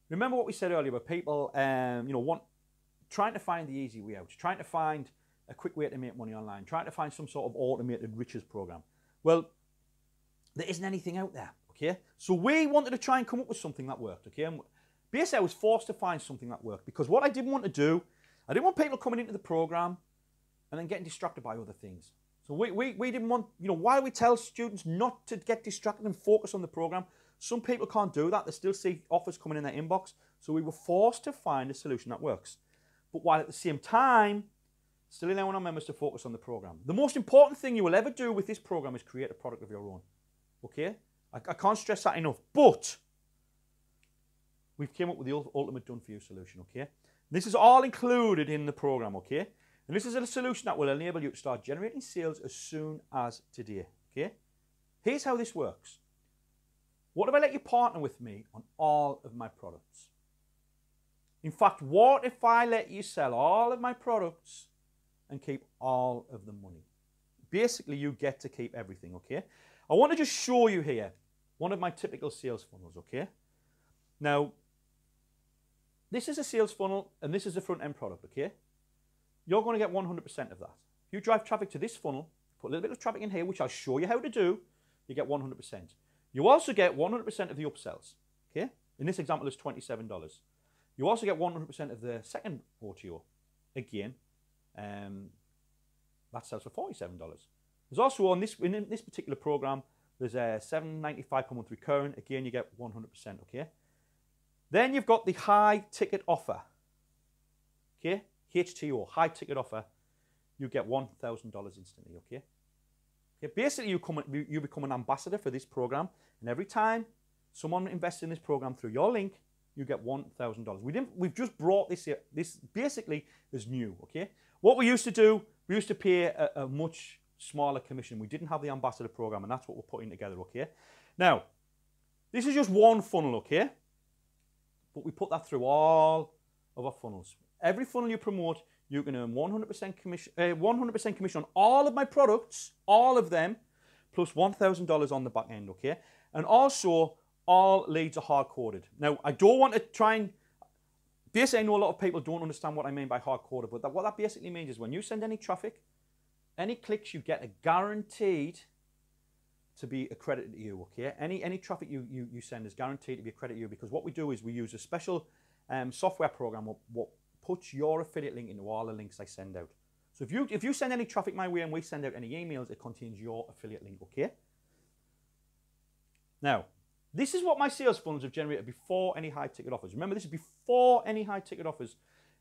S1: remember what we said earlier about people, you know, trying to find the easy way out, trying to find a quick way to make money online, trying to find some sort of automated riches program. Well, there isn't anything out there, okay? So we wanted to try and come up with something that worked, okay? And basically, I was forced to find something that worked because what I didn't want to do, I didn't want people coming into the program and then getting distracted by other things. So we didn't want, you know, while we tell students not to get distracted and focus on the program, some people can't do that. They still see offers coming in their inbox. So we were forced to find a solution that works. But while at the same time, still allowing our members to focus on the program. The most important thing you will ever do with this program is create a product of your own. Okay? I can't stress that enough. But we've came up with the ultimate done-for-you solution, okay? This is all included in the program, okay? And this is a solution that will enable you to start generating sales as soon as today, okay? Here's how this works. What if I let you partner with me on all of my products? In fact, what if I let you sell all of my products and keep all of the money? Basically, you get to keep everything, okay? I want to just show you here one of my typical sales funnels, okay? Now, this is a sales funnel and this is a front-end product, okay? You're going to get 100% of that. If you drive traffic to this funnel, put a little bit of traffic in here, which I'll show you how to do, you get 100%. You also get 100% of the upsells, okay? In this example, it's $27. You also get 100% of the second OTO. Again, that sells for $47. There's also in this particular program, there's a $7.95 per month recurring. Again, you get 100%, okay? Then you've got the high ticket offer, okay? HTO, high ticket offer. You get $1,000 instantly, okay? Okay, basically, you become an ambassador for this program, and every time someone invests in this program through your link, you get $1,000. We've just brought this here. This basically is new, okay? What we used to do, we used to pay a much smaller commission. We didn't have the ambassador program, and that's what we're putting together, okay? Now, this is just one funnel, okay? But we put that through all of our funnels. Every funnel you promote, you can earn 100% commission on all of my products, all of them, plus $1,000 on the back end, okay? And also, all leads are hard-coded. Now, I don't want to try and... Basically, I know a lot of people don't understand what I mean by hard-coded, but what that basically means is when you send any traffic, any clicks you get are guaranteed to be accredited to you, okay? Any traffic you send is guaranteed to be accredited to you because what we do is we use a special software program what puts your affiliate link into all the links I send out. So if you send any traffic my way and we send out any emails, it contains your affiliate link, okay? Now, this is what my sales funnels have generated before any high ticket offers. Remember, this is before any high ticket offers,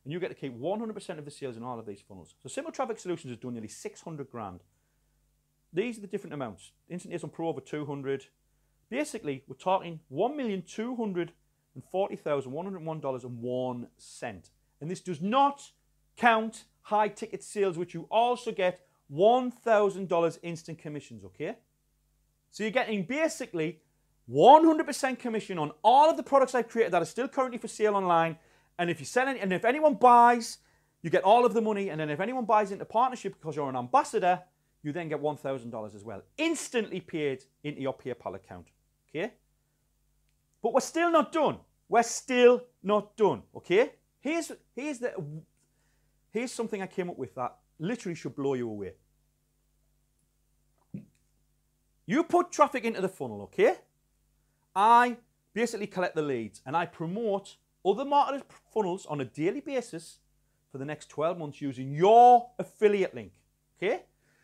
S1: and you get to keep 100% of the sales in all of these funnels. So Simple Traffic Solutions has done nearly 600 grand. These are the different amounts. Instant Deals on Pro over 200. Basically, we're talking $1,240,101.01. And this does not count high ticket sales, which you also get $1,000 instant commissions, okay? So you're getting basically 100% commission on all of the products I've created that are still currently for sale online, And if you sell any, and if anyone buys, you get all of the money. And then if anyone buys into partnership because you're an ambassador, you then get $1,000 as well, instantly paid into your PayPal account. Okay? But we're still not done. We're still not done. Okay? Here's something I came up with that literally should blow you away. You put traffic into the funnel, okay? I basically collect the leads and I promote other marketers' funnels on a daily basis for the next 12 months using your affiliate link, okay?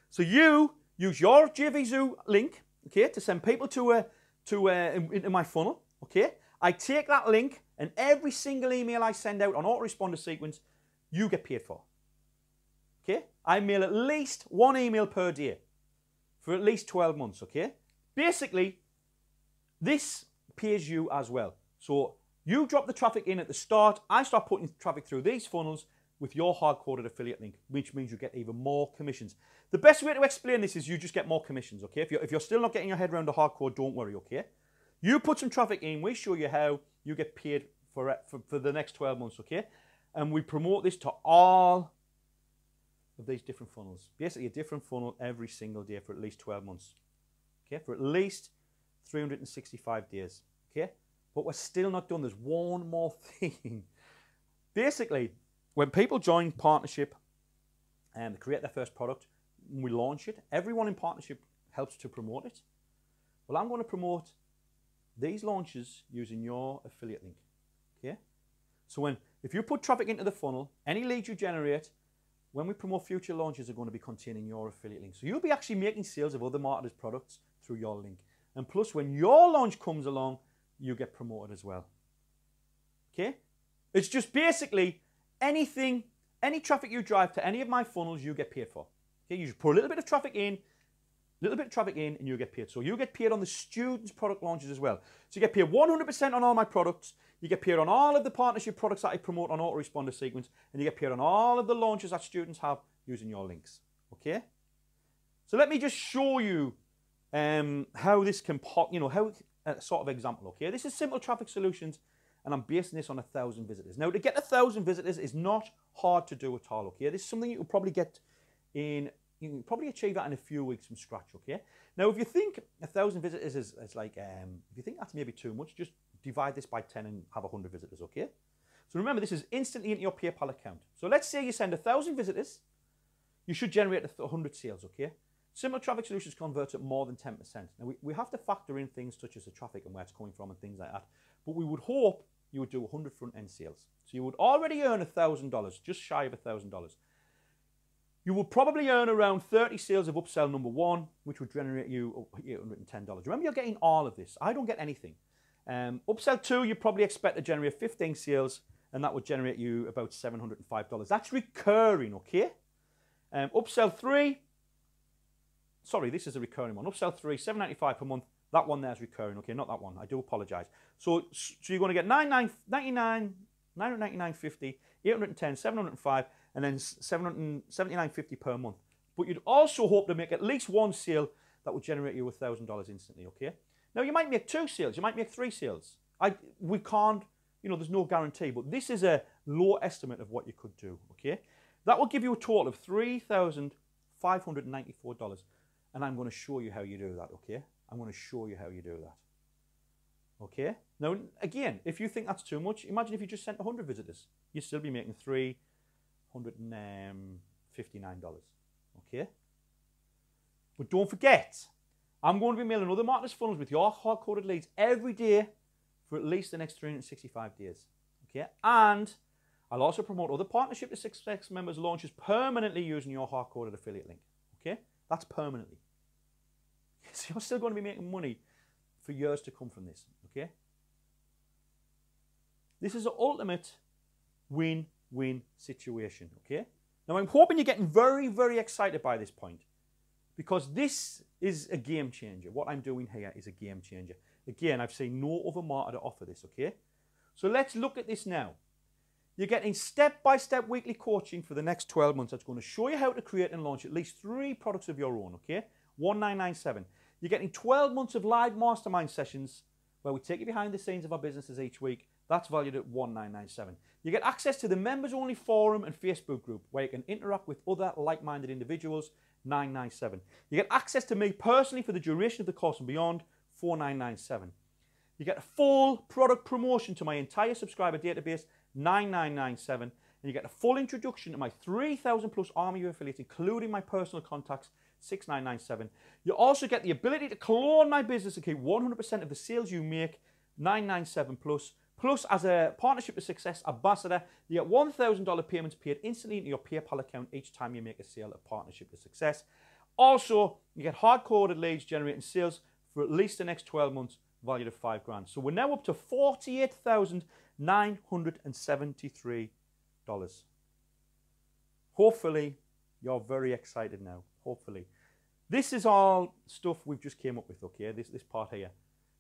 S1: So you use your JVZoo link, okay, to send people into my funnel, okay? I take that link and every single email I send out on autoresponder sequence, you get paid for, okay? I mail at least one email per day for at least 12 months, okay? Basically, this pays you as well. So you drop the traffic in at the start, I start putting traffic through these funnels with your hard-coded affiliate link, which means you get even more commissions. The best way to explain this is you just get more commissions, okay? If you're still not getting your head around the hard code, don't worry, okay? You put some traffic in, we show you how you get paid for the next 12 months, okay? And we promote this to all of these different funnels. Basically a different funnel every single day for at least 12 months, okay? For at least 365 days, okay? But we're still not done. There's one more thing. Basically, when people join partnership and they create their first product, we launch it, everyone in partnership helps to promote it. Well, I'm going to promote these launches using your affiliate link, okay? So if you put traffic into the funnel, any leads you generate, when we promote future launches are going to be containing your affiliate link. So you'll be actually making sales of other marketers' products through your link. And plus, when your launch comes along, you get promoted as well, okay? It's just basically anything, any traffic you drive to any of my funnels, you get paid for. Okay, you just put a little bit of traffic in, and you get paid. So you get paid on the students' product launches as well. So you get paid 100% on all my products. You get paid on all of the partnership products that I promote on autoresponder sequence, and you get paid on all of the launches that students have using your links. Okay. So let me just show you how this can pop. How a sort of example. Okay, this is Simple Traffic Solutions. And I'm basing this on 1,000 visitors. Now, to get 1,000 visitors is not hard to do at all, okay? This is something you will probably get you can probably achieve that in a few weeks from scratch, okay? Now, if you think 1,000 visitors is like, if you think that's maybe too much, just divide this by 10 and have 100 visitors, okay? So remember, this is instantly into your PayPal account. So let's say you send 1,000 visitors, you should generate 100 sales, okay? Simple Traffic Solutions converts at more than 10%. Now, we have to factor in things such as the traffic and where it's coming from and things like that. But we would hope you would do 100 front-end sales. So you would already earn $1,000, just shy of $1,000. You would probably earn around 30 sales of upsell number one, which would generate you $810. Remember, you're getting all of this. I don't get anything. Upsell 2, you probably expect to generate 15 sales, and that would generate you about $705. That's recurring, okay? Upsell 3, sorry, this is a recurring one. Upsell 3, $795 per month. That one there is recurring, okay? Not that one. I do apologize. So you're going to get $999.50, $810, $705, and then $779.50 per month. But you'd also hope to make at least one sale that would generate you $1,000 instantly, okay? Now, you might make 2 sales. You might make 3 sales. We can't, there's no guarantee. But this is a low estimate of what you could do, okay? That will give you a total of $3,594. And I'm going to show you how you do that, okay? I'm going to show you how you do that. Okay? Now, again, if you think that's too much, imagine if you just sent 100 visitors. You'd still be making $359. Okay? But don't forget, I'm going to be mailing other marketers' funnels with your hard-coded leads every day for at least the next 365 days. Okay? And I'll also promote other Partnership to Success members' launches permanently using your hard-coded affiliate link. Okay? That's permanently. So you're still going to be making money for years to come from this, okay? This is the ultimate win-win situation, okay? Now, I'm hoping you're getting very, very excited by this point because this is a game changer. What I'm doing here is a game changer. Again, I've seen no other marketer offer this, okay? So let's look at this now. You're getting step-by-step weekly coaching for the next 12 months. That's going to show you how to create and launch at least 3 products of your own, okay? 1997. You're getting 12 months of live mastermind sessions where we take you behind the scenes of our businesses each week That's valued at $1,997. You get access to the members-only forum and Facebook group where you can interact with other like-minded individuals, $997. You get access to me personally for the duration of the course and beyond, $4,997. You get a full product promotion to my entire subscriber database, $9,997. And you get a full introduction to my 3,000 plus army of affiliates, including my personal contacts, $6,997. You also get the ability to clone my business and keep 100% of the sales you make, $997 plus. Plus, as a Partnership to Success ambassador, you get $1,000 payments paid instantly into your PayPal account each time you make a sale at Partnership to Success. Also, you get hard-coded leads generating sales for at least the next 12 months, valued at $5,000. So we're now up to $48,973. Hopefully, you're very excited now. Hopefully. This is all stuff we've just came up with, okay? This part here.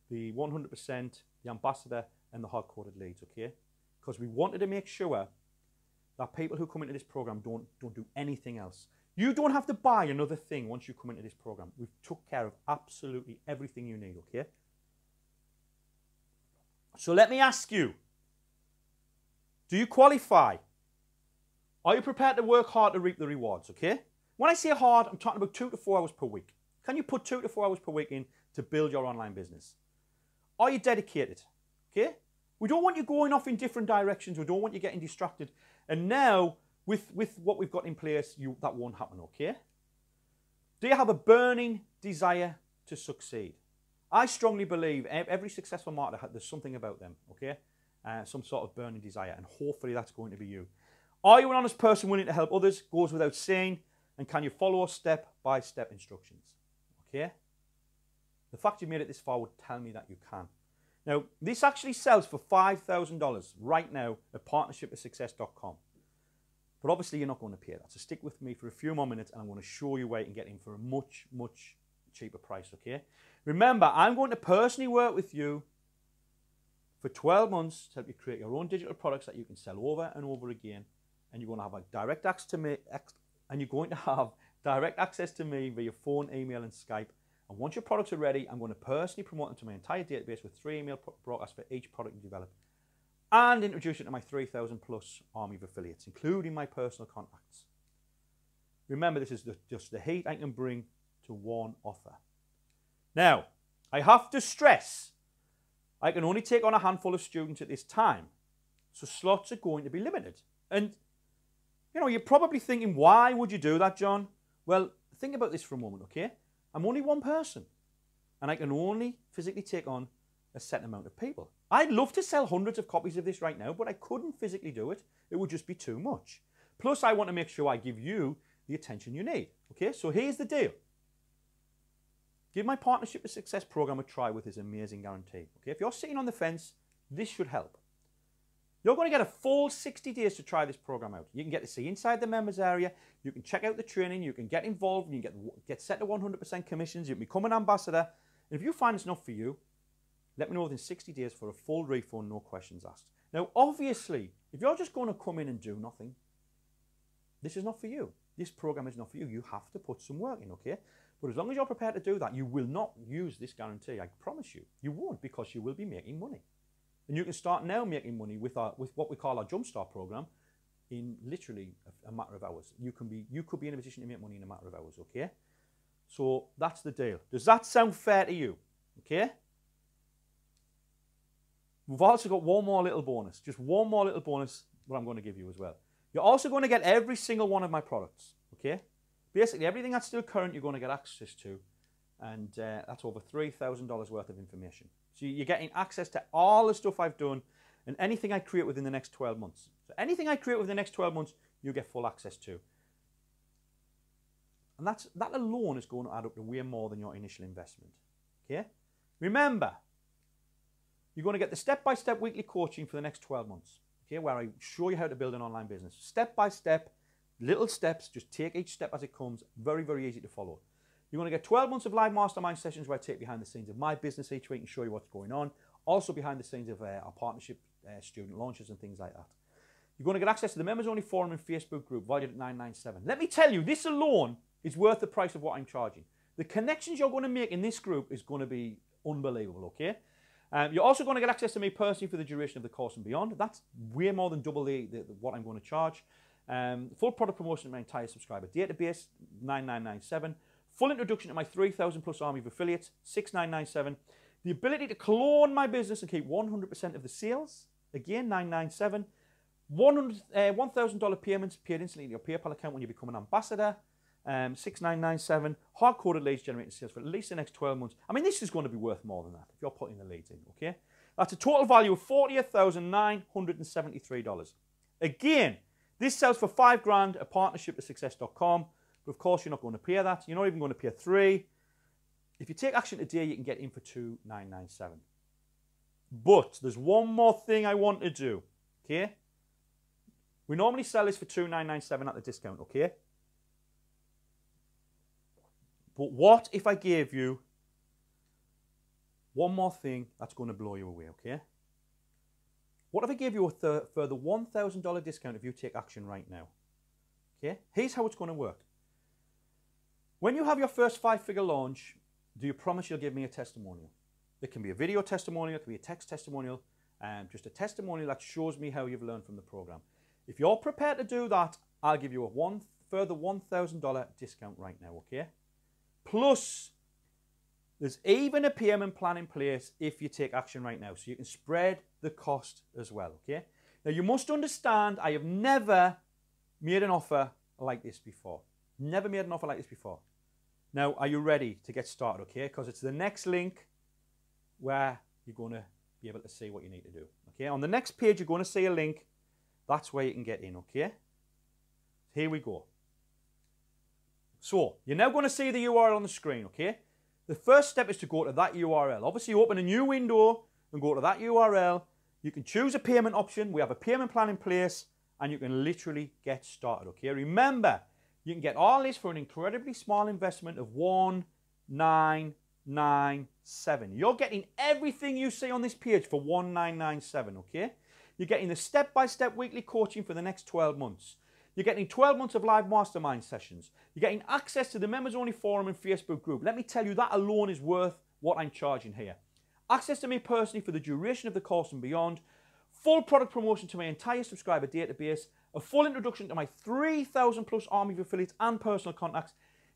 S1: The 100%, the ambassador, and the hard-coded leads, okay? Because we wanted to make sure that people who come into this program don't do anything else. You don't have to buy another thing once you come into this program. We've took care of absolutely everything you need, okay? So let me ask you, do you qualify? Are you prepared to work hard to reap the rewards, okay? When I say hard, I'm talking about 2 to 4 hours per week. Can you put 2 to 4 hours per week in to build your online business? Are you dedicated? Okay? We don't want you going off in different directions. We don't want you getting distracted. And now, with what we've got in place, that won't happen, okay? Do you have a burning desire to succeed? I strongly believe every successful marketer, there's something about them, okay? Some sort of burning desire, and hopefully that's going to be you. Are you an honest person willing to help others? Goes without saying. And can you follow step-by-step instructions? Okay? The fact you made it this far would tell me that you can. Now, this actually sells for $5,000 right now at partnershiptosuccess.com. But obviously, you're not going to pay that. So stick with me for a few more minutes, and I'm going to show you where you can get in for a much, much cheaper price, okay? Remember, I'm going to personally work with you for 12 months to help you create your own digital products that you can sell over and over again. And you're going to have direct access to me, direct access to me via phone, email, and Skype. And once your products are ready, I'm going to personally promote them to my entire database with 3 email broadcasts for each product you develop, and introduce it to my 3,000 plus army of affiliates, including my personal contacts. Remember, this is just the heat I can bring to one offer. Now, I have to stress, I can only take on a handful of students at this time, so slots are going to be limited. And you know, you're probably thinking, why would you do that, John? Well, think about this for a moment, okay? I'm only one person, and I can only physically take on a set amount of people. I'd love to sell hundreds of copies of this right now, but I couldn't physically do it. It would just be too much. Plus, I want to make sure I give you the attention you need, okay? So here's the deal. Give my Partnership to Success program a try with this amazing guarantee, okay? If you're sitting on the fence, this should help. You're going to get a full 60 days to try this program out. You can get to see inside the members area. You can check out the training. You can get involved. You can get set to 100% commissions. You can become an ambassador. And if you find it's not for you, let me know within 60 days for a full refund, no questions asked. Now, obviously, if you're just going to come in and do nothing, this is not for you. This program is not for you. You have to put some work in, okay? But as long as you're prepared to do that, you will not use this guarantee. I promise you. You won't, because you will be making money. And you can start now making money with what we call our Jumpstart program in literally a matter of hours. You could be in a position to make money in a matter of hours, okay? So that's the deal. Does that sound fair to you? Okay? We've also got one more little bonus. Just one more little bonus that I'm going to give you as well. You're also going to get every single one of my products, okay? Basically, everything that's still current, you're going to get access to. And that's over $3,000 worth of information. So you're getting access to all the stuff I've done and anything I create within the next 12 months. So anything I create within the next 12 months, you get full access to. And that alone is going to add up to way more than your initial investment. Okay? Remember, you're going to get the step-by-step weekly coaching for the next 12 months. Okay? Where I show you how to build an online business. Step-by-step, little steps. Just take each step as it comes. Very, very easy to follow. You're going to get 12 months of live mastermind sessions where I take behind the scenes of my business each week and show you what's going on. Also behind the scenes of our partnership student launches and things like that. You're going to get access to the members only forum and Facebook group valued at $997. Let me tell you, this alone is worth the price of what I'm charging. The connections you're going to make in this group is going to be unbelievable, okay? You're also going to get access to me personally for the duration of the course and beyond. That's way more than double what I'm going to charge. Full product promotion of my entire subscriber database, $9,997. Full introduction to my 3,000 plus army of affiliates, $6,997. The ability to clone my business and keep 100% of the sales, again, $997. $1,000 payments paid instantly in your PayPal account when you become an ambassador, $6,997. Hard-coded leads generating sales for at least the next 12 months. I mean, this is going to be worth more than that if you're putting the leads in, okay? That's a total value of $48,973. Again, this sells for $5,000 at partnershiptosuccess.com. But of course, you're not going to pay that. You're not even going to pay $3,000. If you take action today, you can get in for $2,997. But there's one more thing I want to do, okay? We normally sell this for $2,997 at the discount, okay? But what if I gave you one more thing that's going to blow you away, okay? What if I gave you a further $1,000 discount if you take action right now? Okay? Here's how it's going to work. When you have your first 5-figure launch, do you promise you'll give me a testimonial? It can be a video testimonial, it can be a text testimonial, just a testimonial that shows me how you've learned from the program. If you're prepared to do that, I'll give you a further $1,000 discount right now, okay? Plus, there's even a payment plan in place if you take action right now, so you can spread the cost as well, okay? Now, you must understand, I have never made an offer like this before. Never made an offer like this before. Now, are you ready to get started, okay? Because it's the next link where you're going to be able to see what you need to do, okay? On the next page, you're going to see a link. That's where you can get in, okay? Here we go. So, you're now going to see the URL on the screen, okay? The first step is to go to that URL. Obviously, you open a new window and go to that URL. You can choose a payment option. We have a payment plan in place, and you can literally get started, okay? Remember, you can get all this for an incredibly small investment of $1,997. You're getting everything you see on this page for $1,997, okay? You're getting the step-by-step weekly coaching for the next 12 months. You're getting 12 months of live mastermind sessions. You're getting access to the members-only forum and Facebook group. Let me tell you, that alone is worth what I'm charging here. Access to me personally for the duration of the course and beyond. Full product promotion to my entire subscriber database. A full introduction to my 3,000 plus army of affiliates and personal contacts.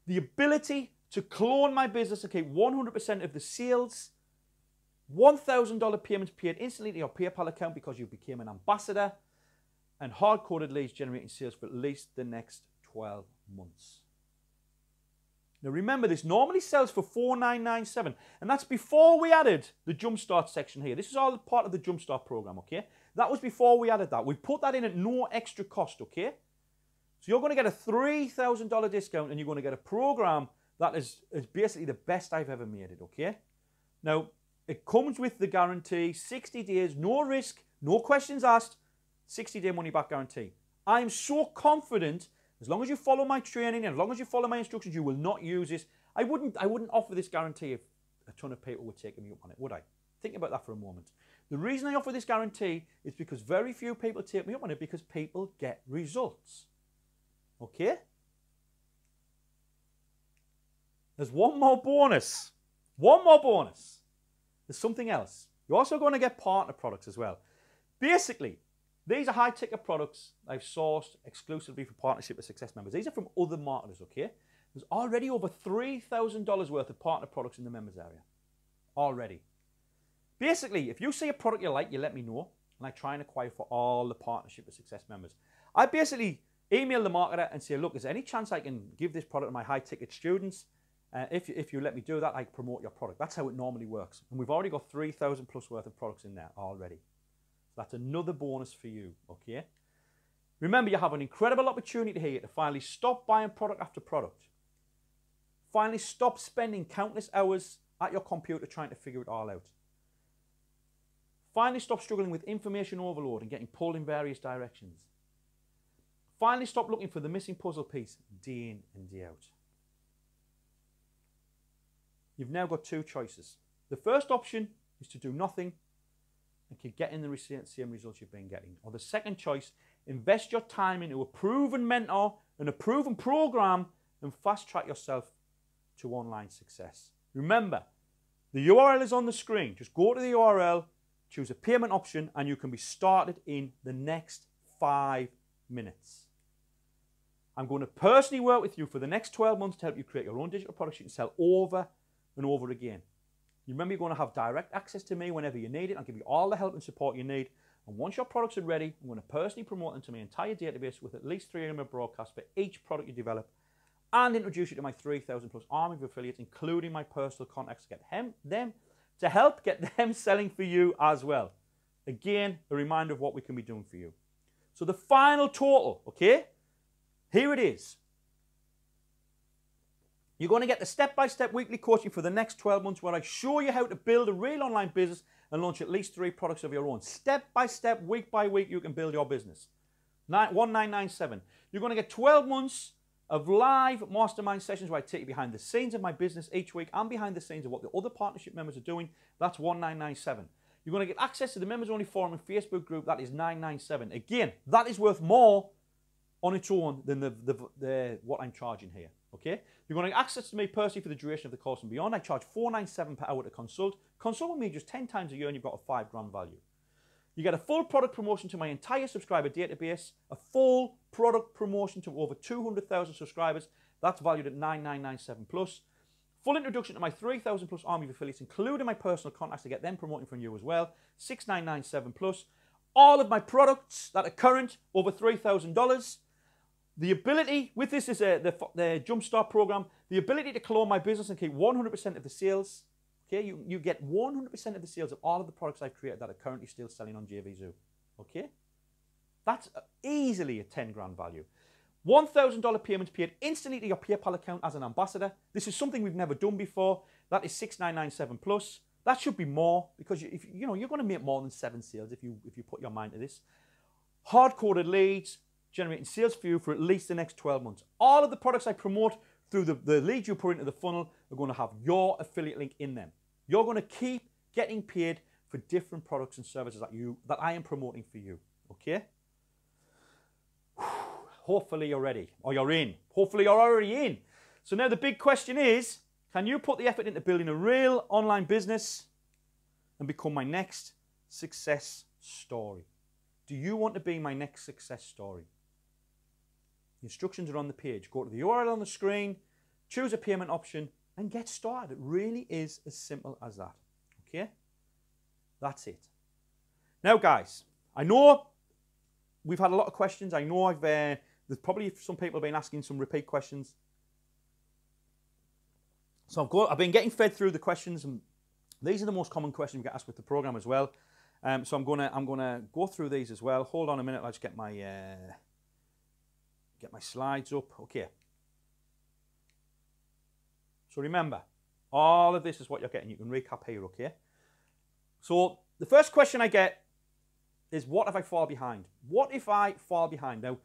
S1: The ability to clone my business and keep 100% of the sales. $1,000 payments paid instantly to your PayPal account because you became an ambassador, and hard-coded leads generating sales for at least the next 12 months. Now remember, this normally sells for $4,997, and that's before we added the Jumpstart section here. This is all part of the Jumpstart program, okay? That was before we added that. We put that in at no extra cost, okay? So you're going to get a $3,000 discount, and you're going to get a program that is basically the best I've ever made it, okay? Now, it comes with the guarantee, 60 days, no risk, no questions asked, 60-day money-back guarantee. I'm so confident, as long as you follow my training and as long as you follow my instructions, you will not use this. I wouldn't offer this guarantee if a ton of people were taking me up on it, would I? Think about that for a moment. The reason I offer this guarantee is because very few people take me up on it because people get results. Okay? There's one more bonus. One more bonus. There's something else. You're also going to get partner products as well. Basically, these are high-ticket products I've sourced exclusively for Partnership with Success members. These are from other marketers, okay? There's already over $3,000 worth of partner products in the members area. Already. Basically, if you see a product you like, you let me know, and I try and acquire for all the Partnership with Success members. I basically email the marketer and say, look, is there any chance I can give this product to my high-ticket students? If you let me do that, I promote your product. That's how it normally works. And we've already got 3,000 plus worth of products in there already. So that's another bonus for you, okay? Remember, you have an incredible opportunity here to finally stop buying product after product. Finally stop spending countless hours at your computer trying to figure it all out. Finally stop struggling with information overload and getting pulled in various directions. Finally stop looking for the missing puzzle piece day in and day out. You've now got two choices. The first option is to do nothing and keep getting the same results you've been getting. Or the second choice, invest your time into a proven mentor and a proven program and fast track yourself to online success. Remember, The URL is on the screen. Just go to the URL, choose a payment option, and you can be started in the next 5 minutes. I'm going to personally work with you for the next 12 months to help you create your own digital products you can sell over and over again. You remember, you're going to have direct access to me whenever you need it. I'll give you all the help and support you need. And once your products are ready, I'm going to personally promote them to my entire database with at least 3 email broadcasts for each product you develop, and introduce you to my 3,000 plus army of affiliates, including my personal contacts, to get them to help get them selling for you as well. Again, a reminder of what we can be doing for you. So the final total, okay, here it is. You're going to get the step-by-step weekly coaching for the next 12 months, where I show you how to build a real online business and launch at least 3 products of your own. Step-by-step, week by week, you can build your business. 1997. You're going to get 12 months of live mastermind sessions where I take you behind the scenes of my business each week and behind the scenes of what the other partnership members are doing. That's 1997. You're going to get access to the members only forum and Facebook group. That is 997. Again, that is worth more on its own than the what I'm charging here. Okay? You're going to get access to me personally for the duration of the course and beyond. I charge $497 per hour to consult. Consult with me just 10 times a year and you've got a $5,000 value. You get a full product promotion to my entire subscriber database, a full product promotion to over 200,000 subscribers. That's valued at $9,997 plus. Full introduction to my 3,000 plus army of affiliates, including my personal contacts to get them promoting from you as well, $6,997 plus. All of my products that are current, over $3,000. The ability, with this is the Jumpstart program, the ability to clone my business and keep 100% of the sales. Okay, you get 100% of the sales of all of the products I've created that are currently still selling on JVZoo. Okay, that's easily a $10,000 value. $1,000 payments paid instantly to your PayPal account as an ambassador. This is something we've never done before. That is $6,997 plus. That should be more, because you're going to make more than 7 sales if you put your mind to this. Hard-coded leads, generating sales for you for at least the next 12 months. All of the products I promote through the leads you put into the funnel are going to have your affiliate link in them. You're going to keep getting paid for different products and services that I am promoting for you. Okay? Hopefully you're ready, or you're in. Hopefully you're already in. So now the big question is, can you put the effort into building a real online business and become my next success story? Do you want to be my next success story? The instructions are on the page. Go to the URL on the screen, choose a payment option, and get started. It really is as simple as that. Okay? That's it. Now, guys, I know we've had a lot of questions. I know there's probably some people have been asking some repeat questions. So I've been getting fed through the questions, and these are the most common questions we get asked with the program as well. So I'm gonna go through these as well. Hold on a minute. I'll just get my slides up. Okay. So remember, all of this is what you're getting. You can recap here. Okay. So the first question I get is, what if I fall behind? What if I fall behind? Now,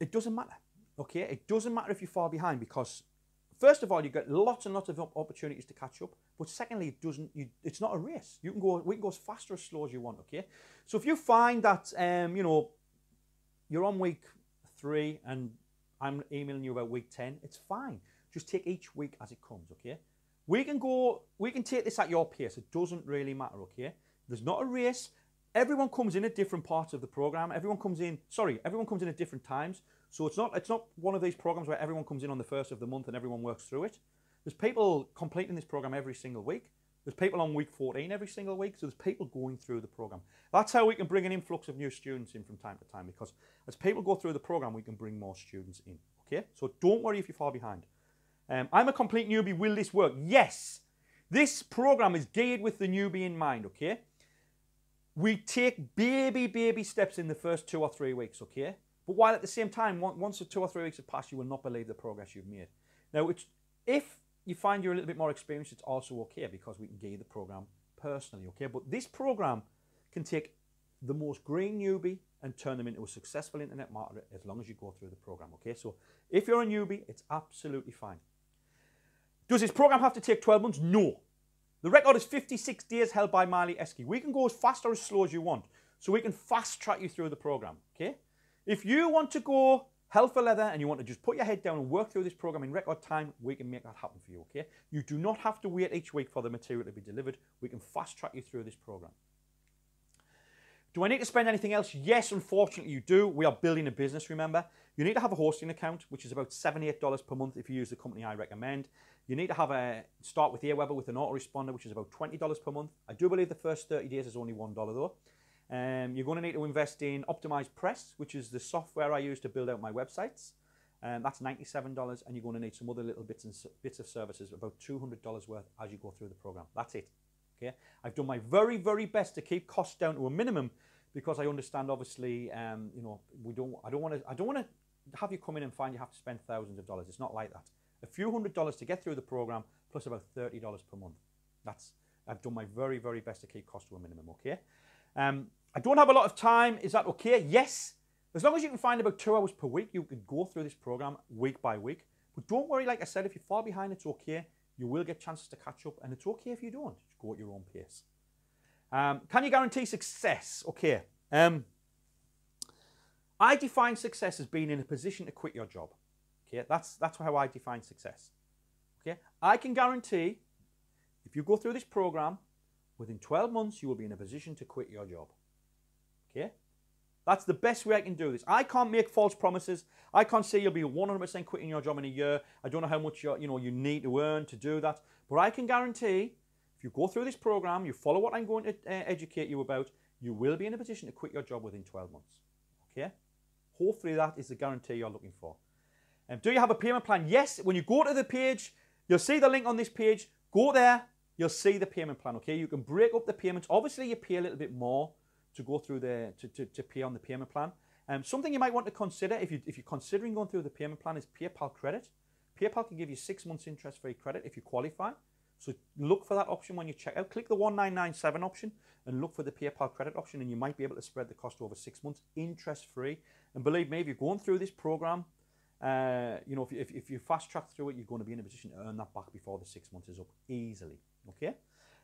S1: it doesn't matter. Okay, it doesn't matter if you fall behind, because first of all, you get lots and lots of opportunities to catch up. But secondly, it's not a race. We can go as fast or as slow as you want. Okay. So if you find that you're on week 3 and I'm emailing you about week 10, it's fine. Just take each week as it comes. Okay. We can take this at your pace. It doesn't really matter. Okay. There's not a race. Everyone comes in at different parts of the program. Everyone comes in at different times. So it's not one of these programs where everyone comes in on the 1st of the month and everyone works through it. There's people completing this program every single week. There's people on week 14 every single week. So there's people going through the program. That's how we can bring an influx of new students in from time to time, because as people go through the program, we can bring more students in. Okay? So don't worry if you fall behind. I'm a complete newbie. Will this work? Yes. This program is geared with the newbie in mind. Okay? We take baby steps in the first 2 or 3 weeks. Okay? But while at the same time, once the 2 or 3 weeks have passed, you will not believe the progress you've made. Now, if you find you're a little bit more experienced, it's also okay, because we can gear the program personally, okay? But this program can take the most green newbie and turn them into a successful internet marketer as long as you go through the program, okay? So if you're a newbie, it's absolutely fine. Does this program have to take 12 months? No. The record is 56 days held by Miley Esky. We can go as fast or as slow as you want. So we can fast track you through the program, okay? If you want to go hell for leather and you want to just put your head down and work through this program in record time, we can make that happen for you, okay? You do not have to wait each week for the material to be delivered. We can fast track you through this program. Do I need to spend anything else? Yes, unfortunately you do. We are building a business, remember. You need to have a hosting account, which is about $7, $8 per month if you use the company I recommend. You need to have start with Aweber with an autoresponder, which is about $20 per month. I do believe the first 30 days is only $1 though. You're going to need to invest in Optimized Press, which is the software I use to build out my websites. That's $97, and you're going to need some other little bits of services, about $200 worth as you go through the program. That's it. Okay, I've done my very, very best to keep costs down to a minimum because I understand, obviously, you know, I don't want to have you come in and find you have to spend thousands of dollars. It's not like that. A few $100s to get through the program, plus about $30 per month. I've done my very, very best to keep costs to a minimum. Okay. I don't have a lot of time. Is that okay? Yes. As long as you can find about 2 hours per week, you can go through this program week by week. But don't worry, like I said, if you fall behind, it's okay. You will get chances to catch up, and it's okay if you don't. Just go at your own pace. Can you guarantee success? Okay. I define success as being in a position to quit your job. Okay, that's how I define success. Okay, I can guarantee if you go through this program, within 12 months, you will be in a position to quit your job. Okay? That's the best way I can do this. I can't make false promises. I can't say you'll be 100% quitting your job in a year. I don't know how much you need to earn to do that. But I can guarantee if you go through this program, you follow what I'm going to educate you about, you will be in a position to quit your job within 12 months. Okay? Hopefully that is the guarantee you're looking for. Do you have a payment plan? Yes. When you go to the page, you'll see the link on this page. Go there. You'll see the payment plan. Okay? You can break up the payments. Obviously, you pay a little bit more to go through to pay on the payment plan. Something you might want to consider if you're considering going through the payment plan is PayPal credit. PayPal can give you 6 months interest-free credit if you qualify. So look for that option when you check out. Click the 1997 option and look for the PayPal credit option, and you might be able to spread the cost over 6 months interest-free. And believe me, if you're going through this program, you know, if you fast track through it, you're going to be in a position to earn that back before the 6 months is up easily. Okay.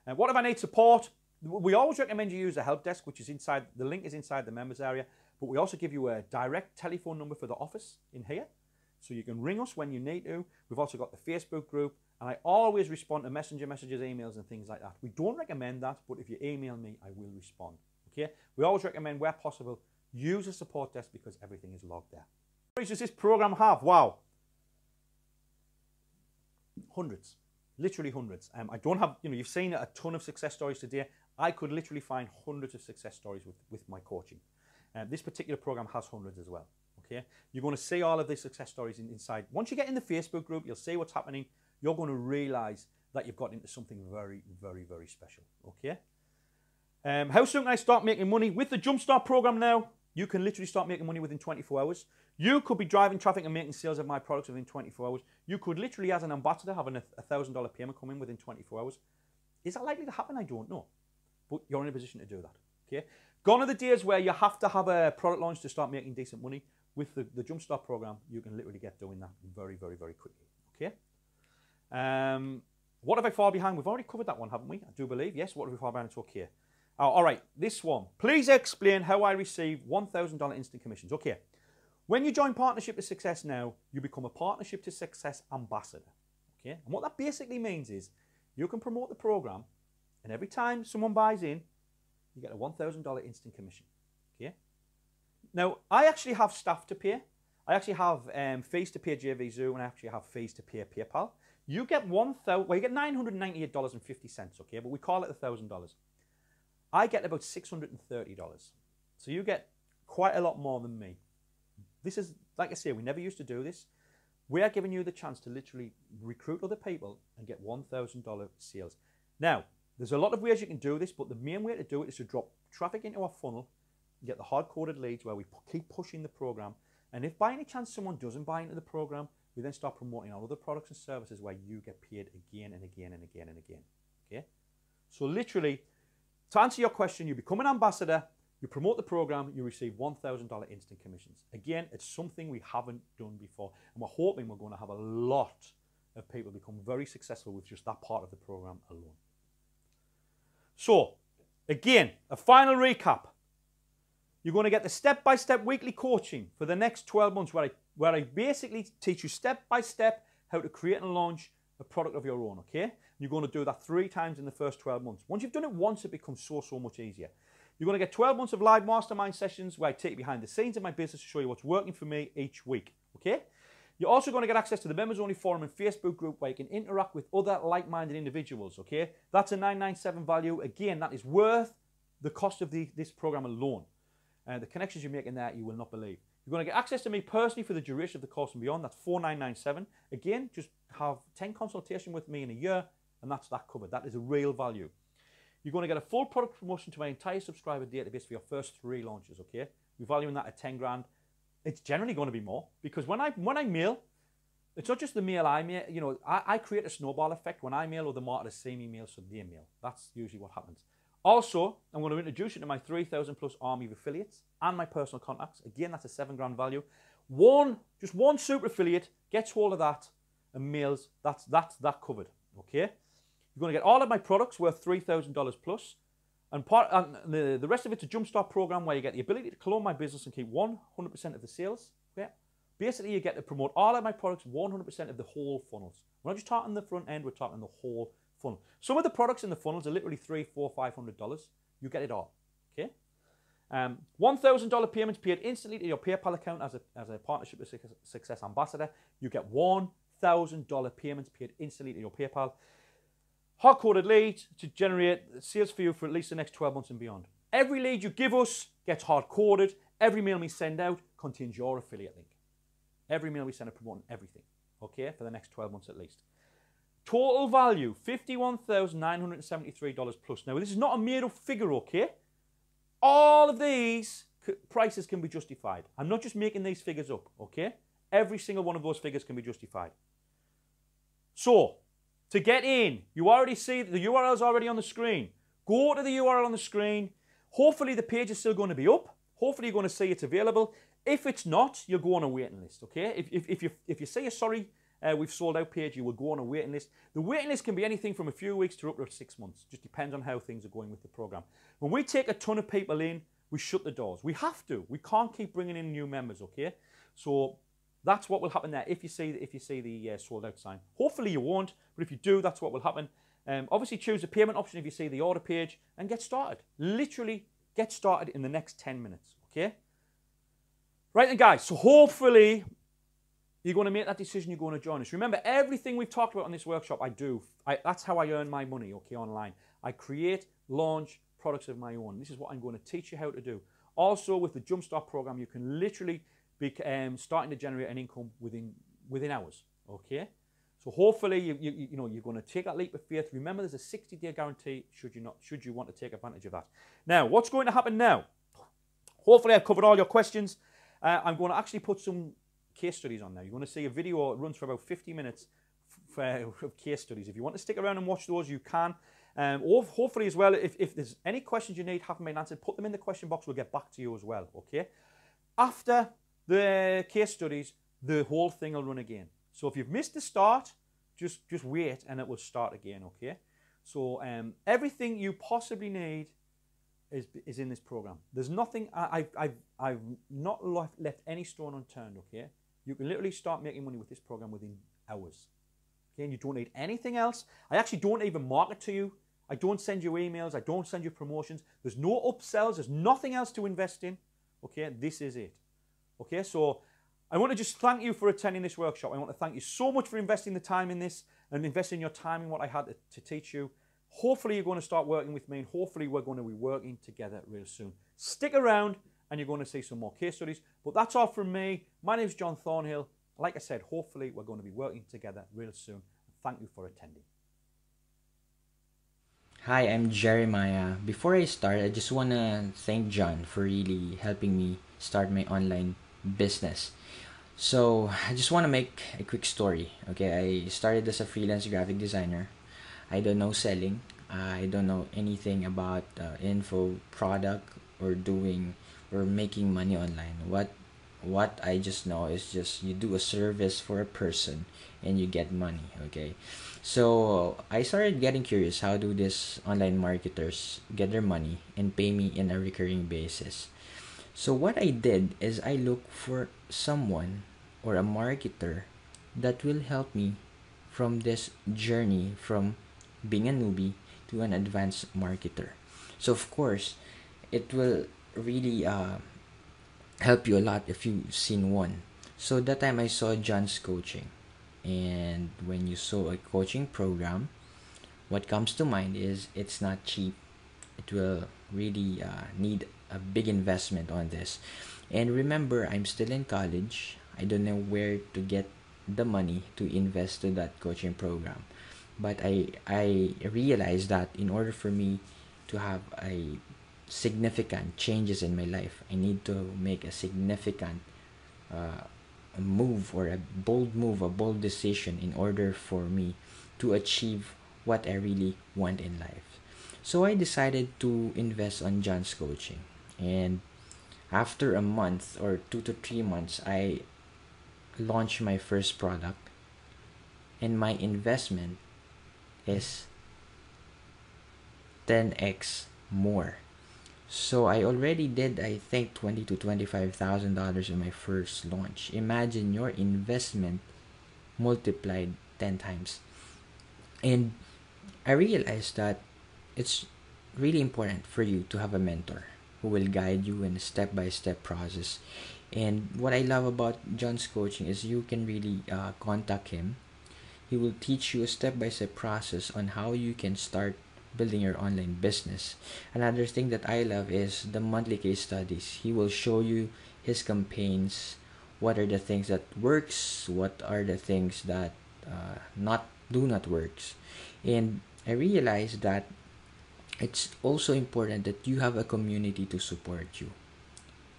S1: And what if I need support? We always recommend you use a help desk, which is inside, the link is inside the members area, but we also give you a direct telephone number for the office in here, so you can ring us when you need to. We've also got the Facebook group, and I always respond to messenger messages, emails, and things like that. We don't recommend that, but if you email me, I will respond, okay? We always recommend, where possible, use a support desk because everything is logged there. How many does this program have? Wow. Hundreds. Literally hundreds. I don't have, you know, you've seen a ton of success stories today. I could literally find hundreds of success stories with my coaching. This particular program has hundreds as well. Okay, you're going to see all of these success stories inside. Once you get in the Facebook group, you'll see what's happening. You're going to realize that you've got into something very, very, very special. Okay. How soon can I start making money? With the Jumpstart program now, you can literally start making money within 24 hours. You could be driving traffic and making sales of my products within 24 hours. You could literally, as an ambassador, having a $1,000 payment come in within 24 hours. Is that likely to happen? I don't know. But you're in a position to do that. Okay. Gone are the days where you have to have a product launch to start making decent money. With the Jumpstart program, you can literally get doing that very, very, very quickly. Okay. What if I fall behind? We've already covered that one, haven't we? I do believe. Yes. What if we fall behind? It's okay. All right. This one. Please explain how I receive $1,000 instant commissions. Okay. When you join Partnership to Success now, you become a Partnership to Success ambassador. Okay. And what that basically means is you can promote the program, and every time someone buys in, you get a $1,000 instant commission. Okay. Now, I actually have staff to pay. I actually have fees to pay JVZoo, and I actually have fees to pay PayPal. You get you get $998.50. Okay, but we call it $1,000. I get about $630. So you get quite a lot more than me. This is, like I say, we never used to do this. We are giving you the chance to literally recruit other people and get $1,000 sales. Now, there's a lot of ways you can do this, but the main way to do it is to drop traffic into our funnel, get the hard-coded leads where we keep pushing the program. And if by any chance someone doesn't buy into the program, we then start promoting our other products and services where you get paid again and again and again and again. Okay? So literally, to answer your question, you become an ambassador, you promote the program, you receive $1,000 instant commissions. Again, it's something we haven't done before, and we're hoping we're going to have a lot of people become very successful with just that part of the program alone. So, again, a final recap. You're going to get the step-by-step weekly coaching for the next 12 months where I where I basically teach you step by step how to create and launch a product of your own, okay? You're going to do that 3 times in the first 12 months. Once you've done it once, it becomes so much easier. You're going to get 12 months of live mastermind sessions where I take you behind the scenes of my business to show you what's working for me each week, okay? You're also going to get access to the members only forum and Facebook group where you can interact with other like-minded individuals, okay? That's a $997 value. Again, that is worth the cost of this program alone. The connections you make in there, you will not believe. You're going to get access to me personally for the duration of the course and beyond. That's $4,997. Again, just have 10 consultations with me in a year, and that's that covered. That is a real value. You're going to get a full product promotion to my entire subscriber database for your first 3 launches, okay? We're valuing that at 10 grand. It's generally going to be more because when I mail, it's not just the mail I mail. You know, I create a snowball effect. When I mail, or the marketers see me mail, so they mail. That's usually what happens. Also, I'm going to introduce you to my 3,000 plus army of affiliates and my personal contacts. Again, that's a 7 grand value. Just one super affiliate gets hold of that and mails. That's that covered. Okay. You're going to get all of my products worth $3,000 plus. And the rest of it's a jumpstart program where you get the ability to clone my business and keep 100% of the sales. Okay? Basically, you get to promote all of my products, 100% of the whole funnels. We're not just talking the front end, we're talking the whole funnel. Some of the products in the funnels are literally $300, $400, $500. You get it all. Okay? $1,000 payments paid instantly to your PayPal account as a Partnership with Success ambassador. You get $1,000 payments paid instantly to your PayPal. Hard-coded leads to generate sales for you for at least the next 12 months and beyond. Every lead you give us gets hard-coded. Every mail we send out contains your affiliate link. Every mail we send out promoting everything, okay, for the next 12 months at least. Total value, $51,973 plus. Now, this is not a made-up figure, okay? All of these prices can be justified. I'm not just making these figures up, okay? Every single one of those figures can be justified. So, to get in, you already see the URL is already on the screen. Go to the URL on the screen. Hopefully the page is still going to be up. Hopefully you're going to see it's available. If it's not, you'll go on a waiting list, okay? If you see a sorry, we've sold out page, you will go on a waiting list. The waiting list can be anything from a few weeks to up to 6 months. Just depends on how things are going with the program. When we take a ton of people in, we shut the doors. We have to. We can't keep bringing in new members, okay? So that's what will happen there if you see the sold out sign. Hopefully you won't, but if you do, that's what will happen. Obviously choose the payment option if you see the order page and get started. Literally get started in the next 10 minutes, okay? Right then, guys, so hopefully you're going to make that decision, you're going to join us. Remember, everything we've talked about in this workshop, that's how I earn my money, okay, online. I create, launch products of my own. This is what I'm going to teach you how to do. Also, with the Jumpstart program, you can literally be starting to generate an income within hours, okay? So hopefully, you're going to take that leap of faith. Remember, there's a 60-day guarantee should you want to take advantage of that. Now, what's going to happen now? Hopefully, I've covered all your questions. I'm going to actually put some case studies on now. You're going to see a video that runs for about 50 minutes of case studies. If you want to stick around and watch those, you can. Or hopefully as well, if there's any questions you need haven't been answered, put them in the question box. We'll get back to you as well, okay? After the case studies, the whole thing will run again. So if you've missed the start, just wait and it will start again, okay? So everything you possibly need is in this program. There's nothing, I've not left any stone unturned, okay? You can literally start making money with this program within hours. Okay, and you don't need anything else. I actually don't even market to you. I don't send you emails. I don't send you promotions. There's no upsells. There's nothing else to invest in. Okay, this is it. Okay, so I want to just thank you for attending this workshop. I want to thank you so much for investing the time in this and investing your time in what I had to teach you. Hopefully you're going to start working with me and hopefully we're going to be working together real soon. Stick around and you're going to see some more case studies. But that's all from me. My name is John Thornhill. Like I said, hopefully we're going to be working together real soon. Thank you for attending.
S2: Hi, I'm Jeremiah. Before I start, I just want to thank John for really helping me start my online business. So I just want to make a quick story. Okay, I started as a freelance graphic designer. I don't know selling. I don't know anything about info, product, or making money online. What I just know is just you do a service for a person and you get money. Okay, so I started getting curious. How do these online marketers get their money and pay me in a recurring basis? So what I did is I looked for someone or a marketer that will help me from this journey from being a newbie to an advanced marketer. So of course, it will really help you a lot if you've seen one. So that time I saw John's coaching, and when you saw a coaching program, what comes to mind is it's not cheap. It will really need a big investment on this. And remember, I'm still in college. I don't know where to get the money to invest to that coaching program. But I realized that in order for me to have a significant changes in my life, I need to make a significant a move, or a bold move, a bold decision in order for me to achieve what I really want in life. So I decided to invest on John's coaching. And after a month or 2 to 3 months, I launched my first product, and my investment is 10x more. So I already did, I think, $20,000 to $25,000 in my first launch. Imagine your investment multiplied 10 times. And I realized that it's really important for you to have a mentor who will guide you in a step-by-step process. And what I love about John's coaching is you can really contact him. He will teach you a step-by-step process on how you can start building your online business. Another thing that I love is the monthly case studies. He will show you his campaigns, what are the things that works, what are the things that not do not works. And I realized that it's also important that you have a community to support you.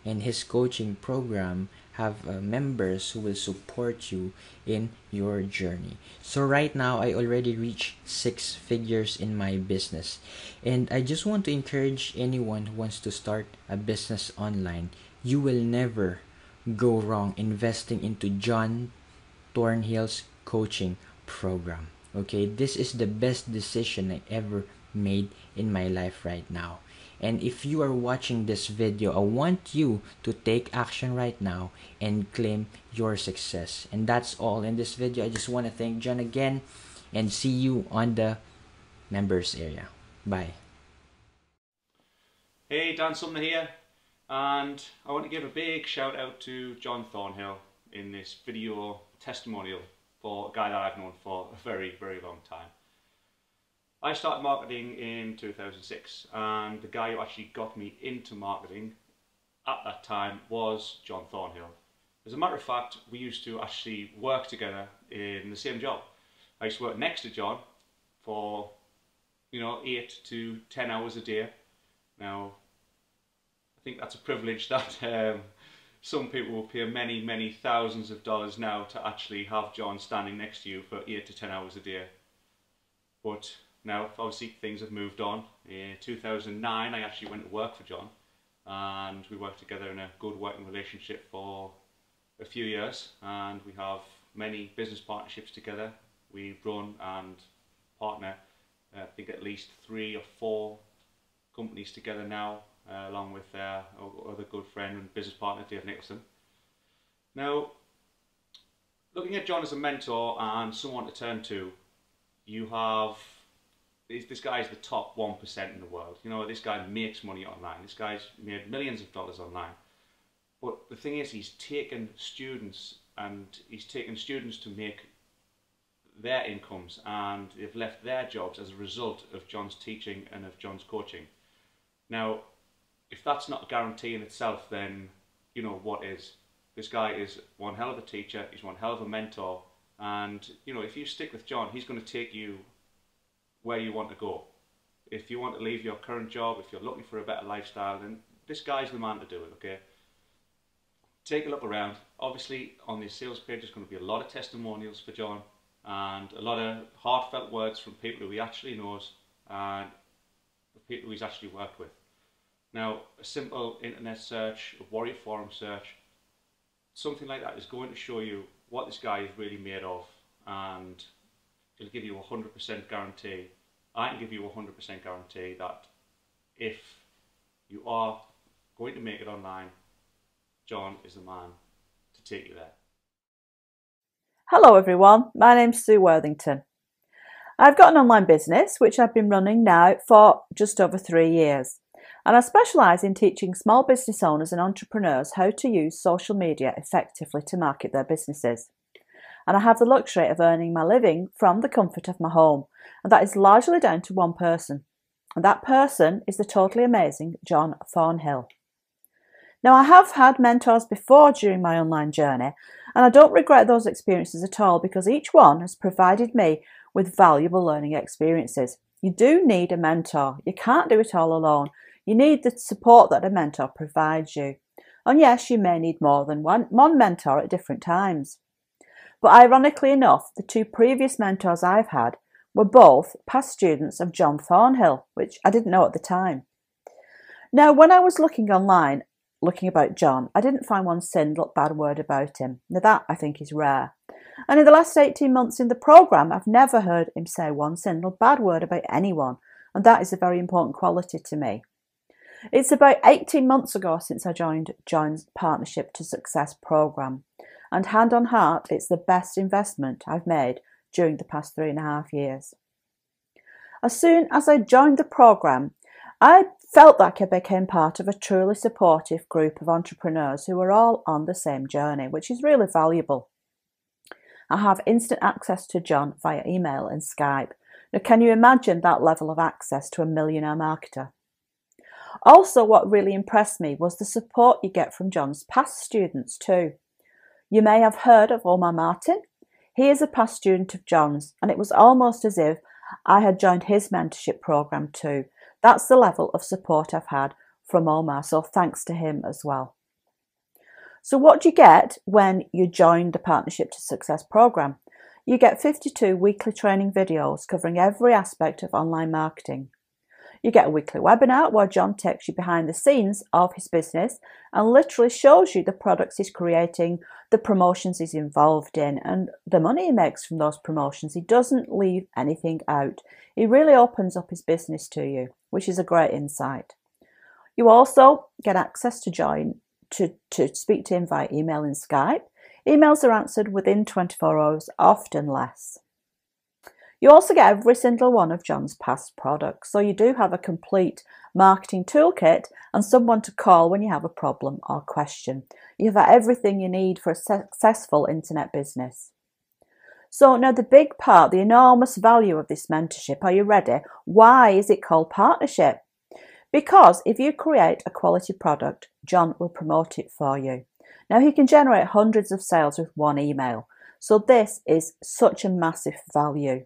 S2: And his coaching program have members who will support you in your journey. So right now I already reached 6 figures in my business, and I just want to encourage anyone who wants to start a business online. You will never go wrong investing into John Thornhills coaching program. Okay, this is the best decision I ever made in my life right now. And if you are watching this video, I want you to take action right now and claim your success. And that's all in this video. I just want to thank John again, and see you on the members area. Bye.
S1: Hey, Dan Sumner here, and I want to give a big shout out to John Thornhill in this video testimonial for a guy that I've known for a very, very long time. I started marketing in 2006, and the guy who actually got me into marketing at that time was John Thornhill. As a matter of fact, we used to actually work together in the same job. I used to work next to John for 8 to 10 hours a day. Now, I think that's a privilege that some people will pay many, many thousands of dollars now to actually have John standing next to you for 8 to 10 hours a day. But now, obviously, things have moved on. In 2009, I actually went to work for John, and we worked together in a good working relationship for a few years, and we have many business partnerships together. We run and partner, I think, at least 3 or 4 companies together now, along with our other good friend and business partner, Dave Nicholson. Now, looking at John as a mentor and someone to turn to, you have this guy is the top 1% in the world. This guy makes money online. This guy's made millions of dollars online. But the thing is, he's taken students to make their incomes, and they've left their jobs as a result of John's teaching and of John's coaching. Now, if that's not a guarantee in itself, then what is? This guy is one hell of a teacher. He's one hell of a mentor. And if you stick with John, he's going to take you where you want to go. If you want to leave your current job, if you're looking for a better lifestyle, then this guy's the man to do it, okay? Take a look around. Obviously, on this sales page, there's going to be a lot of testimonials for John, and a lot of heartfelt words from people who he actually knows and the people who he's actually worked with. Now, a simple internet search, a Warrior Forum search, something like that is going to show you what this guy is really made of, and it'll give you a 100% guarantee. I can give you a 100% guarantee that if you are going to make it online, John is the man to take you there.
S3: Hello everyone, my name's Sue Worthington. I've got an online business which I've been running now for just over 3 years, and I specialise in teaching small business owners and entrepreneurs how to use social media effectively to market their businesses. And I have the luxury of earning my living from the comfort of my home, and that is largely down to one person, and that person is the totally amazing John Thornhill. Now, I have had mentors before during my online journey, and I don't regret those experiences at all because each one has provided me with valuable learning experiences. You do need a mentor. You can't do it all alone. You need the support that a mentor provides you. And yes, you may need more than one mentor at different times. But ironically enough, the 2 previous mentors I've had were both past students of John Thornhill, which I didn't know at the time. Now, when I was looking online, looking about John, I didn't find one single bad word about him. Now that, I think, is rare. And in the last 18 months in the programme, I've never heard him say one single bad word about anyone, and that is a very important quality to me. It's about 18 months ago since I joined John's Partnership to Success programme, and hand on heart, it's the best investment I've made during the past 3.5 years. As soon as I joined the programme, I felt like I became part of a truly supportive group of entrepreneurs who were all on the same journey, which is really valuable. I have instant access to John via email and Skype. Now, can you imagine that level of access to a millionaire marketer? Also, what really impressed me was the support you get from John's past students too. You may have heard of Omar Martin. He is a past student of John's, and it was almost as if I had joined his mentorship program too. That's the level of support I've had from Omar, so thanks to him as well. So what do you get when you join the Partnership to Success program? You get 52 weekly training videos covering every aspect of online marketing. You get a weekly webinar where John takes you behind the scenes of his business and literally shows you the products he's creating, the promotions he's involved in, and the money he makes from those promotions. He doesn't leave anything out. He really opens up his business to you, which is a great insight. You also get access to join to speak to him via email and Skype. Emails are answered within 24 hours, often less. You also get every single one of John's past products, so you do have a complete marketing toolkit and someone to call when you have a problem or question. You have everything you need for a successful internet business. So now the big part, the enormous value of this mentorship, are you ready? Why is it called partnership? Because if you create a quality product, John will promote it for you. Now he can generate hundreds of sales with one email, so this is such a massive value.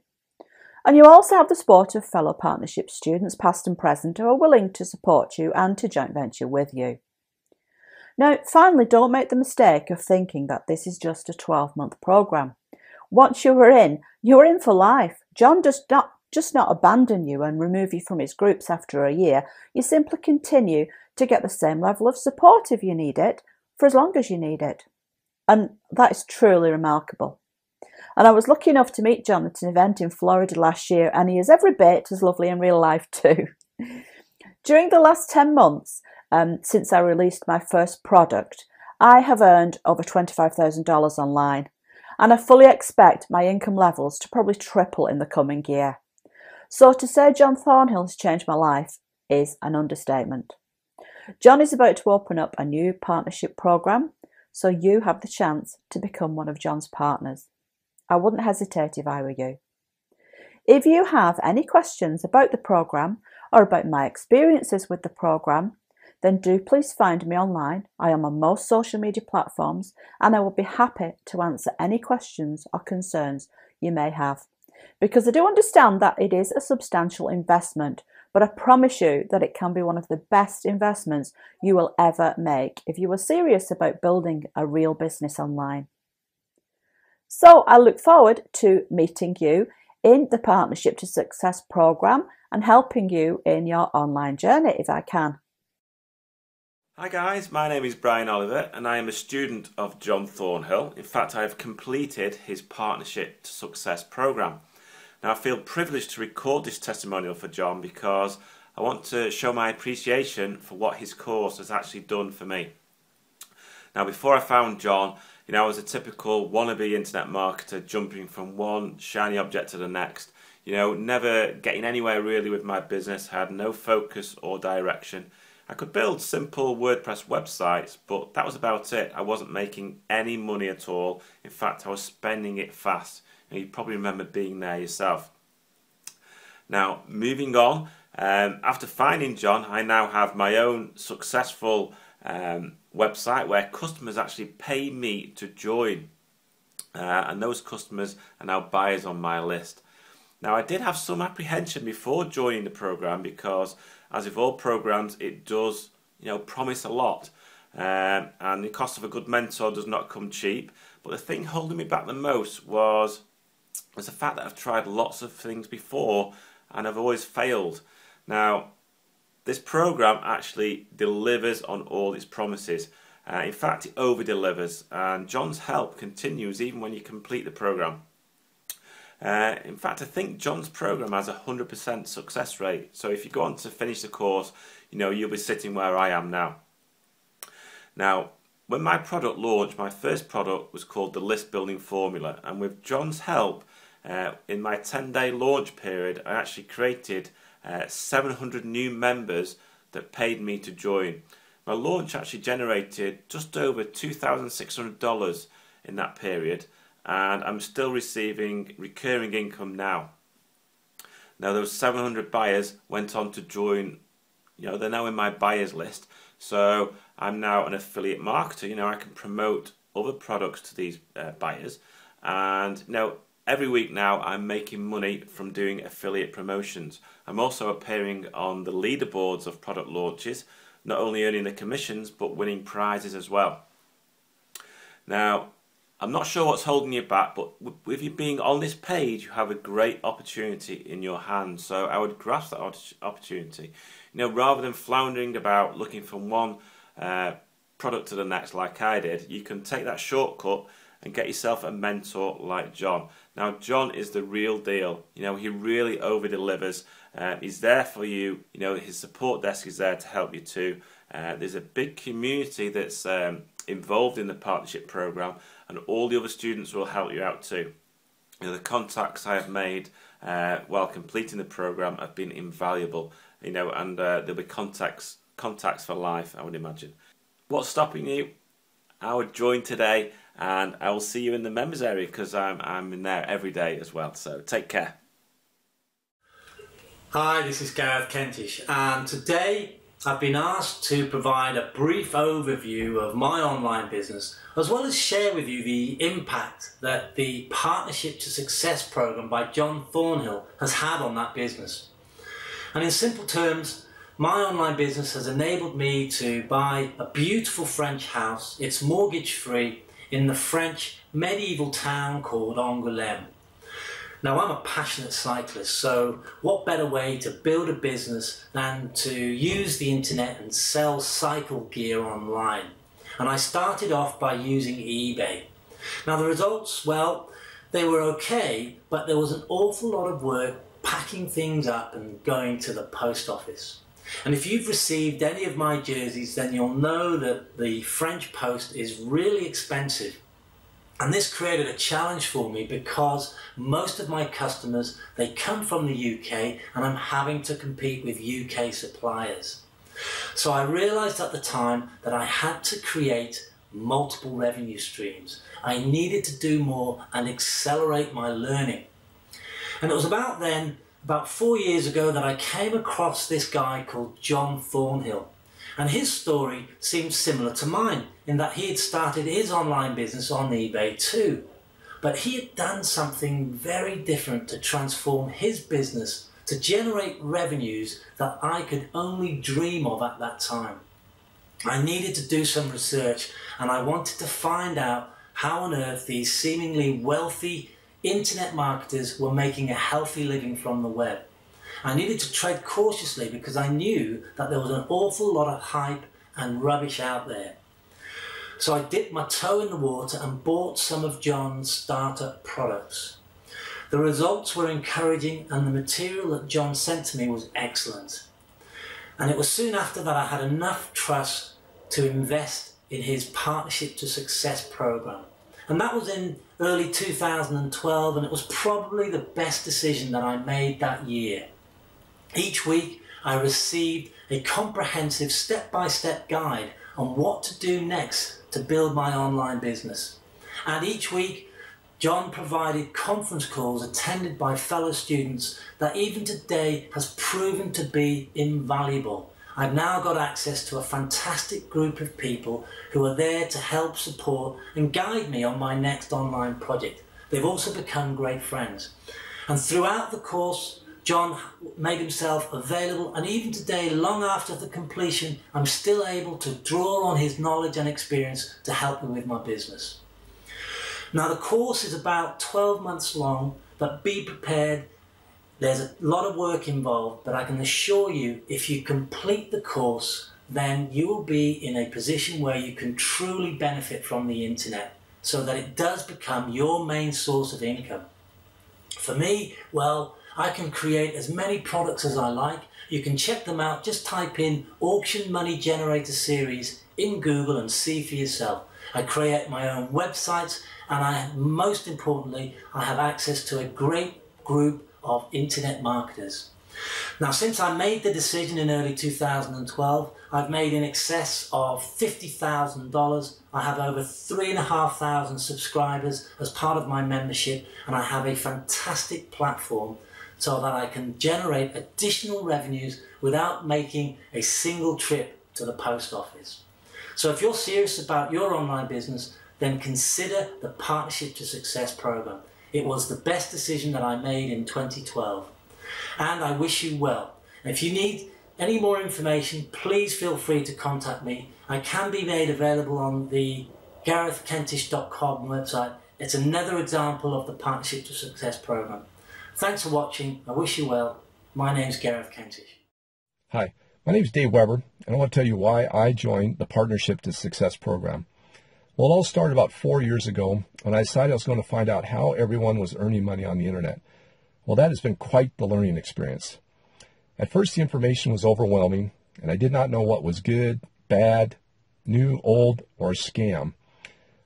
S3: And you also have the support of fellow partnership students, past and present, who are willing to support you and to joint venture with you. Now, finally, don't make the mistake of thinking that this is just a 12-month program. Once you are in for life. John does not abandon you and remove you from his groups after a year. You simply continue to get the same level of support if you need it, for as long as you need it. And that is truly remarkable. And I was lucky enough to meet John at an event in Florida last year, and he is every bit as lovely in real life too. During the last 10 months, since I released my first product, I have earned over $25,000 online, and I fully expect my income levels to probably triple in the coming year. So to say John Thornhill has changed my life is an understatement. John is about to open up a new partnership program, so you have the chance to become one of John's partners. I wouldn't hesitate if I were you. If you have any questions about the program or about my experiences with the program, then do please find me online. I am on most social media platforms, and I will be happy to answer any questions or concerns you may have. Because I do understand that it is a substantial investment, but I promise you that it can be one of the best investments you will ever make if you are serious about building a real business online. So I look forward to meeting you in the Partnership to Success program and helping you in your online journey if I can.
S4: Hi guys, my name is Brian Oliver and I am a student of John Thornhill. In fact, I have completed his Partnership to Success program. Now I feel privileged to record this testimonial for John because I want to show my appreciation for what his course has actually done for me. Now, before I found John, I was a typical wannabe internet marketer, jumping from one shiny object to the next. Never getting anywhere really with my business, had no focus or direction. I could build simple WordPress websites, but that was about it. I wasn't making any money at all. In fact, I was spending it fast. You probably remember being there yourself. Now, moving on, after finding John, I now have my own successful website where customers actually pay me to join. And those customers are now buyers on my list. Now, I did have some apprehension before joining the program because, as with all programs, it does, promise a lot. And the cost of a good mentor does not come cheap. But the thing holding me back the most was the fact that I've tried lots of things before and I've always failed. Now, this program actually delivers on all its promises. In fact, it over-delivers, and John's help continues even when you complete the program. In fact, I think John's program has a 100% success rate. So if you go on to finish the course, you'll be sitting where I am now. Now, when my product launched, my first product was called the List Building Formula, and with John's help, in my 10-day launch period, I actually created 700 new members that paid me to join. My launch actually generated just over $2,600 in that period, and I'm still receiving recurring income now. Now, those 700 buyers went on to join, they're now in my buyers list, so I'm now an affiliate marketer. I can promote other products to these buyers, and every week now I'm making money from doing affiliate promotions. I'm also appearing on the leaderboards of product launches, not only earning the commissions but winning prizes as well. Now, I'm not sure what's holding you back, but with you being on this page, you have a great opportunity in your hands. So I would grasp that opportunity. Rather than floundering about looking from one product to the next like I did, you can take that shortcut and get yourself a mentor like John. Now, John is the real deal. He really over-delivers. He's there for you. His support desk is there to help you too. There's a big community that's involved in the partnership program, and all the other students will help you out too. The contacts I have made while completing the program have been invaluable. And there'll be contacts for life, I would imagine. What's stopping you? I would join today, and I will see you in the members area because I'm in there every day as well. So take care.
S5: Hi, this is Gareth Kentish, and today I've been asked to provide a brief overview of my online business, as well as share with you the impact that the Partnership to Success program by John Thornhill has had on that business. And in simple terms, my online business has enabled me to buy a beautiful French house. It's mortgage free in the French medieval town called Angoulême. Now, I'm a passionate cyclist, so what better way to build a business than to use the internet and sell cycle gear online? And I started off by using eBay. Now, the results, well, they were okay, but there was an awful lot of work packing things up and going to the post office. And if you've received any of my jerseys, then you'll know that the French post is really expensive. And this created a challenge for me because most of my customers, they come from the UK, and I'm having to compete with UK suppliers. So I realized at the time that I had to create multiple revenue streams. I needed to do more and accelerate my learning. And it was about 4 years ago, that I came across this guy called John Thornhill. And his story seemed similar to mine in that he had started his online business on eBay too. But he had done something very different to transform his business to generate revenues that I could only dream of at that time. I needed to do some research, and I wanted to find out how on earth these seemingly wealthy internet marketers were making a healthy living from the web. I needed to tread cautiously because I knew that there was an awful lot of hype and rubbish out there. So I dipped my toe in the water and bought some of John's startup products. The results were encouraging, and the material that John sent to me was excellent. And it was soon after that I had enough trust to invest in his Partnership to Success program. And that was in early 2012, and it was probably the best decision that I made that year. Each week I received a comprehensive step-by-step guide on what to do next to build my online business. And each week John provided conference calls attended by fellow students that even today has proven to be invaluable. I've now got access to a fantastic group of people who are there to help, support and guide me on my next online project. They've also become great friends. And throughout the course, John made himself available, and even today, long after the completion, I'm still able to draw on his knowledge and experience to help me with my business. Now, the course is about 12 months long, but be prepared. There's a lot of work involved, but I can assure you, if you complete the course, then you will be in a position where you can truly benefit from the internet, so that it does become your main source of income. For me, well, I can create as many products as I like. You can check them out. Just type in Auction Money Generator Series in Google and see for yourself. I create my own websites, and most importantly, I have access to a great group of internet marketers. Now, since I made the decision in early 2012, I've made in excess of $50,000. I have over 3,500 subscribers as part of my membership, and I have a fantastic platform so that I can generate additional revenues without making a single trip to the post office. So if you're serious about your online business, then consider the Partnership to Success program. It was the best decision that I made in 2012. And I wish you well. And if you need any more information, please feel free to contact me. I can be made available on the garethkentish.com website. It's another example of the Partnership to Success program. Thanks for watching. I wish you well. My name's Gareth Kentish.
S6: Hi, my name is Dave Weber, and I want to tell you why I joined the Partnership to Success program. Well, it all started about 4 years ago when I decided I was going to find out how everyone was earning money on the internet. Well, that has been quite the learning experience. At first, the information was overwhelming, and I did not know what was good, bad, new, old, or a scam.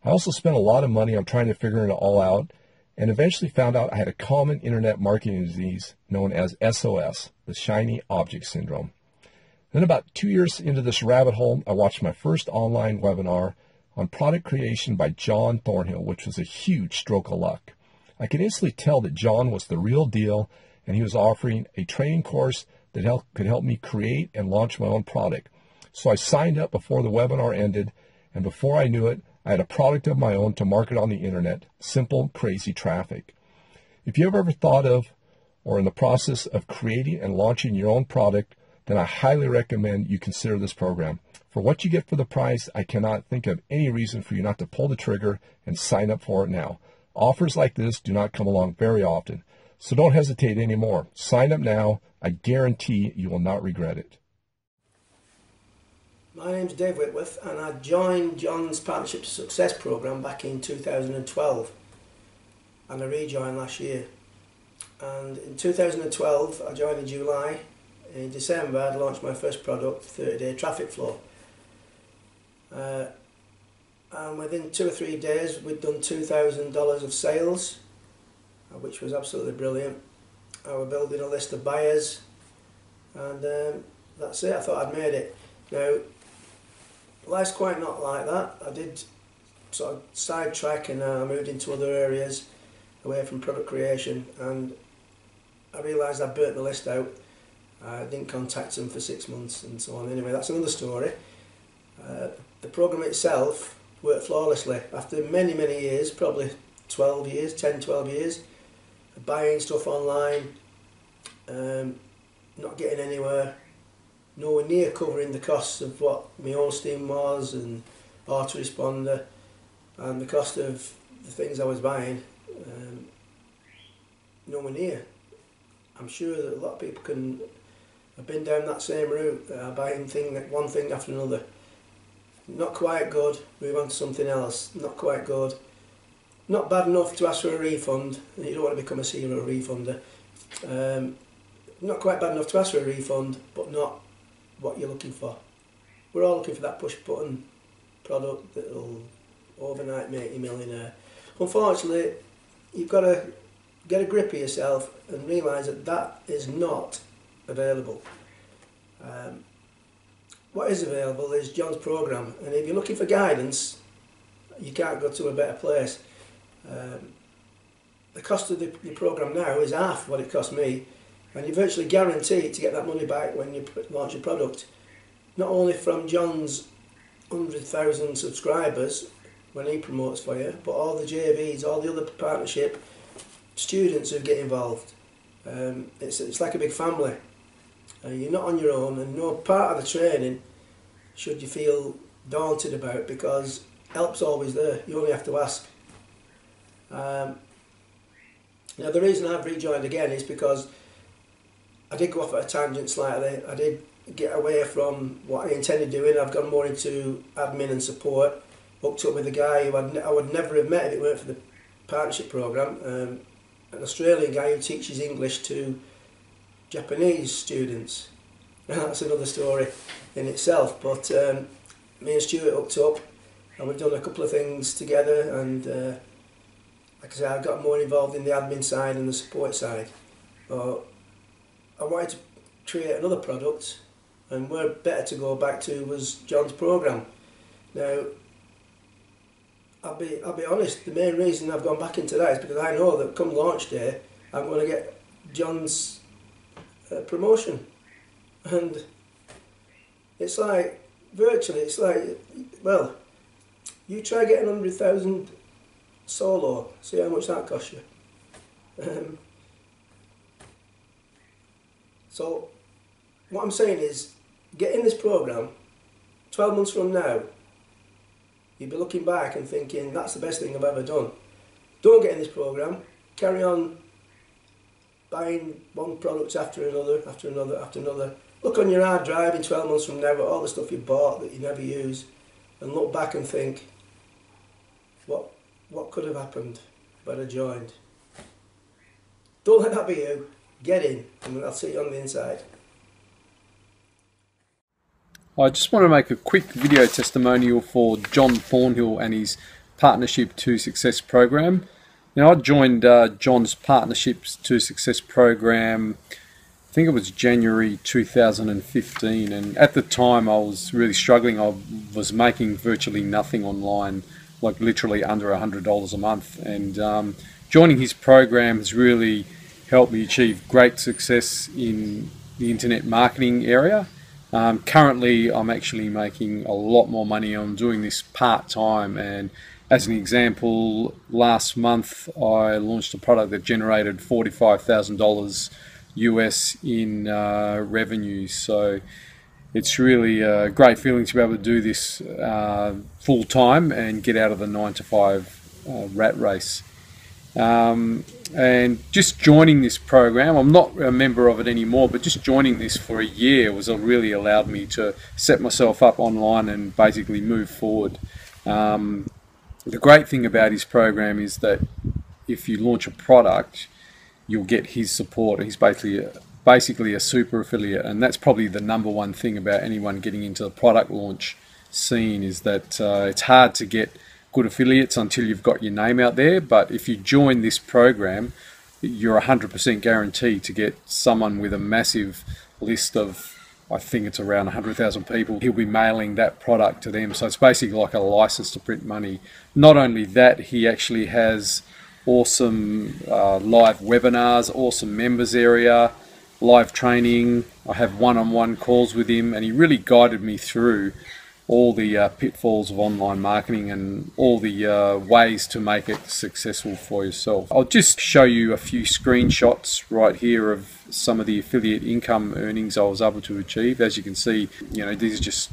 S6: I also spent a lot of money on trying to figure it all out, and eventually found out I had a common internet marketing disease known as SOS, the Shiny Object Syndrome. Then about 2 years into this rabbit hole, I watched my first online webinar on product creation by John Thornhill, which was a huge stroke of luck. I could instantly tell that John was the real deal, and he was offering a training course that could help me create and launch my own product. So I signed up before the webinar ended, and before I knew it, I had a product of my own to market on the internet. Simple, crazy traffic. If you have ever thought of or in the process of creating and launching your own product, then I highly recommend you consider this program. For what you get for the price, I cannot think of any reason for you not to pull the trigger and sign up for it now. Offers like this do not come along very often, so don't hesitate anymore. Sign up now. I guarantee you will not regret it.
S7: My name's Dave Whitworth, and I joined John's Partnership to Success program back in 2012, and I rejoined last year. And in 2012, I joined in July. In December, I'd launched my first product, 30-day traffic flow. And within 2 or 3 days, we'd done $2,000 of sales, which was absolutely brilliant. I was building a list of buyers, and that's it. I thought I'd made it. Now, life's quite not like that. I did sort of sidetrack, and I moved into other areas away from product creation, and I realised I'd burnt the list out. I didn't contact them for 6 months and so on. Anyway, that's another story. The program itself worked flawlessly. After many, many years, probably 12 years, 10, 12 years, buying stuff online, not getting anywhere, nowhere near covering the costs of what my hosting was and autoresponder and the cost of the things I was buying, nowhere near. I'm sure that a lot of people have been down that same route, buying one thing after another. Not quite good, move on to something else. Not quite good. Not bad enough to ask for a refund. You don't want to become a serial refunder. Not quite bad enough to ask for a refund, but not what you're looking for. We're all looking for that push product that will overnight make you a millionaire. Unfortunately, you've got to get a grip of yourself and realise that that is not available. What is available is John's program, and if you're looking for guidance, you can't go to a better place. The cost of the program now is half what it cost me, and you're virtually guaranteed to get that money back when you launch a product. Not only from John's 100,000 subscribers when he promotes for you, but all the JVs, all the other partnership students who get involved. It's like a big family. You're not on your own, and no part of the training should you feel daunted about, because help's always there. You only have to ask. Now the reason I've rejoined again is because I did go off at a tangent slightly. I did get away from what I intended doing. I've gone more into admin and support. Hooked up with a guy who I would never have met if it weren't for the partnership program. An Australian guy who teaches English to Japanese students. That's another story in itself, but me and Stuart hooked up and we've done a couple of things together, and like I said, I got more involved in the admin side and the support side. I wanted to create another product, and where better to go back to was John's program. Now, I'll be honest, the main reason I've gone back into that is because I know that come launch day I'm going to get John's promotion, and it's like, virtually, it's like, well, you try getting 100,000 solo, see how much that costs you. So what I'm saying is, get in this program. 12 months from now, you'll be looking back and thinking, that's the best thing I've ever done. Don't get in this program. Carry on buying one product after another, after another, after another. Look on your hard drive in 12 months from now at all the stuff you bought that you never use, and look back and think, what could have happened if I'd have joined? Don't let that be you. Get in, and I'll see you on the inside.
S8: I just want to make a quick video testimonial for John Thornhill and his Partnership to Success program. Now, I joined John's Partnerships to Success program, I think it was January 2015, and at the time I was really struggling. I was making virtually nothing online, like literally under $100 a month, and joining his program has really helped me achieve great success in the internet marketing area. Currently I'm actually making a lot more money. I'm doing this part-time, and as an example, last month I launched a product that generated $45,000 US in revenue. So it's really a great feeling to be able to do this full-time and get out of the 9-to-5 rat race. And just joining this program, I'm not a member of it anymore, but just joining this for a year was really allowed me to set myself up online and basically move forward. The great thing about his program is that if you launch a product, you'll get his support. He's basically a super affiliate, and that's probably the number one thing about anyone getting into the product launch scene, is that it's hard to get good affiliates until you've got your name out there. But if you join this program, you're 100% guaranteed to get someone with a massive list of, I think it's around 100,000 people. He'll be mailing that product to them. So it's basically like a license to print money. Not only that, he actually has awesome live webinars, awesome members area, live training. I have one-on-one calls with him, and he really guided me through all the pitfalls of online marketing and all the ways to make it successful for yourself. I'll just show you a few screenshots right here of some of the affiliate income earnings I was able to achieve. As you can see, these are just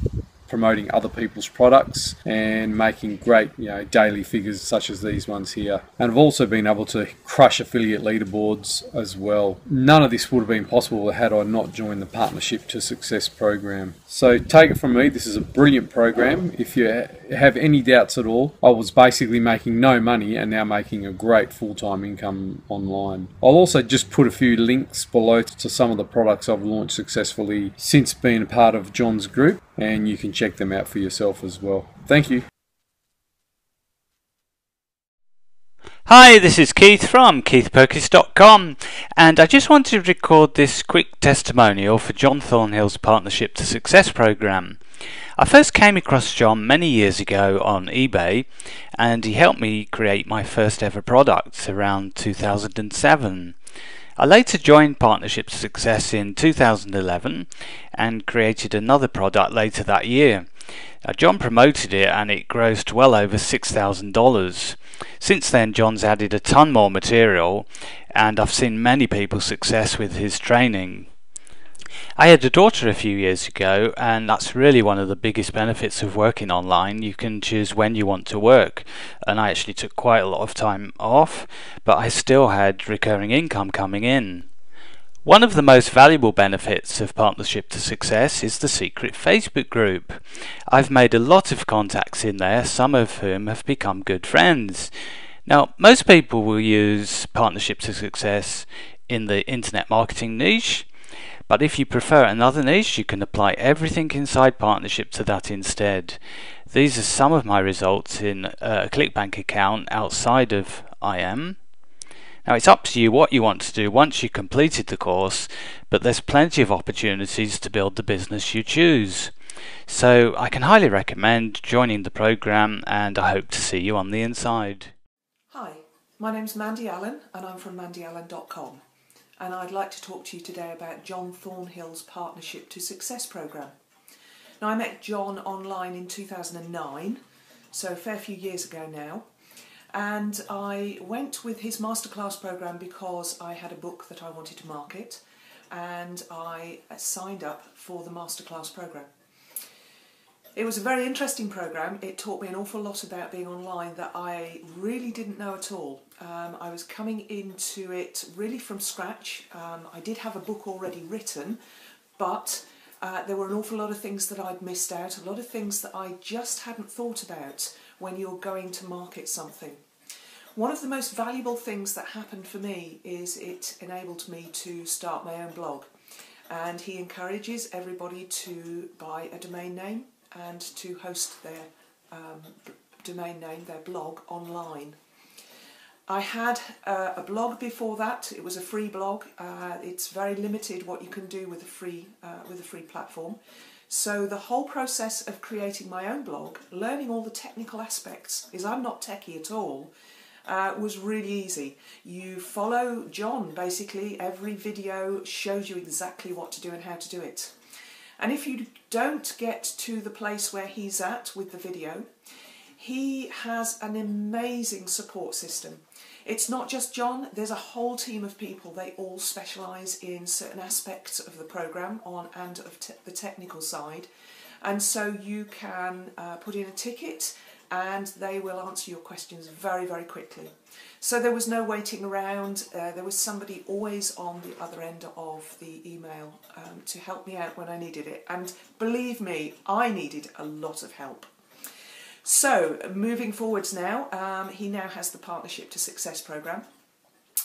S8: promoting other people's products and making great, daily figures such as these ones here. And I've also been able to crush affiliate leaderboards as well. None of this would have been possible had I not joined the Partnership to Success program. So take it from me, this is a brilliant program. If you're have any doubts at all, I was basically making no money and now making a great full-time income online. I'll also just put a few links below to some of the products I've launched successfully since being a part of John's group, and you can check them out for yourself as well. Thank you.
S9: Hi, this is Keith from keithperkins.com, and I just wanted to record this quick testimonial for John Thornhill's Partnership to Success program. I first came across John many years ago on eBay, and he helped me create my first ever product around 2007. I later joined Partnership to Success in 2011 and created another product later that year. John promoted it and it grossed well over $6,000. Since then, John's added a ton more material, and I've seen many people's success with his training. I had a daughter a few years ago, and that's really one of the biggest benefits of working online. You can choose when you want to work, and I actually took quite a lot of time off, but I still had recurring income coming in. One of the most valuable benefits of Partnership to Success is the secret Facebook group. I've made a lot of contacts in there, some of whom have become good friends. Now, most people will use Partnership to Success in the internet marketing niche, but if you prefer another niche, you can apply everything inside Partnership to that instead. These are some of my results in a ClickBank account outside of IM. Now, it's up to you what you want to do once you've completed the course, but there's plenty of opportunities to build the business you choose. So I can highly recommend joining the program, and I hope to see you on the inside.
S10: Hi, my name's Mandy Allen and I'm from mandyallen.com, and I'd like to talk to you today about John Thornhill's Partnership to Success program. Now, I met John online in 2009, so a fair few years ago now. And I went with his masterclass program because I had a book that I wanted to market, and I signed up for the masterclass program. It was a very interesting program. It taught me an awful lot about being online that I really didn't know at all. I was coming into it really from scratch. I did have a book already written, but there were an awful lot of things that I'd missed out, a lot of things that I just hadn't thought about when you're going to market something. One of the most valuable things that happened for me is it enabled me to start my own blog, and he encourages everybody to buy a domain name and to host their domain name, their blog, online. I had a blog before that. It was a free blog. It's very limited what you can do with a free platform. So the whole process of creating my own blog, learning all the technical aspects, is I'm not techie at all, was really easy. You follow John, basically. Every video shows you exactly what to do and how to do it. And if you don't get to the place where he's at with the video, he has an amazing support system. It's not just John, there's a whole team of people. They all specialise in certain aspects of the programme and of the technical side. And so you can put in a ticket and they will answer your questions very, very quickly. So there was no waiting around. There was somebody always on the other end of the email to help me out when I needed it. And believe me, I needed a lot of help. So, moving forwards now, he now has the Partnership to Success program,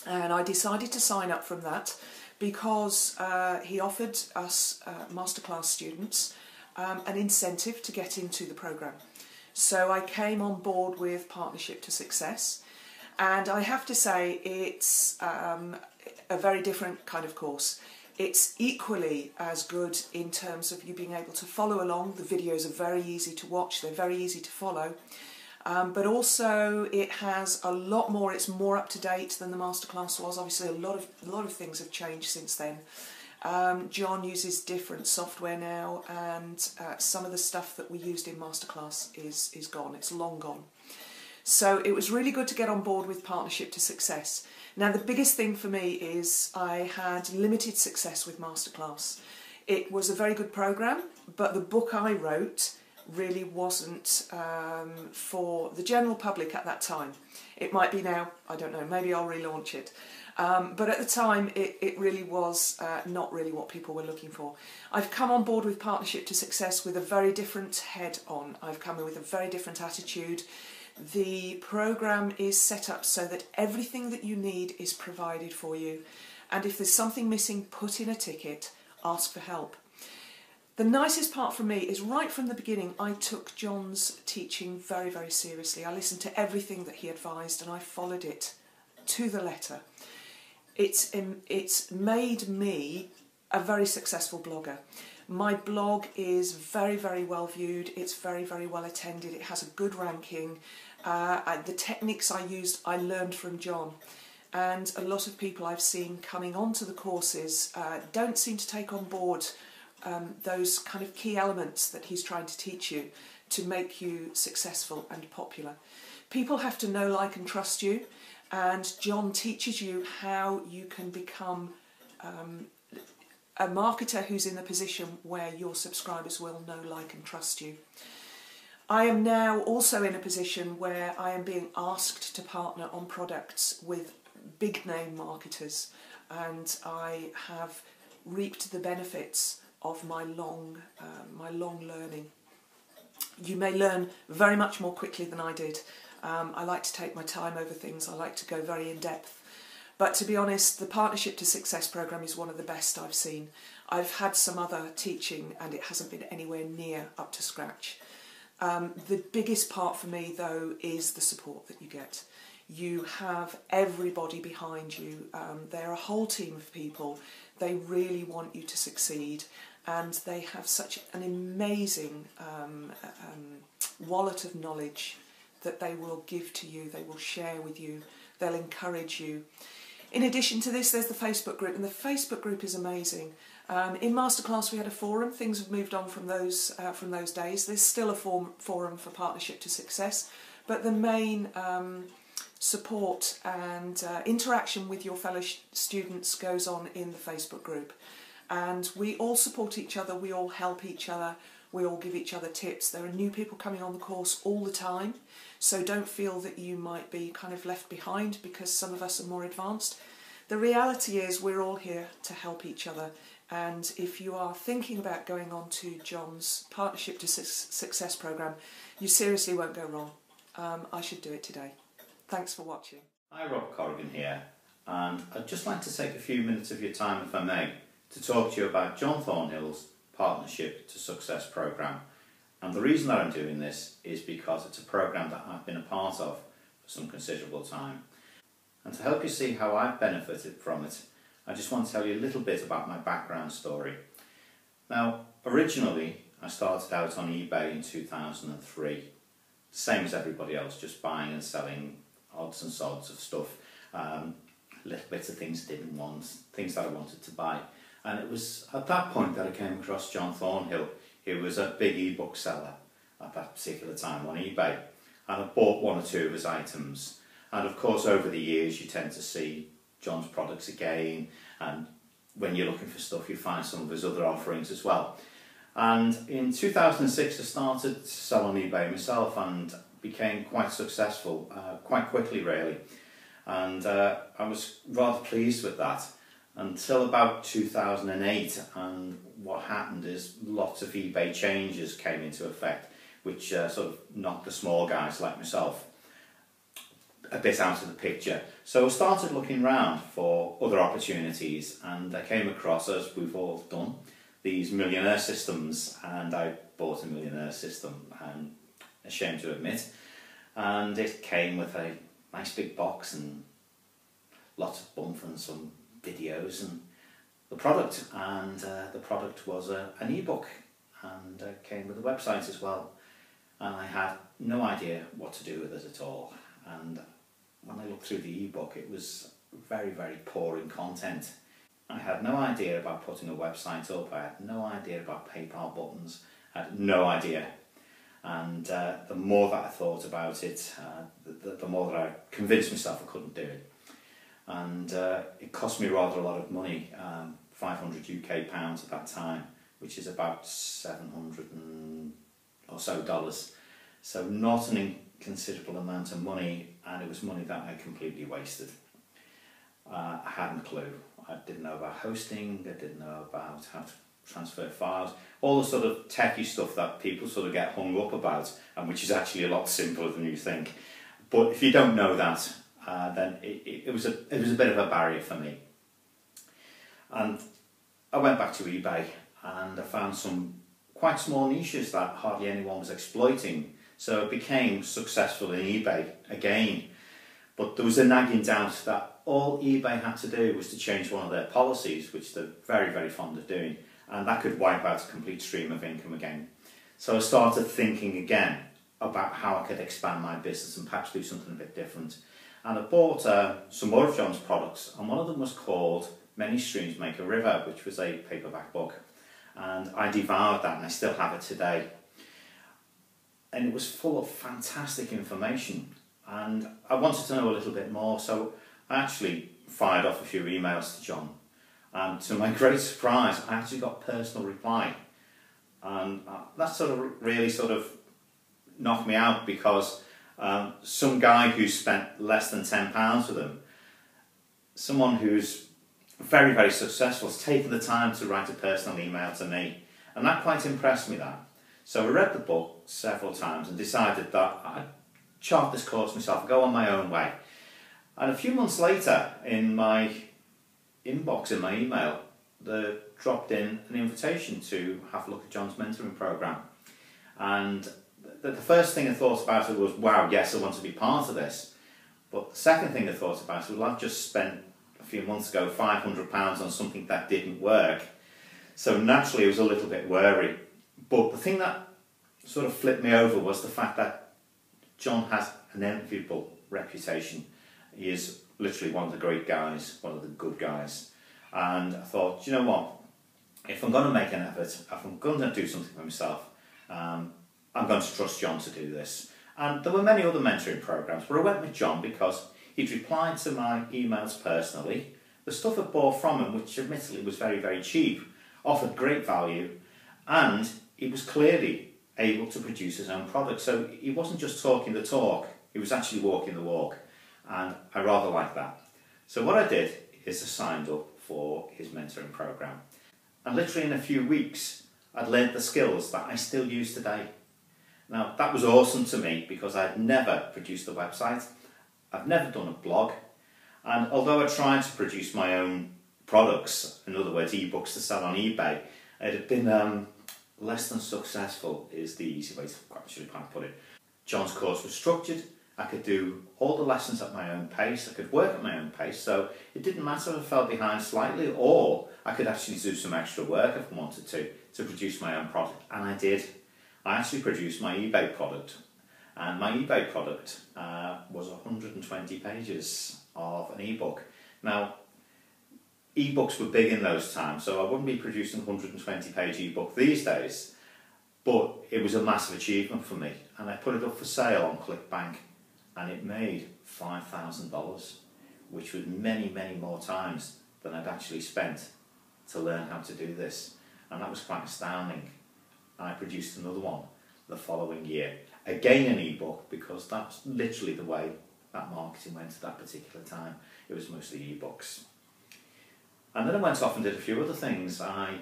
S10: and I decided to sign up from that because he offered us masterclass students an incentive to get into the program. So I came on board with Partnership to Success, and I have to say it's a very different kind of course. It's equally as good in terms of you being able to follow along. The videos are very easy to watch, they're very easy to follow, but also it has a lot more, it's more up to date than the masterclass was. Obviously a lot of things have changed since then. John uses different software now, and some of the stuff that we used in masterclass is gone, it's long gone. So it was really good to get on board with Partnership to Success. Now, the biggest thing for me is I had limited success with Masterclass. It was a very good program, but the book I wrote really wasn't for the general public at that time. It might be now, I don't know, maybe I'll relaunch it. But at the time, it really was not really what people were looking for. I've come on board with Partnership to Success with a very different head on. I've come in with a very different attitude. The programme is set up so that everything that you need is provided for you. And if there's something missing, put in a ticket, ask for help. The nicest part for me is right from the beginning, I took John's teaching very, very seriously. I listened to everything that he advised and I followed it to the letter. It's made me a very successful blogger. My blog is very, very well viewed. It's very, very well attended. It has a good ranking. The techniques I used, I learned from John. And a lot of people I've seen coming onto the courses don't seem to take on board those kind of key elements that he's trying to teach you to make you successful and popular. People have to know, like and trust you, and John teaches you how you can become a marketer who's in the position where your subscribers will know, like and trust you. I am now also in a position where I am being asked to partner on products with big name marketers, and I have reaped the benefits of my long learning. You may learn very much more quickly than I did. I like to take my time over things. I like to go very in depth. But to be honest, the Partnership to Success programme is one of the best I've seen. I've had some other teaching and it hasn't been anywhere near up to scratch. The biggest part for me though is the support that you get. You have everybody behind you. They're a whole team of people. They really want you to succeed, and they have such an amazing wallet of knowledge that they will give to you, they will share with you, they'll encourage you. In addition to this, there's the Facebook group, and the Facebook group is amazing. In Masterclass we had a forum. Things have moved on from those days. There's still a forum for Partnership to Success, but the main support and interaction with your fellow students goes on in the Facebook group. And we all support each other, we all help each other, we all give each other tips. There are new people coming on the course all the time, so don't feel that you might be kind of left behind because some of us are more advanced. The reality is we're all here to help each other, and if you are thinking about going on to John's Partnership to Success programme, you seriously won't go wrong. I should do it today. Thanks for watching.
S11: Hi, Rob Corrigan here, and I'd just like to take a few minutes of your time, if I may, to talk to you about John Thornhill's Partnership to Success programme. And the reason that I'm doing this is because it's a programme that I've been a part of for some considerable time. And to help you see how I've benefited from it, I just want to tell you a little bit about my background story. Now, originally I started out on eBay in 2003, same as everybody else, just buying and selling odds and sods of stuff, little bits of things I didn't want, things that I wanted to buy. And it was at that point that I came across John Thornhill. He was a big ebook seller at that particular time on eBay, and I bought one or two of his items. And of course, over the years you tend to see John's products again, and when you're looking for stuff you find some of his other offerings as well. And in 2006 I started to sell on eBay myself and became quite successful quite quickly, really, and I was rather pleased with that until about 2008, and what happened is lots of eBay changes came into effect, which sort of knocked the small guys like myself a bit out of the picture. So I started looking around for other opportunities, and I came across, as we've all done, these millionaire systems, and I bought a millionaire system, I'm ashamed to admit, and it came with a nice big box and lots of bump and some videos and the product, and the product was an ebook, and came with a website as well, and I had no idea what to do with it at all. And when I looked through the ebook, it was very, very poor in content. I had no idea about putting a website up, I had no idea about PayPal buttons, I had no idea. And the more that I thought about it, the more that I convinced myself I couldn't do it. And it cost me rather a lot of money, 500 UK pounds at that time, which is about 700 and or so dollars. So not an inconsiderable amount of money, and it was money that I completely wasted. I hadn't a clue. I didn't know about hosting, I didn't know about how to transfer files, all the sort of techie stuff that people sort of get hung up about, and which is actually a lot simpler than you think. But if you don't know that, then it was a bit of a barrier for me. And I went back to eBay and I found some quite small niches that hardly anyone was exploiting. So it became successful in eBay again. But there was a nagging doubt that all eBay had to do was to change one of their policies, which they're very, very fond of doing, and that could wipe out a complete stream of income again. So I started thinking again about how I could expand my business and perhaps do something a bit different. And I bought some more of John's products, and one of them was called Many Streams Make a River, which was a paperback book. And I devoured that, and I still have it today. And it was full of fantastic information, and I wanted to know a little bit more, so I actually fired off a few emails to John. And to my great surprise, I actually got a personal reply. And that sort of really sort of knocked me out, because some guy who spent less than £10 with them, someone who's very, very successful, has taken the time to write a personal email to me. And that quite impressed me, that. So I read the book several times and decided that I'd chart this course myself, go on my own way. And a few months later, in my inbox, in my email, they dropped in an invitation to have a look at John's mentoring program. And the first thing I thought about it was, wow, yes, I want to be part of this. But the second thing I thought about it was, I've just spent a few months ago £500 on something that didn't work. So naturally I was a little bit wary. But the thing that sort of flipped me over was the fact that John has an enviable reputation. He is literally one of the great guys, one of the good guys. And I thought, you know what, if I'm going to make an effort, if I'm going to do something for myself, I'm going to trust John to do this. And there were many other mentoring programs, but I went with John because he'd replied to my emails personally. The stuff I bought from him, which admittedly was very, very cheap, offered great value, and he was clearly able to produce his own product. So he wasn't just talking the talk, he was actually walking the walk. And I rather like that. So what I did is I signed up for his mentoring program. And literally in a few weeks, I'd learned the skills that I still use today. Now, that was awesome to me because I'd never produced a website. I've never done a blog. And although I tried to produce my own products, in other words, ebooks to sell on eBay, it had been less than successful, is the easy way to actually put it. John's course was structured. I could do all the lessons at my own pace. I could work at my own pace, so it didn't matter if I fell behind slightly, or I could actually do some extra work if I wanted to produce my own product, and I did. I actually produced my eBay product, and my eBay product was 120 pages of an ebook. Now, ebooks were big in those times, so I wouldn't be producing a 120-page ebook these days, but it was a massive achievement for me, and I put it up for sale on ClickBank, and it made $5,000, which was many, many more times than I'd actually spent to learn how to do this, and that was quite astounding. I produced another one the following year, again an ebook, because that's literally the way that marketing went at that particular time. It was mostly ebooks. And then I went off and did a few other things. I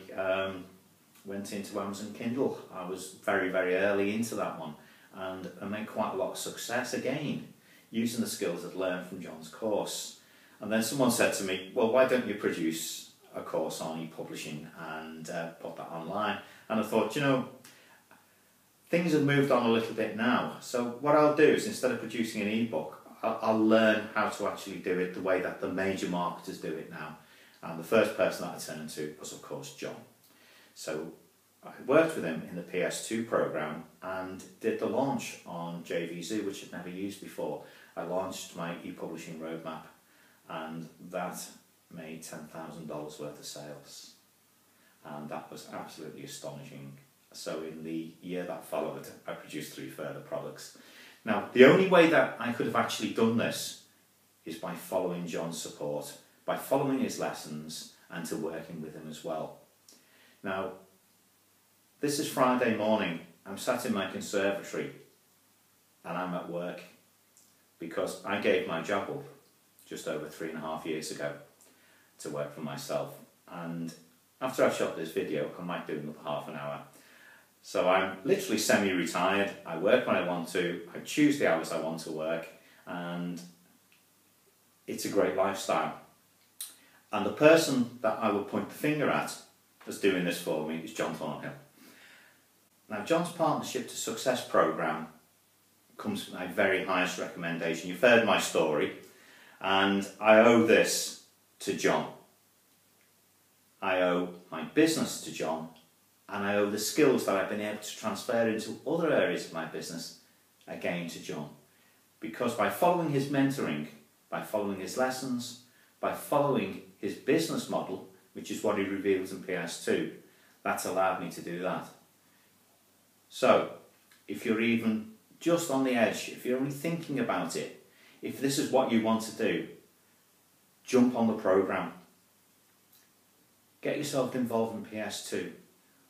S11: went into Amazon Kindle. I was very, very early into that one, and I made quite a lot of success again, using the skills I'd learned from John's course. And then someone said to me, well, why don't you produce a course on e-publishing and put that online? And I thought, you know, things have moved on a little bit now. So what I'll do is, instead of producing an ebook, I'll learn how to actually do it the way that the major marketers do it now. And the first person that I turned to was, of course, John. So I worked with him in the PS2 program and did the launch on JVZoo, which I'd never used before. I launched my e-publishing roadmap, and that made $10,000 worth of sales. And that was absolutely astonishing. So in the year that followed, I produced 3 further products. Now, the only way that I could have actually done this is by following John's support, by following his lessons, and to working with him as well. Now, this is Friday morning, I'm sat in my conservatory and I'm at work because I gave my job up just over 3.5 years ago to work for myself, and after I've shot this video I might do another half an hour. So I'm literally semi-retired. I work when I want to, I choose the hours I want to work, and it's a great lifestyle. And the person that I will point the finger at that's doing this for me is John Thornhill. Now, John's Partnership to Success program comes from my very highest recommendation. You've heard my story, and I owe this to John. I owe my business to John, and I owe the skills that I've been able to transfer into other areas of my business again to John. Because by following his mentoring, by following his lessons, by following his business model, which is what he reveals in PS2, that's allowed me to do that. So, if you're even just on the edge, if you're only thinking about it, if this is what you want to do, jump on the program. Get yourself involved in PS2.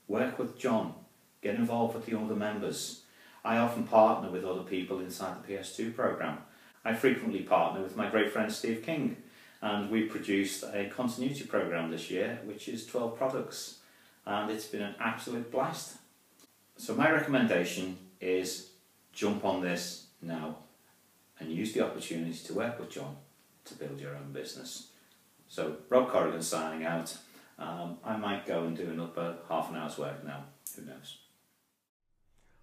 S11: Work with John. Get involved with the other members. I often partner with other people inside the PS2 program. I frequently partner with my great friend Steve King, and we produced a continuity program this year, which is 12 products, and it's been an absolute blast. So my recommendation is jump on this now and use the opportunity to work with John to build your own business. So Rob Corrigan signing out. I might go and do another half an hour's work now, who knows.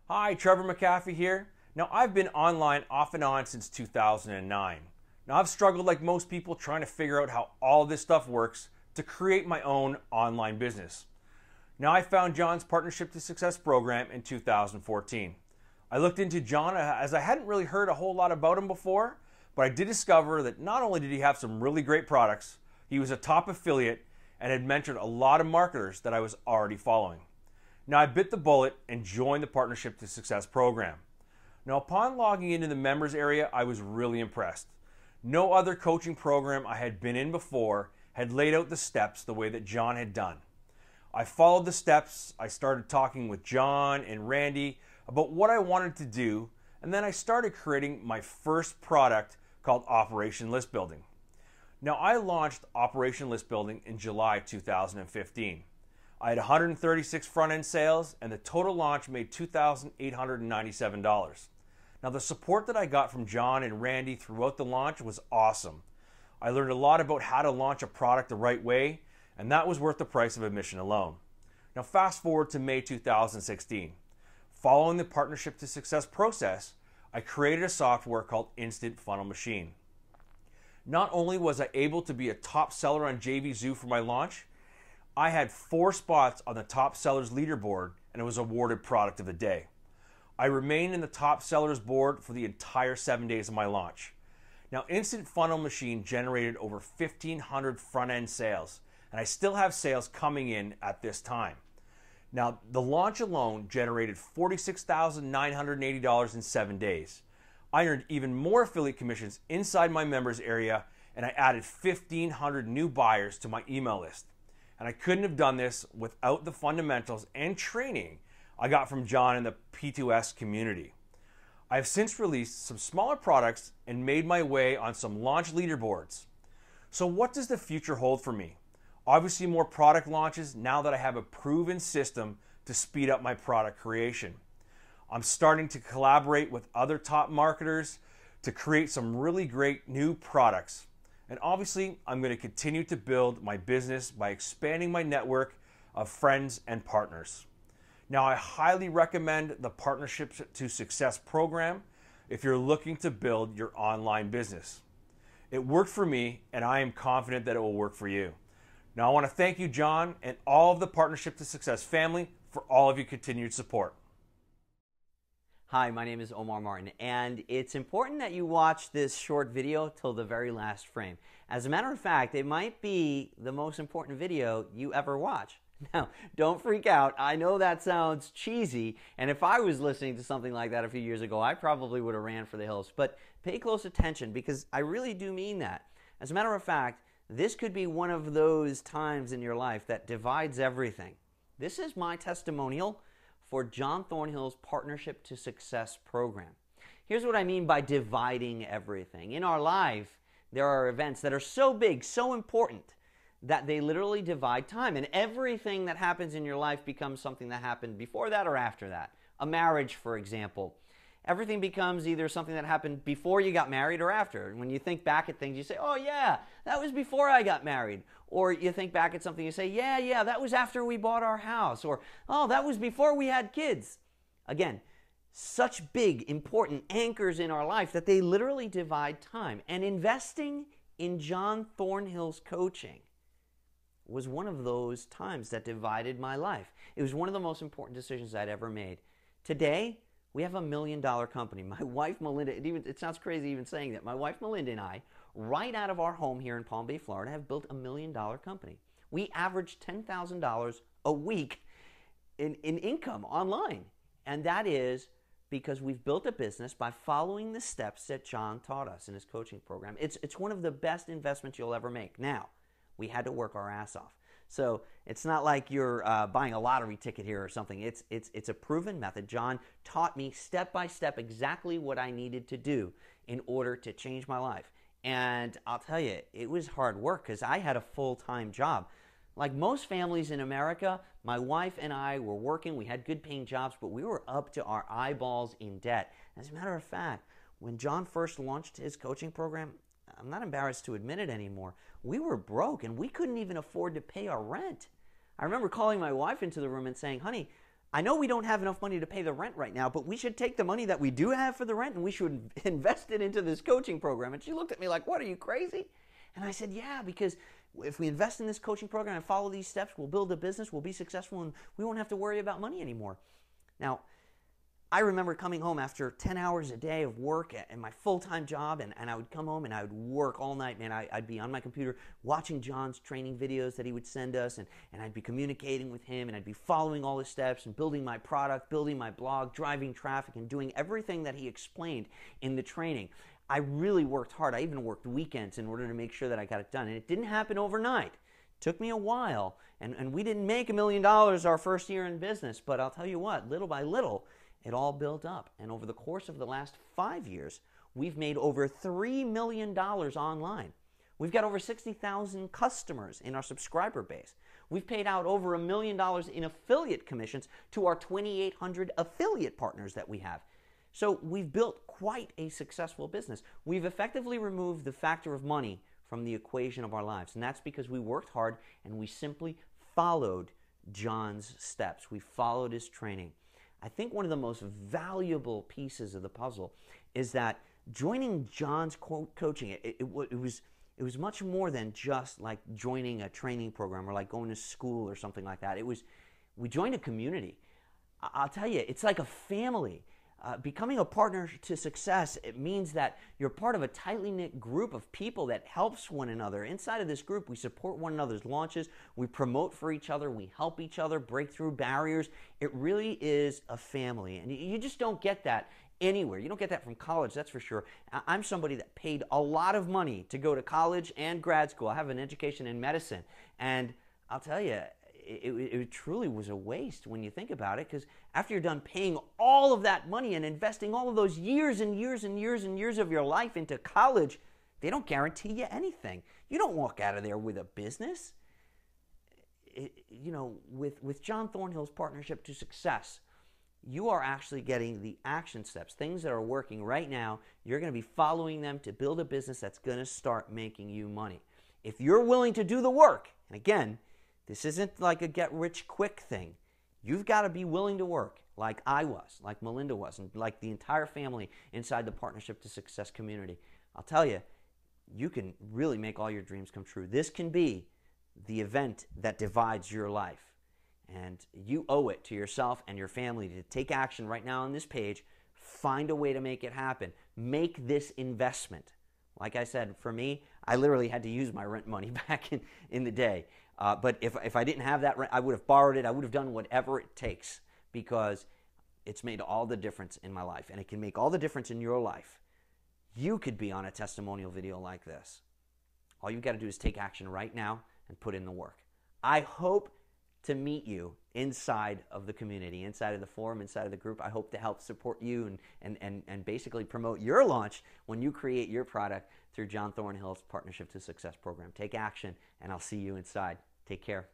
S12: Hi, Trevor McAfee here. Now, I've been online off and on since 2009. Now, I've struggled like most people trying to figure out how all this stuff works to create my own online business. Now, I found John's Partnership to Success program in 2014. I looked into John as I hadn't really heard a whole lot about him before, but I did discover that not only did he have some really great products, he was a top affiliate and had mentored a lot of marketers that I was already following. Now, I bit the bullet and joined the Partnership to Success program. Now, upon logging into the members area, I was really impressed. No other coaching program I had been in before had laid out the steps the way that John had done. I followed the steps. I started talking with John and Randy about what I wanted to do, and then I started creating my first product called Operation List Building. Now, I launched Operation List Building in July 2015. I had 136 front-end sales, and the total launch made $2,897. Now, the support that I got from John and Randy throughout the launch was awesome. I learned a lot about how to launch a product the right way, and that was worth the price of admission alone. Now, fast forward to May 2016. Following the Partnership to Success process, I created a software called Instant Funnel Machine. Not only was I able to be a top seller on JVZoo for my launch, I had 4 spots on the top sellers leaderboard and was awarded product of the day. I remained in the top sellers board for the entire 7 days of my launch. Now, Instant Funnel Machine generated over 1,500 front-end sales, and I still have sales coming in at this time. Now, the launch alone generated $46,980 in 7 days. I earned even more affiliate commissions inside my members area, and I added 1,500 new buyers to my email list. And I couldn't have done this without the fundamentals and training I got from John and the P2S community. I have since released some smaller products and made my way on some launch leaderboards. So what does the future hold for me? Obviously more product launches now that I have a proven system to speed up my product creation. I'm starting to collaborate with other top marketers to create some really great new products. And obviously, I'm going to continue to build my business by expanding my network of friends and partners. Now, I highly recommend the Partnership to Success program if you're looking to build your online business. It worked for me, and I am confident that it will work for you. Now, I want to thank you, John, and all of the Partnership to Success family for all of your continued support.
S13: Hi, my name is Omar Martin, and it's important that you watch this short video till the very last frame. As a matter of fact, it might be the most important video you ever watch. Now, don't freak out. I know that sounds cheesy, and if I was listening to something like that a few years ago, I probably would have ran for the hills. But pay close attention, because I really do mean that. As a matter of fact, this could be one of those times in your life that divides everything. This is my testimonial for John Thornhill's Partnership to Success program. Here's what I mean by dividing everything. In our life, there are events that are so big, so important, that they literally divide time. And everything that happens in your life becomes something that happened before that or after that. A marriage, for example. Everything becomes either something that happened before you got married or after. When you think back at things, you say, oh yeah, that was before I got married. Or you think back at something, you say, yeah, that was after we bought our house. Or, oh, that was before we had kids. Again, such big, important anchors in our life that they literally divide time. And investing in John Thornhill's coaching was one of those times that divided my life. It was one of the most important decisions I'd ever made. Today, we have $1 million company. My wife, Melinda, it sounds crazy even saying that. My wife, Melinda, and I, right out of our home here in Palm Bay, Florida, have built $1 million company. We average $10,000 a week in income online. And that is because we've built a business by following the steps that John taught us in his coaching program. It's one of the best investments you'll ever make. Now, we had to work our ass off. So it's not like you're buying a lottery ticket here or something. It's a proven method. John taught me step by step exactly what I needed to do in order to change my life. And I'll tell you, it was hard work because I had a full-time job. Like most families in America, my wife and I were working. We had good paying jobs, but we were up to our eyeballs in debt. As a matter of fact, when John first launched his coaching program, I'm not embarrassed to admit it anymore, we were broke and we couldn't even afford to pay our rent. I remember calling my wife into the room and saying, honey, I know we don't have enough money to pay the rent right now, but we should take the money that we do have for the rent and we should invest it into this coaching program. And she looked at me like, what, are you crazy? And I said, yeah, because if we invest in this coaching program and follow these steps, we'll build a business, we'll be successful, and we won't have to worry about money anymore. Now, I remember coming home after 10 hours a day of work at my full-time job, and I would come home and I would work all night, man. I'd be on my computer watching John's training videos that he would send us, and I'd be communicating with him, and I'd be following all his steps and building my product, building my blog, driving traffic, and doing everything that he explained in the training. I really worked hard. I even worked weekends in order to make sure that I got it done, and it didn't happen overnight. It took me a while, and we didn't make $1 million our first year in business, but I'll tell you what, little by little, it all built up. And over the course of the last 5 years, we've made over $3 million online. We've got over 60,000 customers in our subscriber base. We've paid out over $1 million in affiliate commissions to our 2,800 affiliate partners that we have. So we've built quite a successful business. We've effectively removed the factor of money from the equation of our lives. And that's because we worked hard and we simply followed John's steps. We followed his training. I think one of the most valuable pieces of the puzzle is that joining John's coaching, it was much more than just like joining a training program or like going to school or something like that. We joined a community. I'll tell you, it's like a family. Becoming a partner to success, it means that you're part of a tightly knit group of people that helps one another. Inside of this group, we support one another's launches, we promote for each other, we help each other break through barriers. It really is a family, and you just don't get that anywhere. You don't get that from college, that's for sure. I'm somebody that paid a lot of money to go to college and grad school. I have an education in medicine, and I'll tell you, it truly was a waste when you think about it, because after you're done paying all of that money and investing all of those years and years and years and years of your life into college, they don't guarantee you anything. You don't walk out of there with a business. With John Thornhill's Partnership to Success, you are actually getting the action steps, things that are working right now. You're going to be following them to build a business that's going to start making you money. If you're willing to do the work, and again, this isn't like a get-rich-quick thing. You've got to be willing to work like I was, like Melinda was, and like the entire family inside the Partnership to Success community. I'll tell you, you can really make all your dreams come true. This can be the event that divides your life. And you owe it to yourself and your family to take action right now on this page. Find a way to make it happen. Make this investment. Like I said, for me, I literally had to use my rent money back in the day. But if I didn't have that rent, I would have borrowed it. I would have done whatever it takes, because it's made all the difference in my life, and it can make all the difference in your life. You could be on a testimonial video like this. All you've got to do is take action right now and put in the work. I hope to meet you inside of the community, inside of the forum, inside of the group. I hope to help support you and basically promote your launch when you create your product through John Thornhill's Partnership to Success program. Take action, and I'll see you inside. Take care.